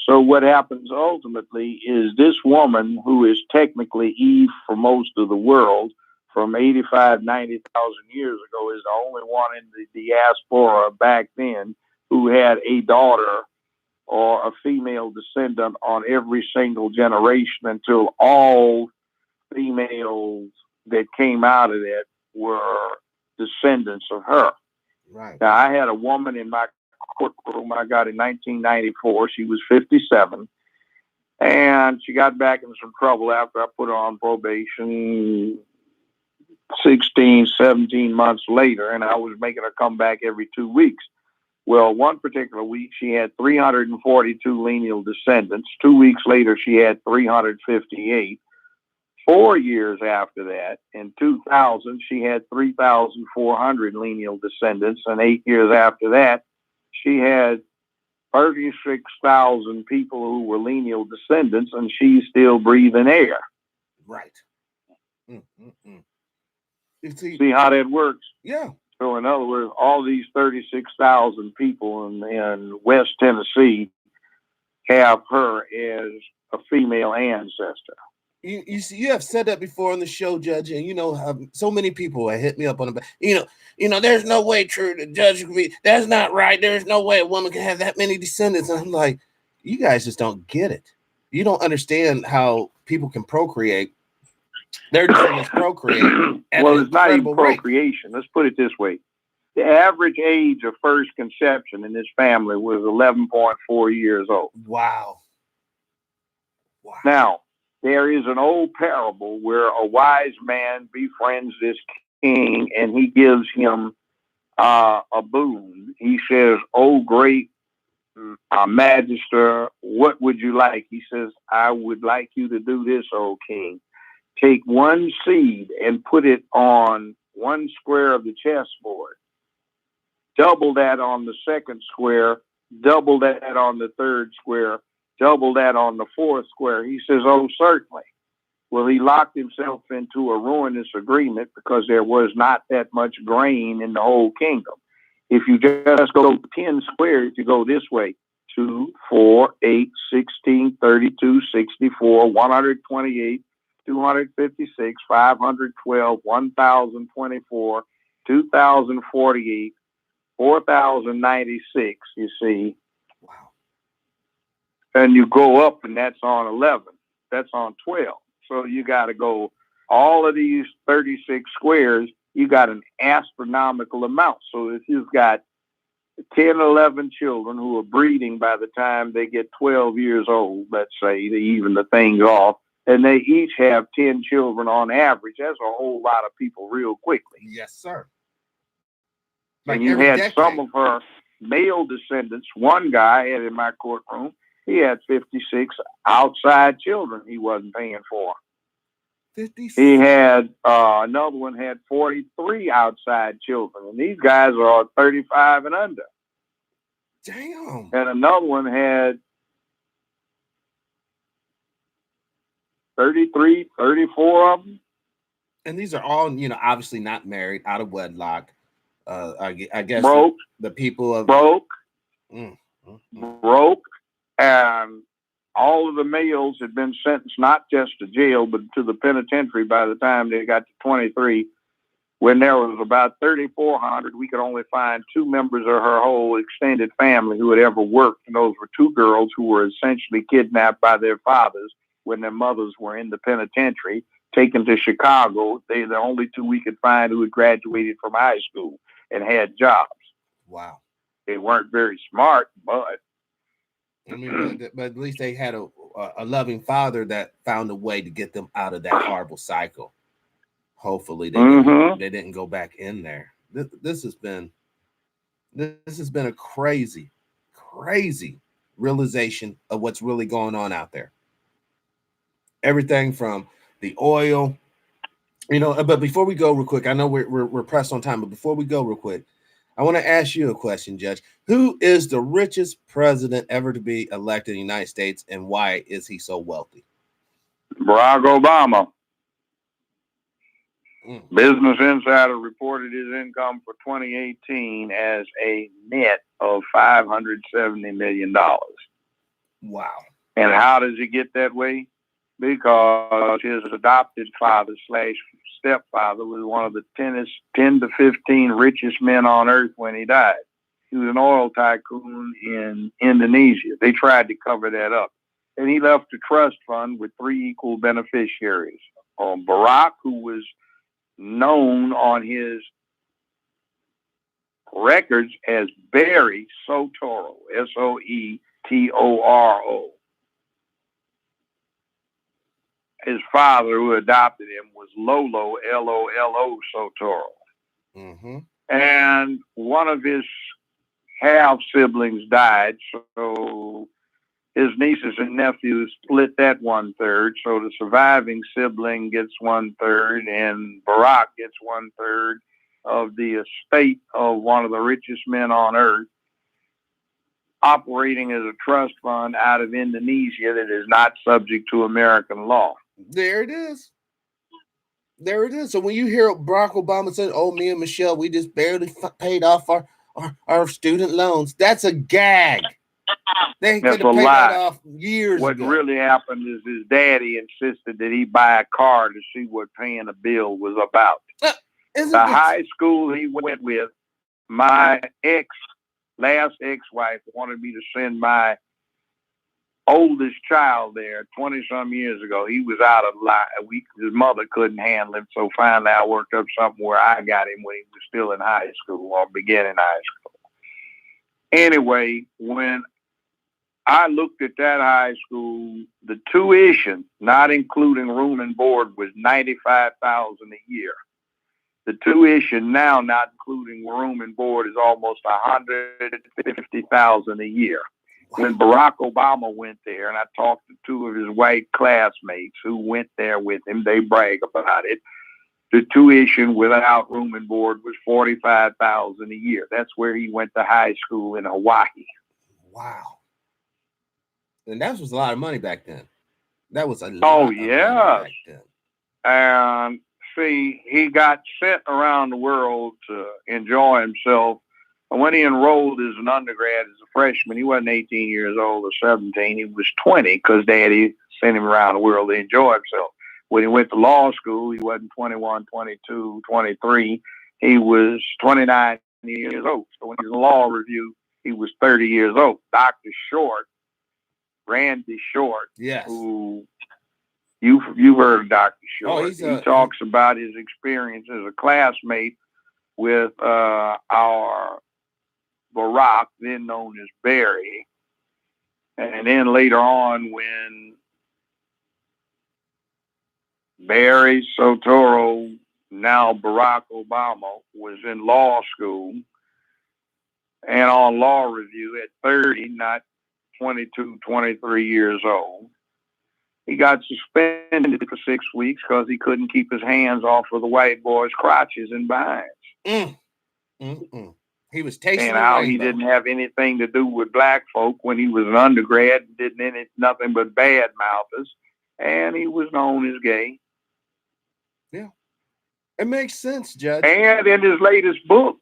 So what happens ultimately is this woman, who is technically Eve for most of the world, from 85, 90,000 years ago, is the only one in the diaspora back then who had a daughter or a female descendant on every single generation until all females that came out of that were descendants of her. Right. Now, I had a woman in my courtroom I got in 1994. She was 57. And she got back in some trouble after I put her on probation 16, 17 months later. And I was making her come back every 2 weeks. Well, one particular week, she had 342 lineal descendants. 2 weeks later, she had 358. 4 years after that, in 2000, she had 3,400 lineal descendants. And 8 years after that, she had 36,000 people who were lineal descendants, and she's still breathing air. Right. See how that works? Yeah. So in other words, all these 36,000 people in West Tennessee have her as a female ancestor. You see, you have said that before on the show, Judge, and you know so many people have hit me up on the back. You know, there's no way, True, the judge could be. That's not right. There's no way a woman can have that many descendants. And I'm like, you guys just don't get it. You don't understand how people can procreate. Their descendants procreate. Well, it's not even procreation. Let's put it this way. The average age of first conception in this family was 11.4 years old. Wow. Now, there is an old parable where a wise man befriends this king and he gives him a boon. He says, "Oh, great magister, what would you like?" He says, "I would like you to do this, O king. Take one seed and put it on one square of the chessboard. Double that on the second square, double that on the third square, double that on the fourth square." He says, "Oh, certainly." Well, he locked himself into a ruinous agreement because there was not that much grain in the whole kingdom. If you just go 10 squares, you go this way: 2, 4, 8, 16, 32, 64, 128, 256, 512, 1,024, 2,048, 4,096, you see. Wow. And you go up, and that's on 11. That's on 12. So you got to go all of these 36 squares, you got an astronomical amount. So if you've got 10, 11 children who are breeding by the time they get 12 years old, let's say, to even the thing off, and they each have 10 children on average, that's a whole lot of people real quickly. Yes, sir. Like and you had some of her male descendants. One guy had in my courtroom, he had 56 outside children he wasn't paying for. 56. He had another one had 43 outside children, and these guys are 35 and under. Damn. And another one had 33, 34 of them. And these are all, obviously not married, out of wedlock. I guess broke. The people of broke, broke, and all of the males had been sentenced not just to jail, but to the penitentiary by the time they got to 23. When there was about 3,400, we could only find 2 members of her whole extended family who had ever worked. And those were 2 girls who were essentially kidnapped by their fathers when their mothers were in the penitentiary, taken to Chicago. They're the only 2 we could find who had graduated from high school and had jobs. Wow. They weren't very smart, but I mean, but at least they had a loving father that found a way to get them out of that horrible cycle. Hopefully they didn't go back in there. This has been a crazy realization of what's really going on out there. Everything from the oil, but before we go real quick, I know we're pressed on time, but before we go real quick, I want to ask you a question, Judge. Who is the richest president ever to be elected in the United States, and why is he so wealthy? Barack Obama. Business Insider reported his income for 2018 as a net of $570 million. Wow. And how does he get that way? Because his adopted father / stepfather was one of the 10 to 15 richest men on earth when he died. He was an oil tycoon in Indonesia. They tried to cover that up. And he left a trust fund with 3 equal beneficiaries. Barack, who was known on his records as Barry Soetoro, Soetoro. His father, who adopted him, was Lolo, Lolo Soetoro. Mm-hmm. And one of his half siblings died, so his nieces and nephews split that 1/3. So the surviving sibling gets 1/3, and Barack gets 1/3 of the estate of one of the richest men on earth, operating as a trust fund out of Indonesia that is not subject to American law. There it is. There it is. So when you hear Barack Obama say, "Oh, me and Michelle, we just barely paid off our student loans," that's a gag. They could have paid that off years ago. What really happened is his daddy insisted that he buy a car to see what paying a bill was about. High school he went with, my last ex-wife wanted me to send my oldest child there 20-some years ago. He was out of line. His mother couldn't handle him, so finally I worked up something where I got him when he was still in high school or beginning high school. Anyway, when I looked at that high school, the tuition, not including room and board, was $95,000 a year. The tuition now, not including room and board, is almost $150,000 a year. When Barack Obama went there, and I talked to 2 of his white classmates who went there with him, they brag about it. The tuition without room and board was $45,000 a year. That's where he went to high school in Hawaii. Wow. And that was a lot of money back then. That was a lot of money back then. And see, he got sent around the world to enjoy himself. And when he enrolled as an undergrad, as a freshman, he wasn't 18 years old or 17. He was 20 because Daddy sent him around the world to enjoy himself. When he went to law school, he wasn't 21, 22, 23. He was 29 years old. So when he was in law review, he was 30 years old. Dr. Short, Randy Short, yes, who you've heard of Dr. Short. He talks about his experience as a classmate with our Barack, then known as Barry. And then later on, when Barry Soetoro, now Barack Obama, was in law school and on law review at 30, not 22, 23 years old, he got suspended for 6 weeks because he couldn't keep his hands off of the white boys' crotches and behinds. He was tasting and how he didn't have anything to do with black folk when he was an undergrad, didn't nothing but bad mouthers, and he was known as gay. Yeah, it makes sense, Judge. And in his latest book,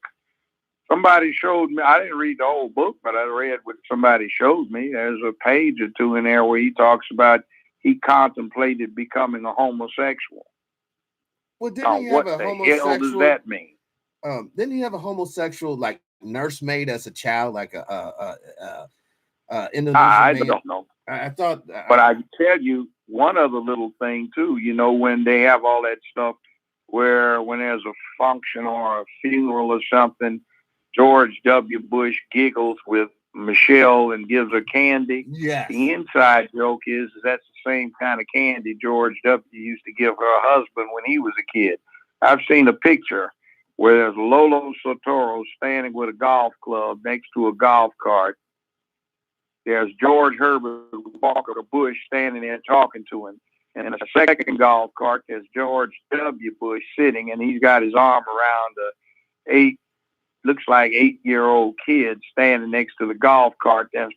somebody showed me, I didn't read the whole book, but I read what somebody showed me. There's a page or 2 in there where he talks about he contemplated becoming a homosexual. Well, didn't he have a homosexual? What the hell does that mean? Didn't he have a homosexual like nursemaid as a child, like Indonesian I man? don't know. I thought, but I can tell you one other little thing too. You know, when they have all that stuff, where when there's a function or a funeral or something, George W. Bush giggles with Michelle and gives her candy. Yes. The inside joke is that's the same kind of candy George W. used to give her husband when he was a kid. I've seen a picture where there's Lolo Soetoro standing with a golf club next to a golf cart. There's George Herbert Walker Bush standing there talking to him. And in a second golf cart, there's George W. Bush sitting, and he's got his arm around a looks like 8-year-old kid standing next to the golf cart. That's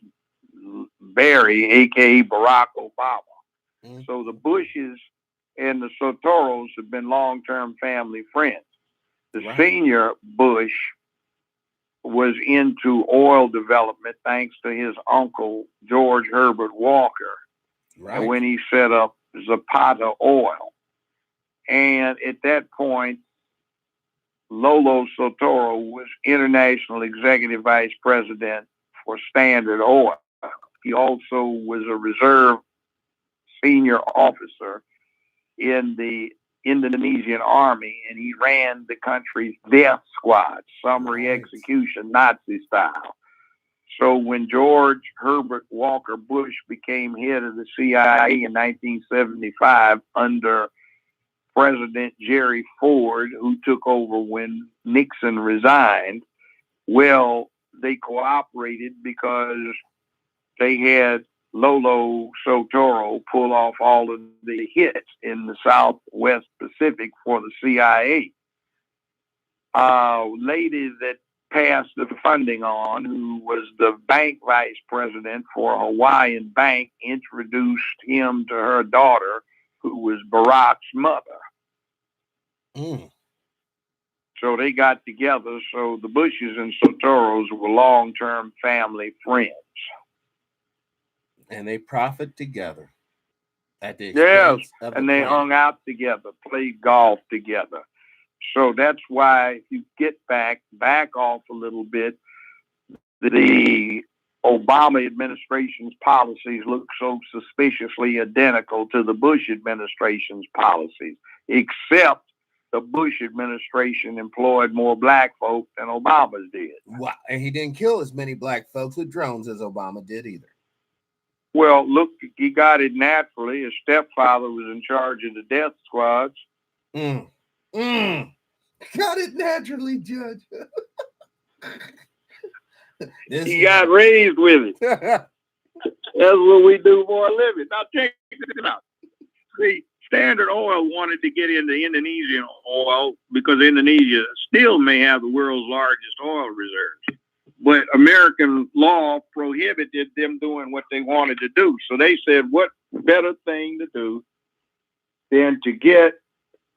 Barry, aka Barack Obama. Mm-hmm. So the Bushes and the Sotoros have been long-term family friends. The senior Bush was into oil development thanks to his uncle, George Herbert Walker, when he set up Zapata Oil. And at that point, Lolo Sotoro was international executive vice president for Standard Oil. He also was a reserve senior officer in the Indonesian army, and he ran the country's death squad, summary execution, Nazi style. So when George Herbert Walker Bush became head of the CIA in 1975 under President Jerry Ford, who took over when Nixon resigned, well, they cooperated because they had Lolo Sotoro pull off all of the hits in the Southwest Pacific for the CIA. Lady that passed the funding on, who was the bank vice president for Hawaiian Bank, introduced him to her daughter, who was Barack's mother. Mm. So they got together. So the Bushes and Sotoros were long-term family friends. And they profit together at the expense of the they hung out together, played golf together. So that's why if you get back off a little bit, the Obama administration's policies look so suspiciously identical to the Bush administration's policies, except the Bush administration employed more black folk than Obama's did. Wow. And he didn't kill as many black folks with drones as Obama did either. Well, look, he got it naturally. His stepfather was in charge of the death squads. Got it naturally, Judge. He got raised with it. That's what we do for a living. Now, check it out. See, Standard Oil wanted to get into Indonesian oil because Indonesia still may have the world's largest oil reserves. But American law prohibited them doing what they wanted to do. So they said, what better thing to do than to get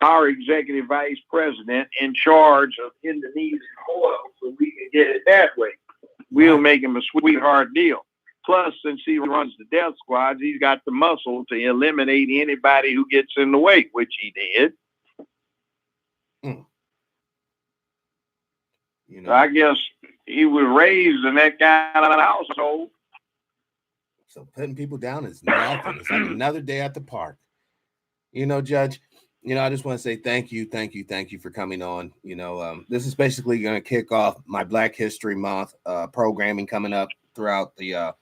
our executive vice president in charge of Indonesian oil so we can get it that way. We'll make him a sweetheart deal. Plus, since he runs the death squads, he's got the muscle to eliminate anybody who gets in the way, which he did. Mm. You know, I guess he was raised in that kind of household. So putting people down is nothing. It's like another day at the park. You know, Judge, you know, I just want to say thank you for coming on. You know, this is basically going to kick off my Black History Month programming coming up throughout the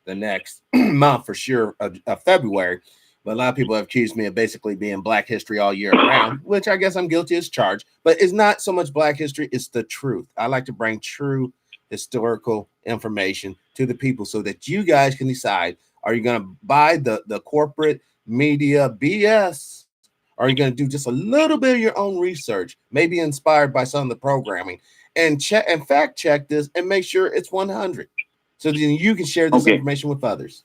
next month for sure of February. But a lot of people have accused me of basically being Black history all year round, which I guess I'm guilty as charged. But it's not so much Black history, it's the truth. I like to bring true historical information to the people so that you guys can decide, are you going to buy the corporate media BS? Or are you going to do just a little bit of your own research, maybe inspired by some of the programming, and check and fact check this and make sure it's 100, so then you can share this information with others.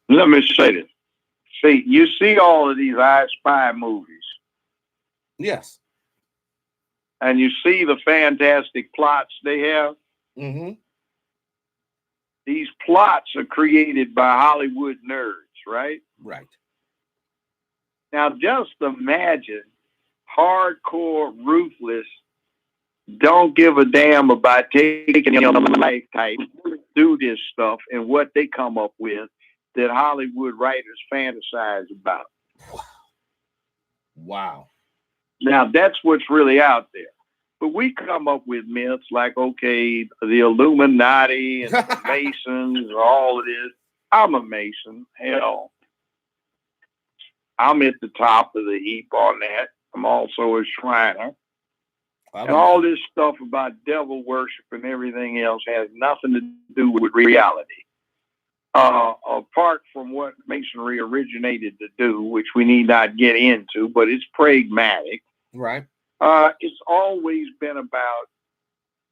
Let me say this. See, you see all of these I Spy movies. Yes. And you see the fantastic plots they have. Mm-hmm. These plots are created by Hollywood nerds, right? Right. Now, just imagine hardcore, ruthless, don't give a damn about taking your life type, do this stuff, and what they come up with that Hollywood writers fantasize about. Wow. Now, that's what's really out there. But we come up with myths like, okay, the Illuminati and the Masons, all of this. I'm a Mason. Hell, I'm at the top of the heap on that. I'm also a Shriner. And all this stuff about devil worship and everything else has nothing to do with reality. Apart from what Masonry originated to do, which we need not get into, but it's pragmatic. Right. It's always been about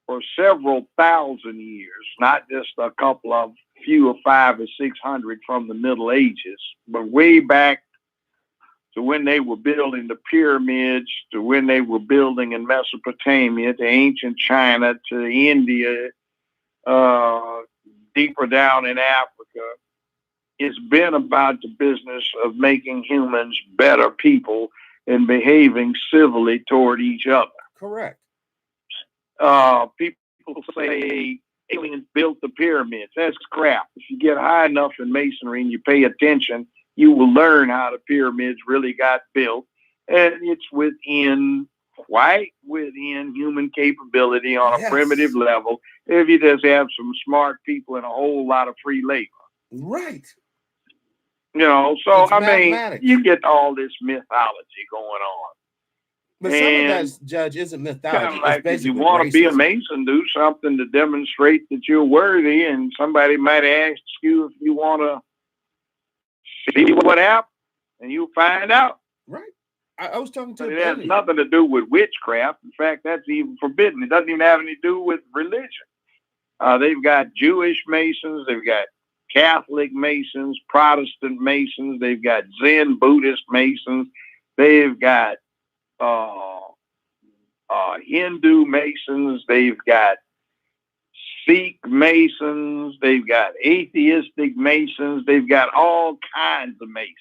for several thousand years, not just a couple of few of 500 or 600 from the Middle Ages, but way back to when they were building the pyramids, to when they were building in Mesopotamia, to ancient China, to India, deeper down in Africa. It's been about the business of making humans better people and behaving civilly toward each other. Correct. People say aliens built the pyramids. That's crap. If you get high enough in masonry and you pay attention, you will learn how the pyramids really got built. And it's quite within human capability on a primitive level if you just have some smart people and a whole lot of free labor. Right. So it's mathematics. You get all this mythology going on. But some of that, Judge, isn't mythology. Kind of like if you want to be a Mason, do something to demonstrate that you're worthy, and somebody might ask you if you want to see what happened, and you'll find out. Right. I was talking to it has nothing to do with witchcraft. In fact, that's even forbidden. It doesn't even have anything to do with religion. They've got Jewish Masons, they've got Catholic Masons, Protestant Masons, they've got Zen Buddhist Masons, they've got Hindu Masons, they've got Sikh Masons, they've got atheistic Masons, they've got all kinds of Masons.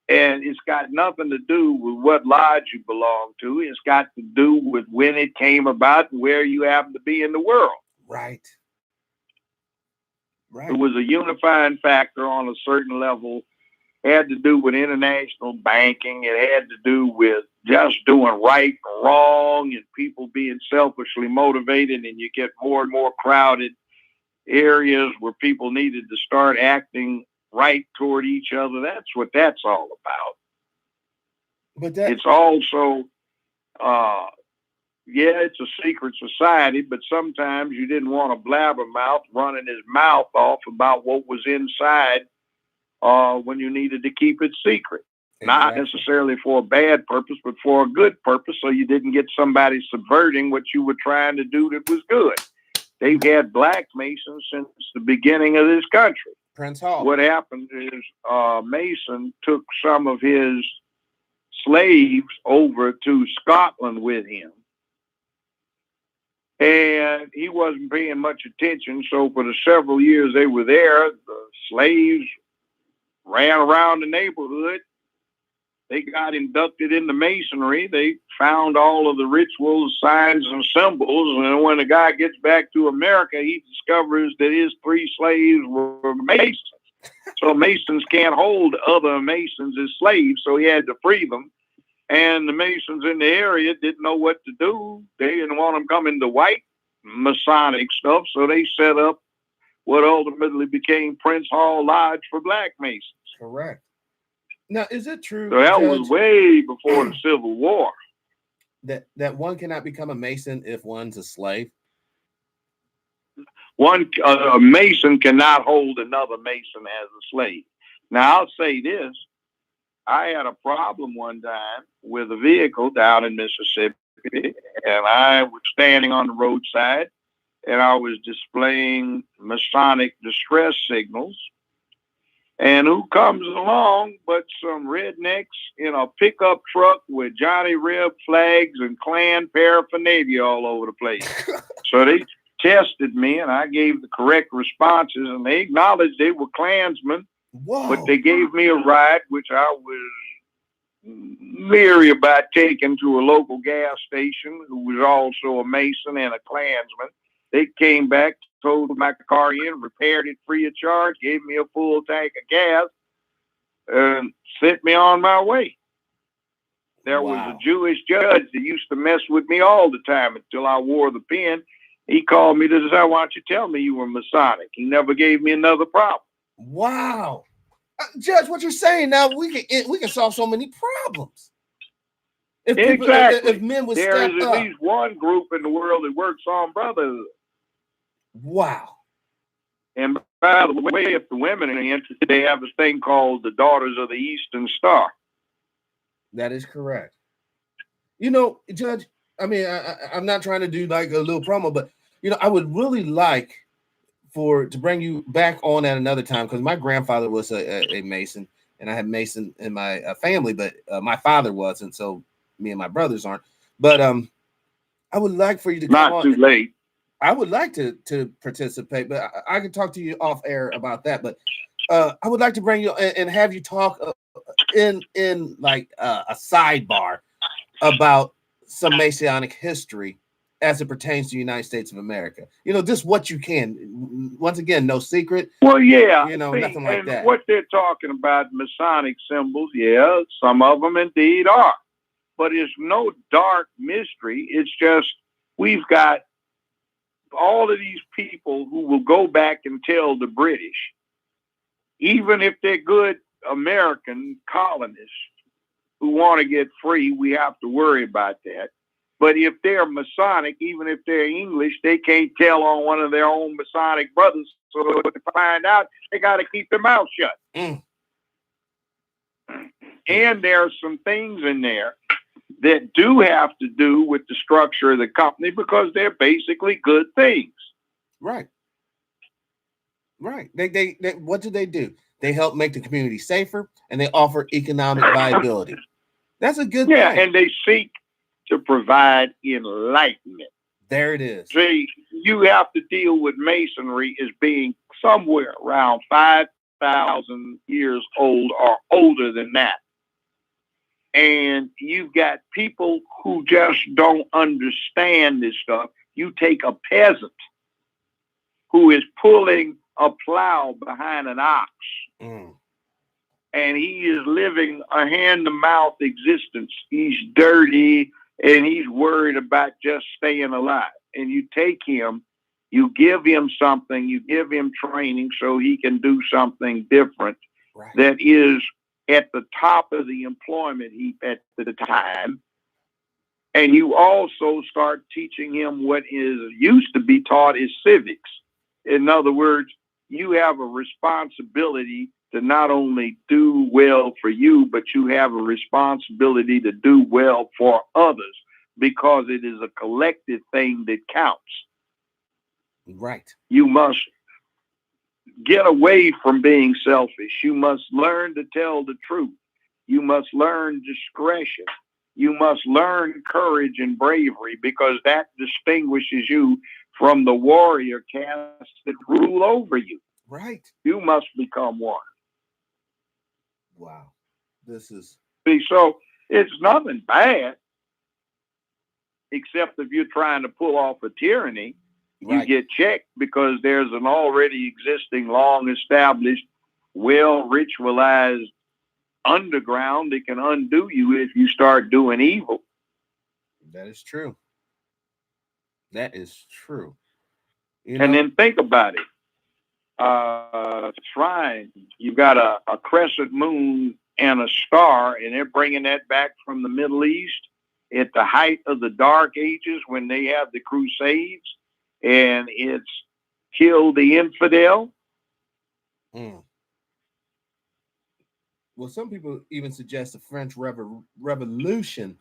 And it's got nothing to do with what lodge you belong to. It's got to do with when it came about and where you happen to be in the world. Right. It was a unifying factor on a certain level. It had to do with international banking. It had to do with just doing right and wrong and people being selfishly motivated, and you get more and more crowded areas where people needed to start acting right toward each other. That's what that's all about. But it's also, it's a secret society, but sometimes you didn't want a blabbermouth running his mouth off about what was inside when you needed to keep it secret. Exactly. Not necessarily for a bad purpose, but for a good purpose, so you didn't get somebody subverting what you were trying to do that was good. They've had black Masons since the beginning of this country. Prince Hall. What happened is Mason took some of his slaves over to Scotland with him. And he wasn't paying much attention. So for the several years they were there, the slaves ran around the neighborhood. They got inducted into Masonry. They found all of the rituals, signs, and symbols. And when the guy gets back to America, he discovers that his 3 slaves were Masons. So Masons can't hold other Masons as slaves, so he had to free them. And the Masons in the area didn't know what to do. They didn't want them coming to white Masonic stuff, so they set up what ultimately became Prince Hall Lodge for black Masons. Correct. Now, is it true? So that was way before the Civil War. That one cannot become a Mason if one's a slave? A Mason cannot hold another Mason as a slave. Now, I'll say this. I had a problem one time with a vehicle down in Mississippi, and I was standing on the roadside, and I was displaying Masonic distress signals. And who comes along but some rednecks in a pickup truck with Johnny Reb flags and Klan paraphernalia all over the place. So they tested me, and I gave the correct responses, and they acknowledged they were Klansmen. Whoa. But they gave me a ride, which I was leery about taking to a local gas station, who was also a Mason and a Klansman. They came back, towed my car in, repaired it free of charge, gave me a full tank of gas, and sent me on my way. There was a Jewish judge that used to mess with me all the time until I wore the pin. He called me to say, "Why don't you tell me you were Masonic?" He never gave me another problem. Wow. Judge, what you're saying now, we can solve so many problems. If men would step up. There is at least one group in the world that works on brotherhood. Wow. And by the way, if the women are interested, they have this thing called the Daughters of the Eastern Star. That is correct. You know, Judge, I mean, I'm not trying to do like a little promo, but I would really like to bring you back on at another time, because my grandfather was a Mason, and I had Mason in my family, but my father wasn't, so me and my brothers aren't. But I would like for you to come Not too on. late. I would like to participate, but I can talk to you off air about that. But I would like to bring you and have you talk in like a sidebar about some Masonic history as it pertains to the United States of America. Just what you can. Once again, no secret. Well, yeah, nothing like that. What they're talking about, Masonic symbols, yeah, some of them indeed are. But it's no dark mystery. It's just we've got all of these people who will go back and tell the British, even if they're good American colonists who want to get free, we have to worry about that. But if they're Masonic, even if they're English, they can't tell on one of their own Masonic brothers. So to find out, they got to keep their mouth shut. And there are some things in there that do have to do with the structure of the company, because they're basically good things. Right. They what do? They help make the community safer, and they offer economic viability. That's a good thing. And they seek to provide enlightenment. There it is. See, you have to deal with Masonry as being somewhere around 5,000 years old or older than that. And you've got people who just don't understand this stuff. You take a peasant who is pulling a plow behind an ox, and he is living a hand-to-mouth existence. He's dirty, and he's worried about just staying alive. And you take him, you give him something, you give him training so he can do something different that is at the top of the employment heap at the time. And you also start teaching him what is used to be taught is civics. In other words, you have a responsibility to not only do well for you, but you have a responsibility to do well for others, because it is a collective thing that counts. Right. You must get away from being selfish. You must learn to tell the truth. You must learn discretion. You must learn courage and bravery, because that distinguishes you from the warrior caste that rule over you. Right. You must become one. Wow. This is... See, so it's nothing bad, except if you're trying to pull off a tyranny. You get checked, because there's an already existing, long-established, well-ritualized underground that can undo you if you start doing evil. That is true. That is true. And then think about it. Shrine, you've got a crescent moon and a star, and they're bringing that back from the Middle East at the height of the Dark Ages, when they have the Crusades, and it's killed the infidel. Well, some people even suggest the French Revolution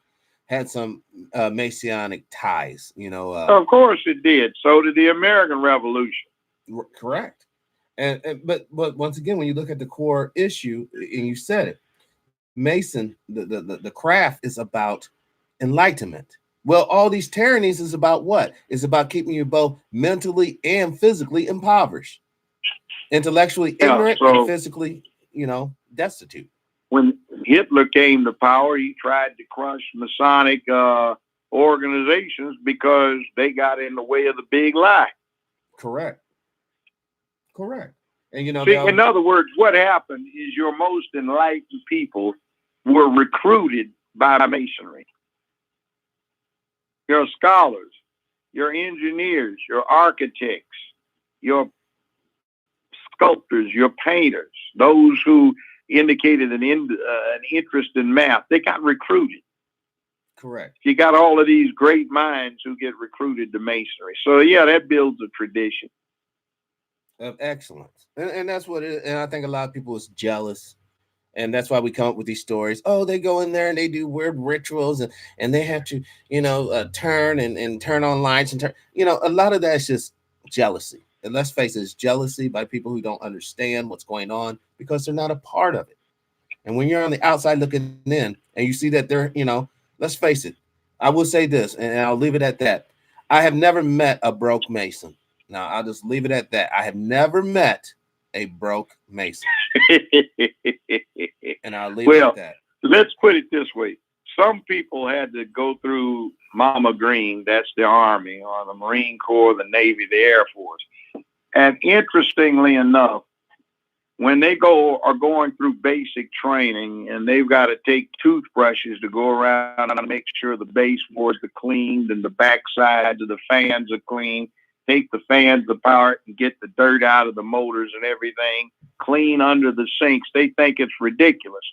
had some Masonic ties. Of course it did. So did the American Revolution. Correct. But once again, when you look at the core issue, and you said it, Mason, the craft is about enlightenment. Well, all these tyrannies is about what? It's about keeping you both mentally and physically impoverished, intellectually ignorant, and physically, destitute. When Hitler came to power, he tried to crush Masonic organizations because they got in the way of the big lie. Correct. And see, in other words, what happened is your most enlightened people were recruited by Masonry. Your scholars, your engineers, your architects, your sculptors, your painters, those who indicated an interest in math, they got recruited. Correct. You got all of these great minds who get recruited to Masonry. So yeah, that builds a tradition of excellence, and that's what it is. And I think a lot of people is jealous, And that's why we come up with these stories. Oh, they go in there and they do weird rituals, and they have to, turn and turn on lights and turn. A lot of that's just jealousy. And let's face it, it's jealousy by people who don't understand what's going on because they're not a part of it. And when you're on the outside looking in and you see that they're, let's face it, I will say this, and I'll leave it at that. I have never met a broke Mason. Now, I'll just leave it at that. I have never met a broke Mason. And I'll leave it at that. Let's put it this way. Some people had to go through Mama Green, that's the Army, or the Marine Corps, the Navy, the Air Force. And interestingly enough, when they are going through basic training and they've got to take toothbrushes to go around and make sure the baseboards are cleaned and the back sides of the fans are clean, take the fans apart and get the dirt out of the motors and everything, clean under the sinks, they think it's ridiculous.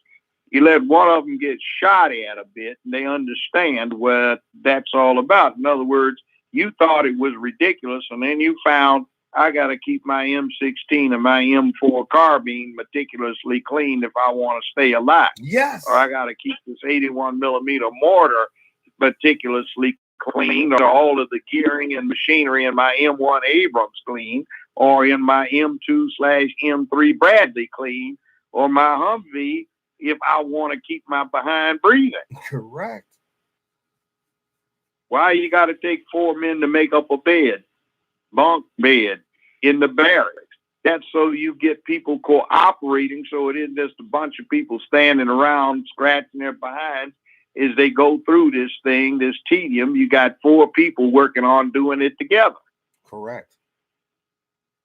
You let one of them get shot at a bit and they understand what that's all about. In other words, you thought it was ridiculous and then you found, I got to keep my M16 and my M4 carbine meticulously cleaned if I want to stay alive. Yes. Or I got to keep this 81 millimeter mortar meticulously cleaned, or all of the gearing and machinery in my M1 Abrams clean, or in my M2/M3 Bradley clean, or my Humvee if I want to keep my behind breathing. Correct. Why you got to take 4 men to make up a bed, bunk bed in the barracks? That's so you get people cooperating, so it isn't just a bunch of people standing around scratching their behinds as they go through this thing, this tedium. You got 4 people working on doing it together. Correct.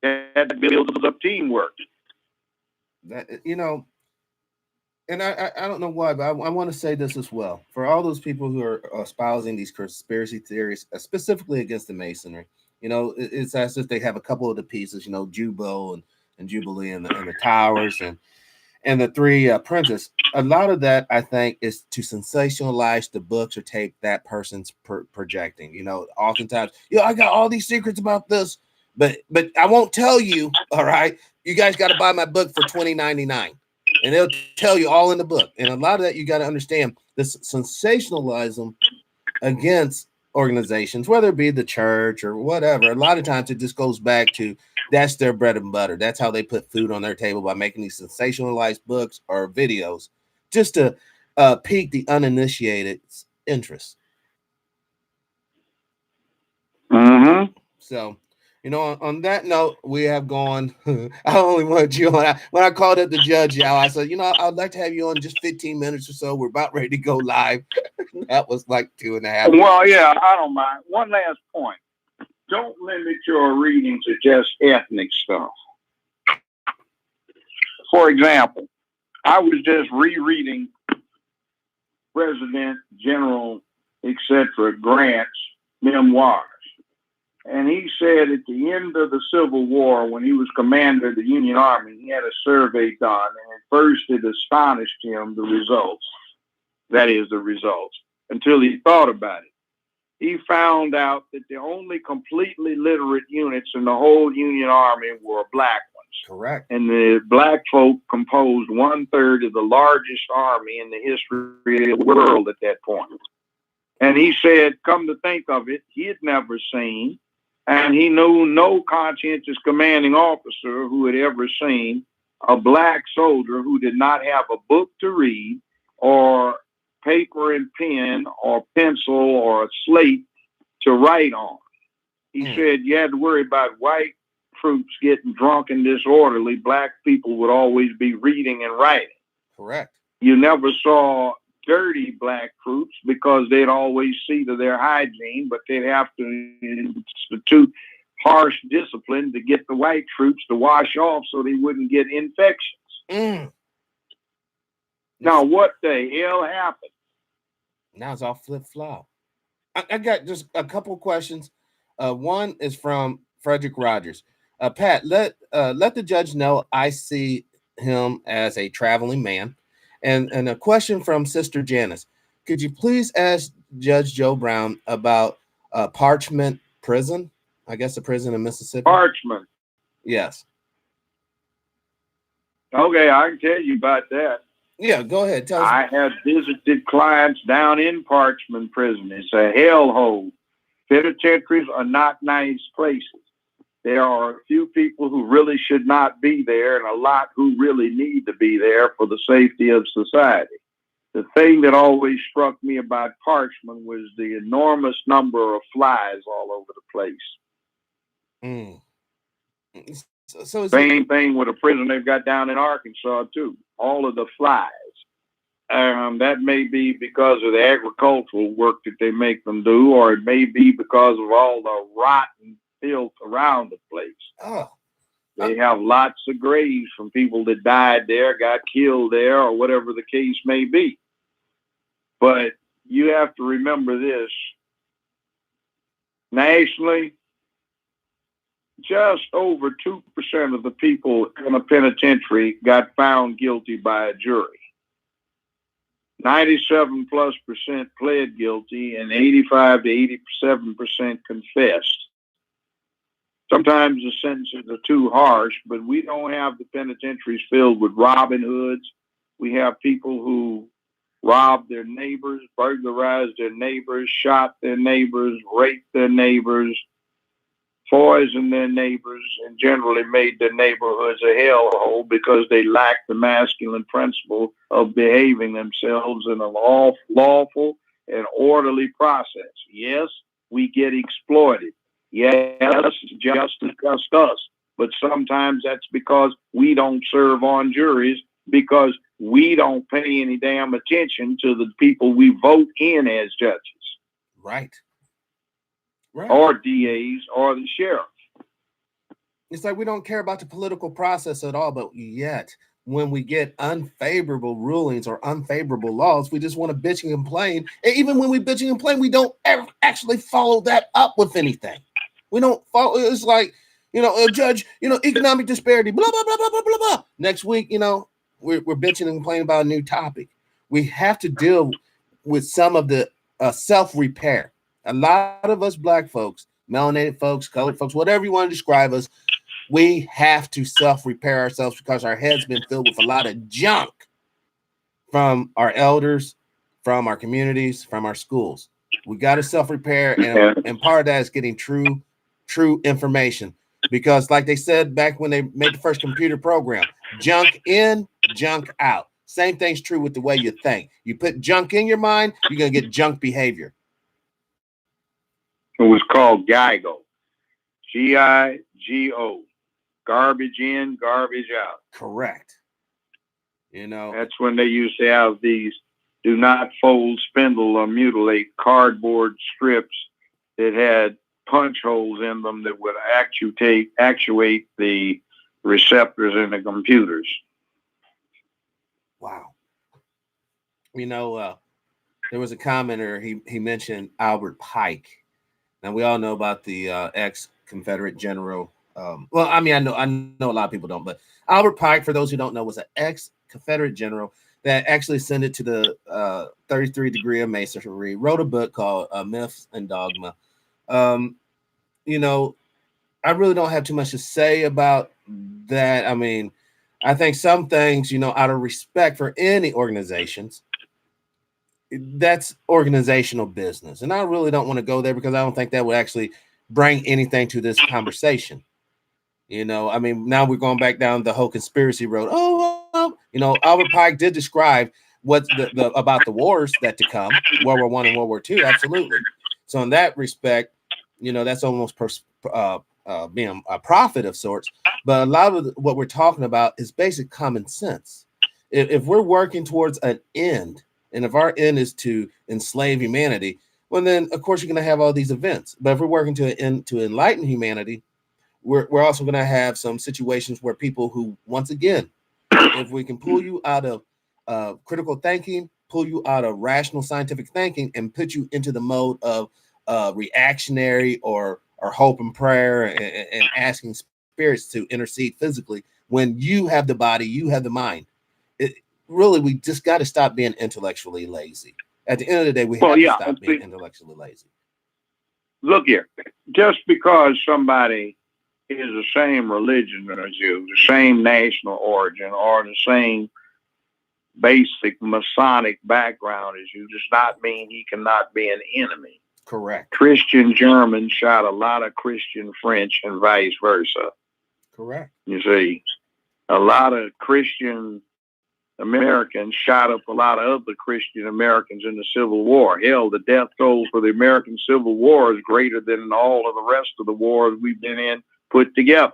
That builds up teamwork. That, and I don't know why, but I want to say this as well. For all those people who are espousing these conspiracy theories, specifically against the Masonry, it's as if they have a couple of the pieces, Jubal and Jubilee and the towers and the 3 apprentices. A lot of that, I think, is to sensationalize the books or take that person's projecting. Oftentimes, I got all these secrets about this, but I won't tell you. All right, you guys got to buy my book for $20.99. And they'll tell you all in the book. And a lot of that, you got to understand this sensationalism against organizations, whether it be the church or whatever. A lot of times it just goes back to that's their bread and butter. That's how they put food on their table, by making these sensationalized books or videos just to pique the uninitiated interest. Mm-hmm. So, on that note, we have gone. I only wanted you on. When I called up the judge, I said, I'd like to have you on just 15 minutes or so. We're about ready to go live. That was like 2.5. Well, yeah, I don't mind. One last point. Don't limit your reading to just ethnic stuff. For example, I was just rereading President General, etc., Grant's memoirs. And he said at the end of the Civil War, when he was commander of the Union Army, he had a survey done. And at first it astonished him, the results. That is, the results, until he thought about it. He found out that the only completely literate units in the whole Union Army were black ones. Correct. And the black folk composed 1/3 of the largest army in the history of the world at that point. And he said, come to think of it, he had never seen, and he knew no conscientious commanding officer who had ever seen a black soldier who did not have a book to read, or paper and pen, or pencil, or a slate to write on. He said you had to worry about white troops getting drunk and disorderly. Black people would always be reading and writing. Correct. You never saw dirty black troops because they'd always see to their hygiene, but they'd have to institute harsh discipline to get the white troops to wash off so they wouldn't get infections. Now, what the hell happened? Now it's all flip-flop. I got just a couple questions. One is from Frederick Rogers. Pat, let the judge know I see him as a traveling man. And a question from Sister Janice. Could you please ask Judge Joe Brown about Parchment Prison? I guess the prison in Mississippi. Parchment. Yes. Okay, I can tell you about that. Yeah, go ahead. Tell us. I have visited clients down in Parchman Prison. It's a hellhole. Penitentiaries are not nice places. There are a few people who really should not be there and a lot who really need to be there for the safety of society. The thing that always struck me about Parchman was the enormous number of flies all over the place. Mm. So Same thing with a prison they've got down in Arkansas, too. All of the flies. That may be because of the agricultural work that they make them do, or it may be because of all the rotten filth around the place. Oh. They have lots of graves from people that died there, got killed there, or whatever the case may be. But you have to remember this. Nationally, just over 2% of the people in a penitentiary got found guilty by a jury. 97+% pled guilty and 85 to 87% confessed. Sometimes the sentences are too harsh, but we don't have the penitentiaries filled with Robin Hoods. We have people who robbed their neighbors, burglarized their neighbors, shot their neighbors, raped their neighbors, poisoned their neighbors, and generally made their neighborhoods a hellhole because they lacked the masculine principle of behaving themselves in a lawful and orderly process. Yes, we get exploited. Yes, justice just us. But sometimes that's because we don't serve on juries, because we don't pay any damn attention to the people we vote in as judges. Right. Or DAs or the sheriff. It's like we don't care about the political process at all, but yet when we get unfavorable rulings or unfavorable laws, we just want to bitch and complain. And even when we bitch and complain, we don't ever actually follow that up with anything. We don't follow. It's like, a judge, economic disparity, blah, blah, blah, blah, blah, blah, blah. Next week, we're bitching and complaining about a new topic. We have to deal with some of the self-repair. A lot of us Black folks, melanated folks, colored folks, whatever you want to describe us, we have to self-repair ourselves because our head's been filled with a lot of junk from our elders, from our communities, from our schools. We got to self-repair, and part of that is getting true information. Because like they said back when they made the first computer program, junk in, junk out. Same thing's true with the way you think. You put junk in your mind, you're going to get junk behavior. It was called GIGO. GIGO. Garbage in, garbage out. Correct. That's when they used to have these do not fold, spindle, or mutilate cardboard strips that had punch holes in them that would actuate the receptors in the computers. Wow. There was a commenter, he mentioned Albert Pike. Now we all know about the ex-Confederate general. I know a lot of people don't, but Albert Pike, for those who don't know, was an ex-Confederate general that actually ascended to the 33rd degree of Masonry, wrote a book called Myth and Dogma. I really don't have too much to say about that. I mean, I think some things, out of respect for any organizations, that's organizational business. And I really don't want to go there because I don't think that would actually bring anything to this conversation. Now we're going back down the whole conspiracy road. Albert Pike did describe what's the about the wars that to come, World War I and World War II. Absolutely. So in that respect, that's almost being a prophet of sorts. But a lot of what we're talking about is basic common sense. If we're working towards an end, and if our end is to enslave humanity, well, then of course you're going to have all these events. But if we're working to enlighten humanity, we're also going to have some situations where people who, once again, if we can pull you out of critical thinking, pull you out of rational scientific thinking, and put you into the mode of reactionary or hope and prayer and asking spirits to intercede physically, when you have the body, you have the mind. Really, we just got to stop being intellectually lazy. At the end of the day, we have to stop being intellectually lazy. Look here, just because somebody is the same religion as you, the same national origin, or the same basic Masonic background does not mean he cannot be an enemy. Correct. Christian Germans shot a lot of Christian French and vice versa. Correct. You see, a lot of Christian Americans shot up a lot of other Christian Americans in the Civil War. Hell, the death toll for the American Civil War is greater than all of the rest of the wars we've been in put together.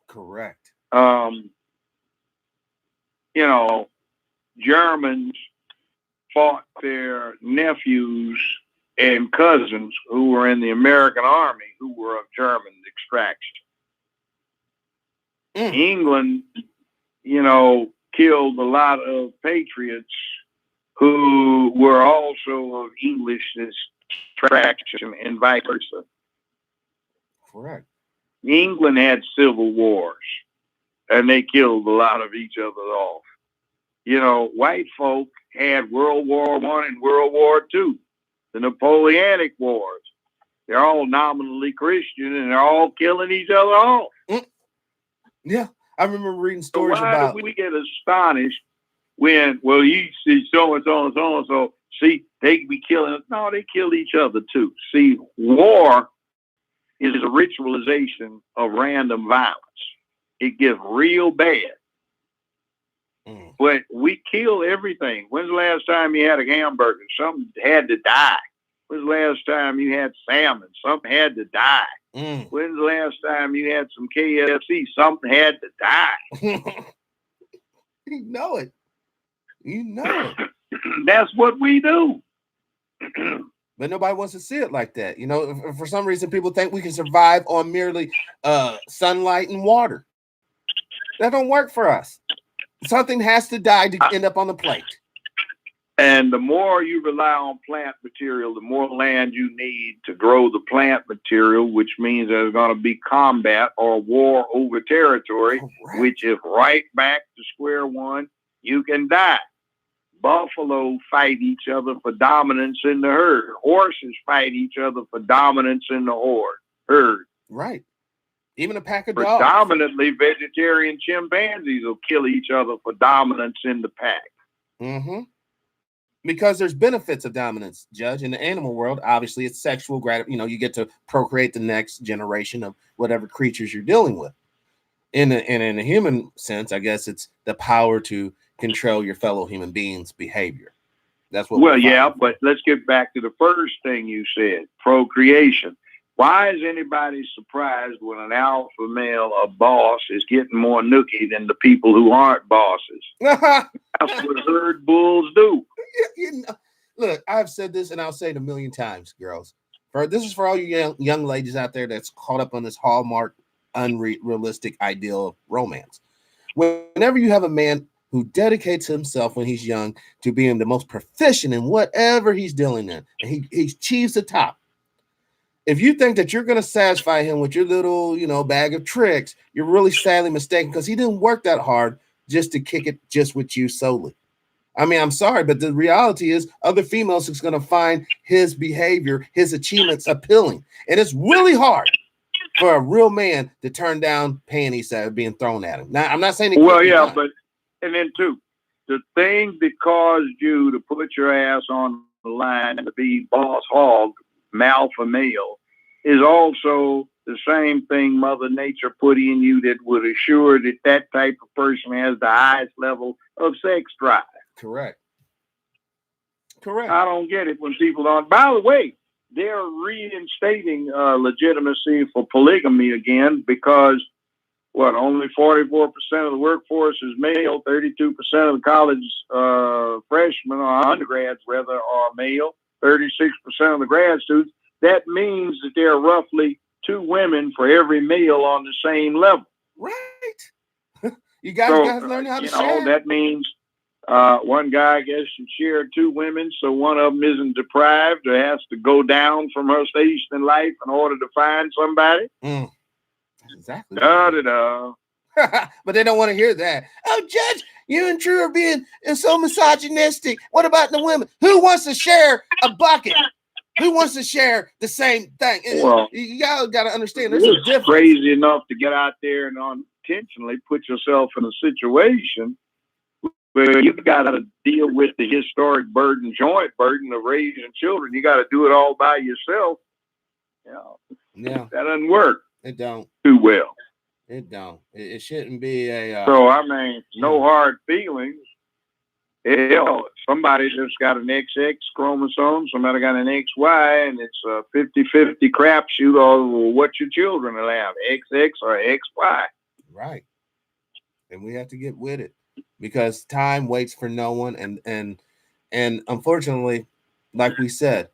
Correct. You know, Germans fought their nephews and cousins who were in the American army who were of German extraction. England, you know, killed a lot of patriots who were also of English extraction and vice versa. Correct. England had civil wars and they killed a lot of each other off. You know, white folk had World War I and World War II, the Napoleonic Wars. They're all nominally Christian and they're all killing each other off. Yeah, I remember reading stories so why about. Do we get astonished when, well, you see so and so and so and so. See, they be killing us. No, they kill each other too. See, war is a ritualization of random violence. It gets real bad. But we kill everything. When's the last time you had a hamburger? Something had to die. When's the last time you had salmon? Something had to die. When's the last time you had some KFC? Something had to die. You know it. You know it. That's what we do. But nobody wants to see it like that. You know, for some reason, people think we can survive on merely sunlight and water. That don't work for us. Something has to die to end up on the plate. And the more you rely on plant material, the more land you need to grow the plant material, which means there's going to be combat or war over territory, which is right back to square one. You can die. Buffalo fight each other for dominance in the herd. Horses fight each other for dominance in the herd. Right. Even a pack of dogs. Predominantly vegetarian chimpanzees will kill each other for dominance in the pack. Because there's benefits of dominance, Judge. In the animal world, obviously, it's sexual gratification. You know, you get to procreate the next generation of whatever creatures you're dealing with. In a human sense, I guess it's the power to control your fellow human beings' behavior. That's what. Well, yeah, but let's get back to the first thing you said: procreation. Why is anybody surprised when an alpha male, a boss, is getting more nookie than the people who aren't bosses? That's what herd bulls do. You know, look, I've said this and I'll say it a million times, girls. This is for all you young ladies out there that's caught up on this Hallmark, unrealistic ideal of romance. Whenever you have a man who dedicates himself when he's young to being the most proficient in whatever he's dealing in, and he achieves the top, if you think that you're going to satisfy him with your little, bag of tricks, you're really sadly mistaken, because he didn't work that hard just to kick it just with you solely. I mean, I'm sorry, but the reality is other females is going to find his behavior, his achievements appealing. And it's really hard for a real man to turn down panties that are being thrown at him. Now, I'm not saying it. Well, yeah, but, and then too, the thing that caused you to put your ass on the line to be boss hog, alpha male, is also the same thing Mother Nature put in you that would assure that type of person has the highest level of sex drive. Correct. I don't get it when people don't. By the way, they're reinstating legitimacy for polygamy again because only 44% of the workforce is male, 32% of the college freshmen or undergrads rather are male, 36% of the grad students. That means that there are roughly 2 women for every male on the same level. Right. You guys learn how to share. That means one guy, I guess, should share 2 women, so one of them isn't deprived or has to go down from her station in life in order to find somebody. Exactly. But they don't want to hear that. Oh, Judge, you and True are being so misogynistic. What about the women? Who wants to share a bucket? Who wants to share the same thing? Well, you got to understand there's a difference. Crazy enough to get out there and unintentionally put yourself in a situation Well, you've got to deal with the historic joint burden of raising children. You got to do it all by yourself. Yeah, that doesn't work. It don't. Too well. It don't. It shouldn't be a. So I mean, no hard feelings. Hell, somebody just got an XX chromosome, somebody got an XY, and it's a 50-50 crapshoot over what your children will have, XX or XY. Right. And we have to get with it because time waits for no one. And unfortunately, like we said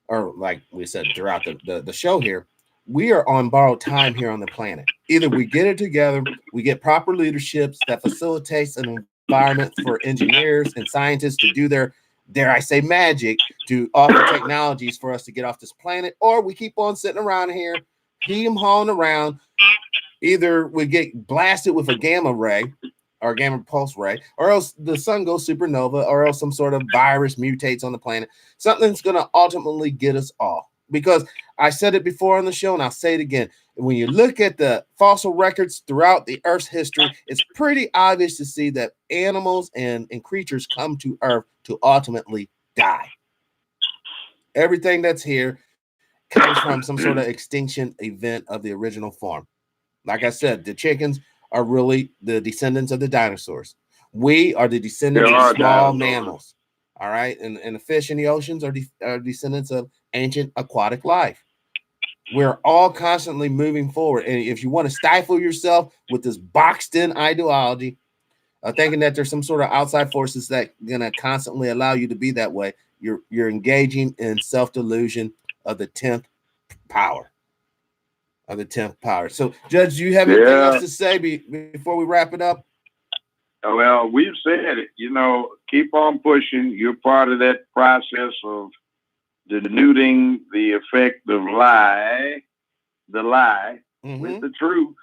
throughout the show here, we are on borrowed time here on the planet. Either we get it together, we get proper leaderships that facilitates an environment for engineers and scientists to do their, dare I say, magic to offer technologies for us to get off this planet, or we keep on sitting around here, hawing around. Either we get blasted with a gamma ray or gamma pulse ray, or else the sun goes supernova, or else some sort of virus mutates on the planet. Something's going to ultimately get us all. Because I said it before on the show, and I'll say it again. When you look at the fossil records throughout the Earth's history, it's pretty obvious to see that animals and creatures come to Earth to ultimately die. Everything that's here comes from some sort of extinction event of the original form. Like I said, the chickens are really the descendants of the dinosaurs. We are the descendants of small mammals. All right. And the fish in the oceans are descendants of ancient aquatic life. We're all constantly moving forward. And if you want to stifle yourself with this boxed in ideology, thinking that there's some sort of outside forces that going to constantly allow you to be that way, you're engaging in self-delusion of the 10th power. So, Judge, do you have anything else to say before we wrap it up? Well, we've said it. Keep on pushing. You're part of that process of denuding the effect of the lie with the truth.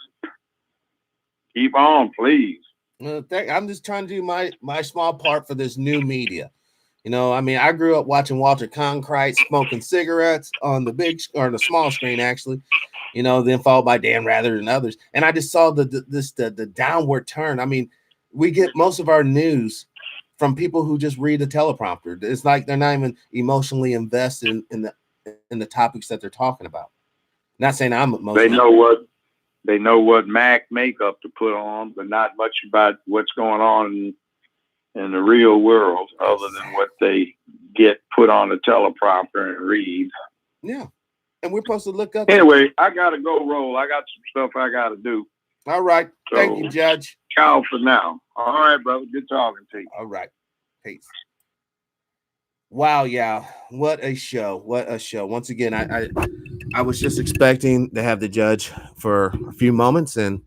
Keep on, please. I'm just trying to do my small part for this new media. I grew up watching Walter Cronkite smoking cigarettes on the small screen, actually. Then followed by Dan Rather and others. And I just saw the downward turn. I mean, we get most of our news from people who just read the teleprompter. It's like they're not even emotionally invested in the topics that they're talking about. Not saying I'm emotional. They know what MAC makeup to put on, but not much about what's going on in the real world, other than what they get put on a teleprompter and read. Yeah. And we're supposed to look up. Anyway, I got to go roll. I got some stuff I got to do. All right. Thank you, Judge. Ciao for now. All right, brother. Good talking to you. All right. Peace. Wow, yeah. What a show. What a show. Once again, I was just expecting to have the judge for a few moments, and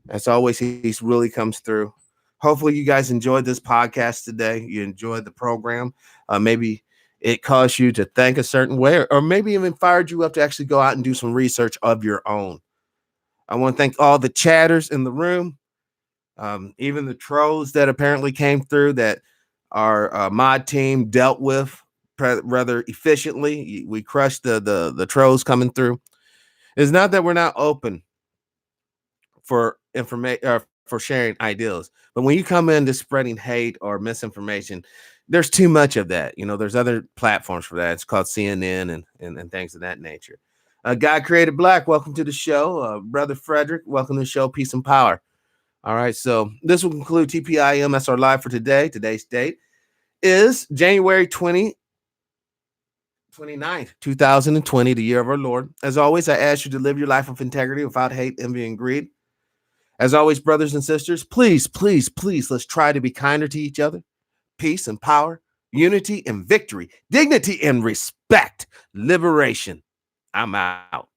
as always, he's really comes through. Hopefully you guys enjoyed this podcast today. You enjoyed the program. Maybe it caused you to think a certain way, or maybe even fired you up to actually go out and do some research of your own. I want to thank all the chatters in the room, even the trolls that apparently came through that our mod team dealt with rather efficiently. We crushed the trolls coming through. It's not that we're not open for information for sharing ideas, but when you come into spreading hate or misinformation, there's too much of that. There's other platforms for that. It's called CNN and things of that nature. God Created Black, welcome to the show. Brother Frederick, welcome to the show. Peace and power. All right, so this will conclude TPIM SR Live for today. Today's date is January 29th, 2020, the year of our Lord. As always, I ask you to live your life with integrity without hate, envy, and greed. As always, brothers and sisters, please, please, please, let's try to be kinder to each other. Peace and power, unity and victory, dignity and respect, liberation. I'm out.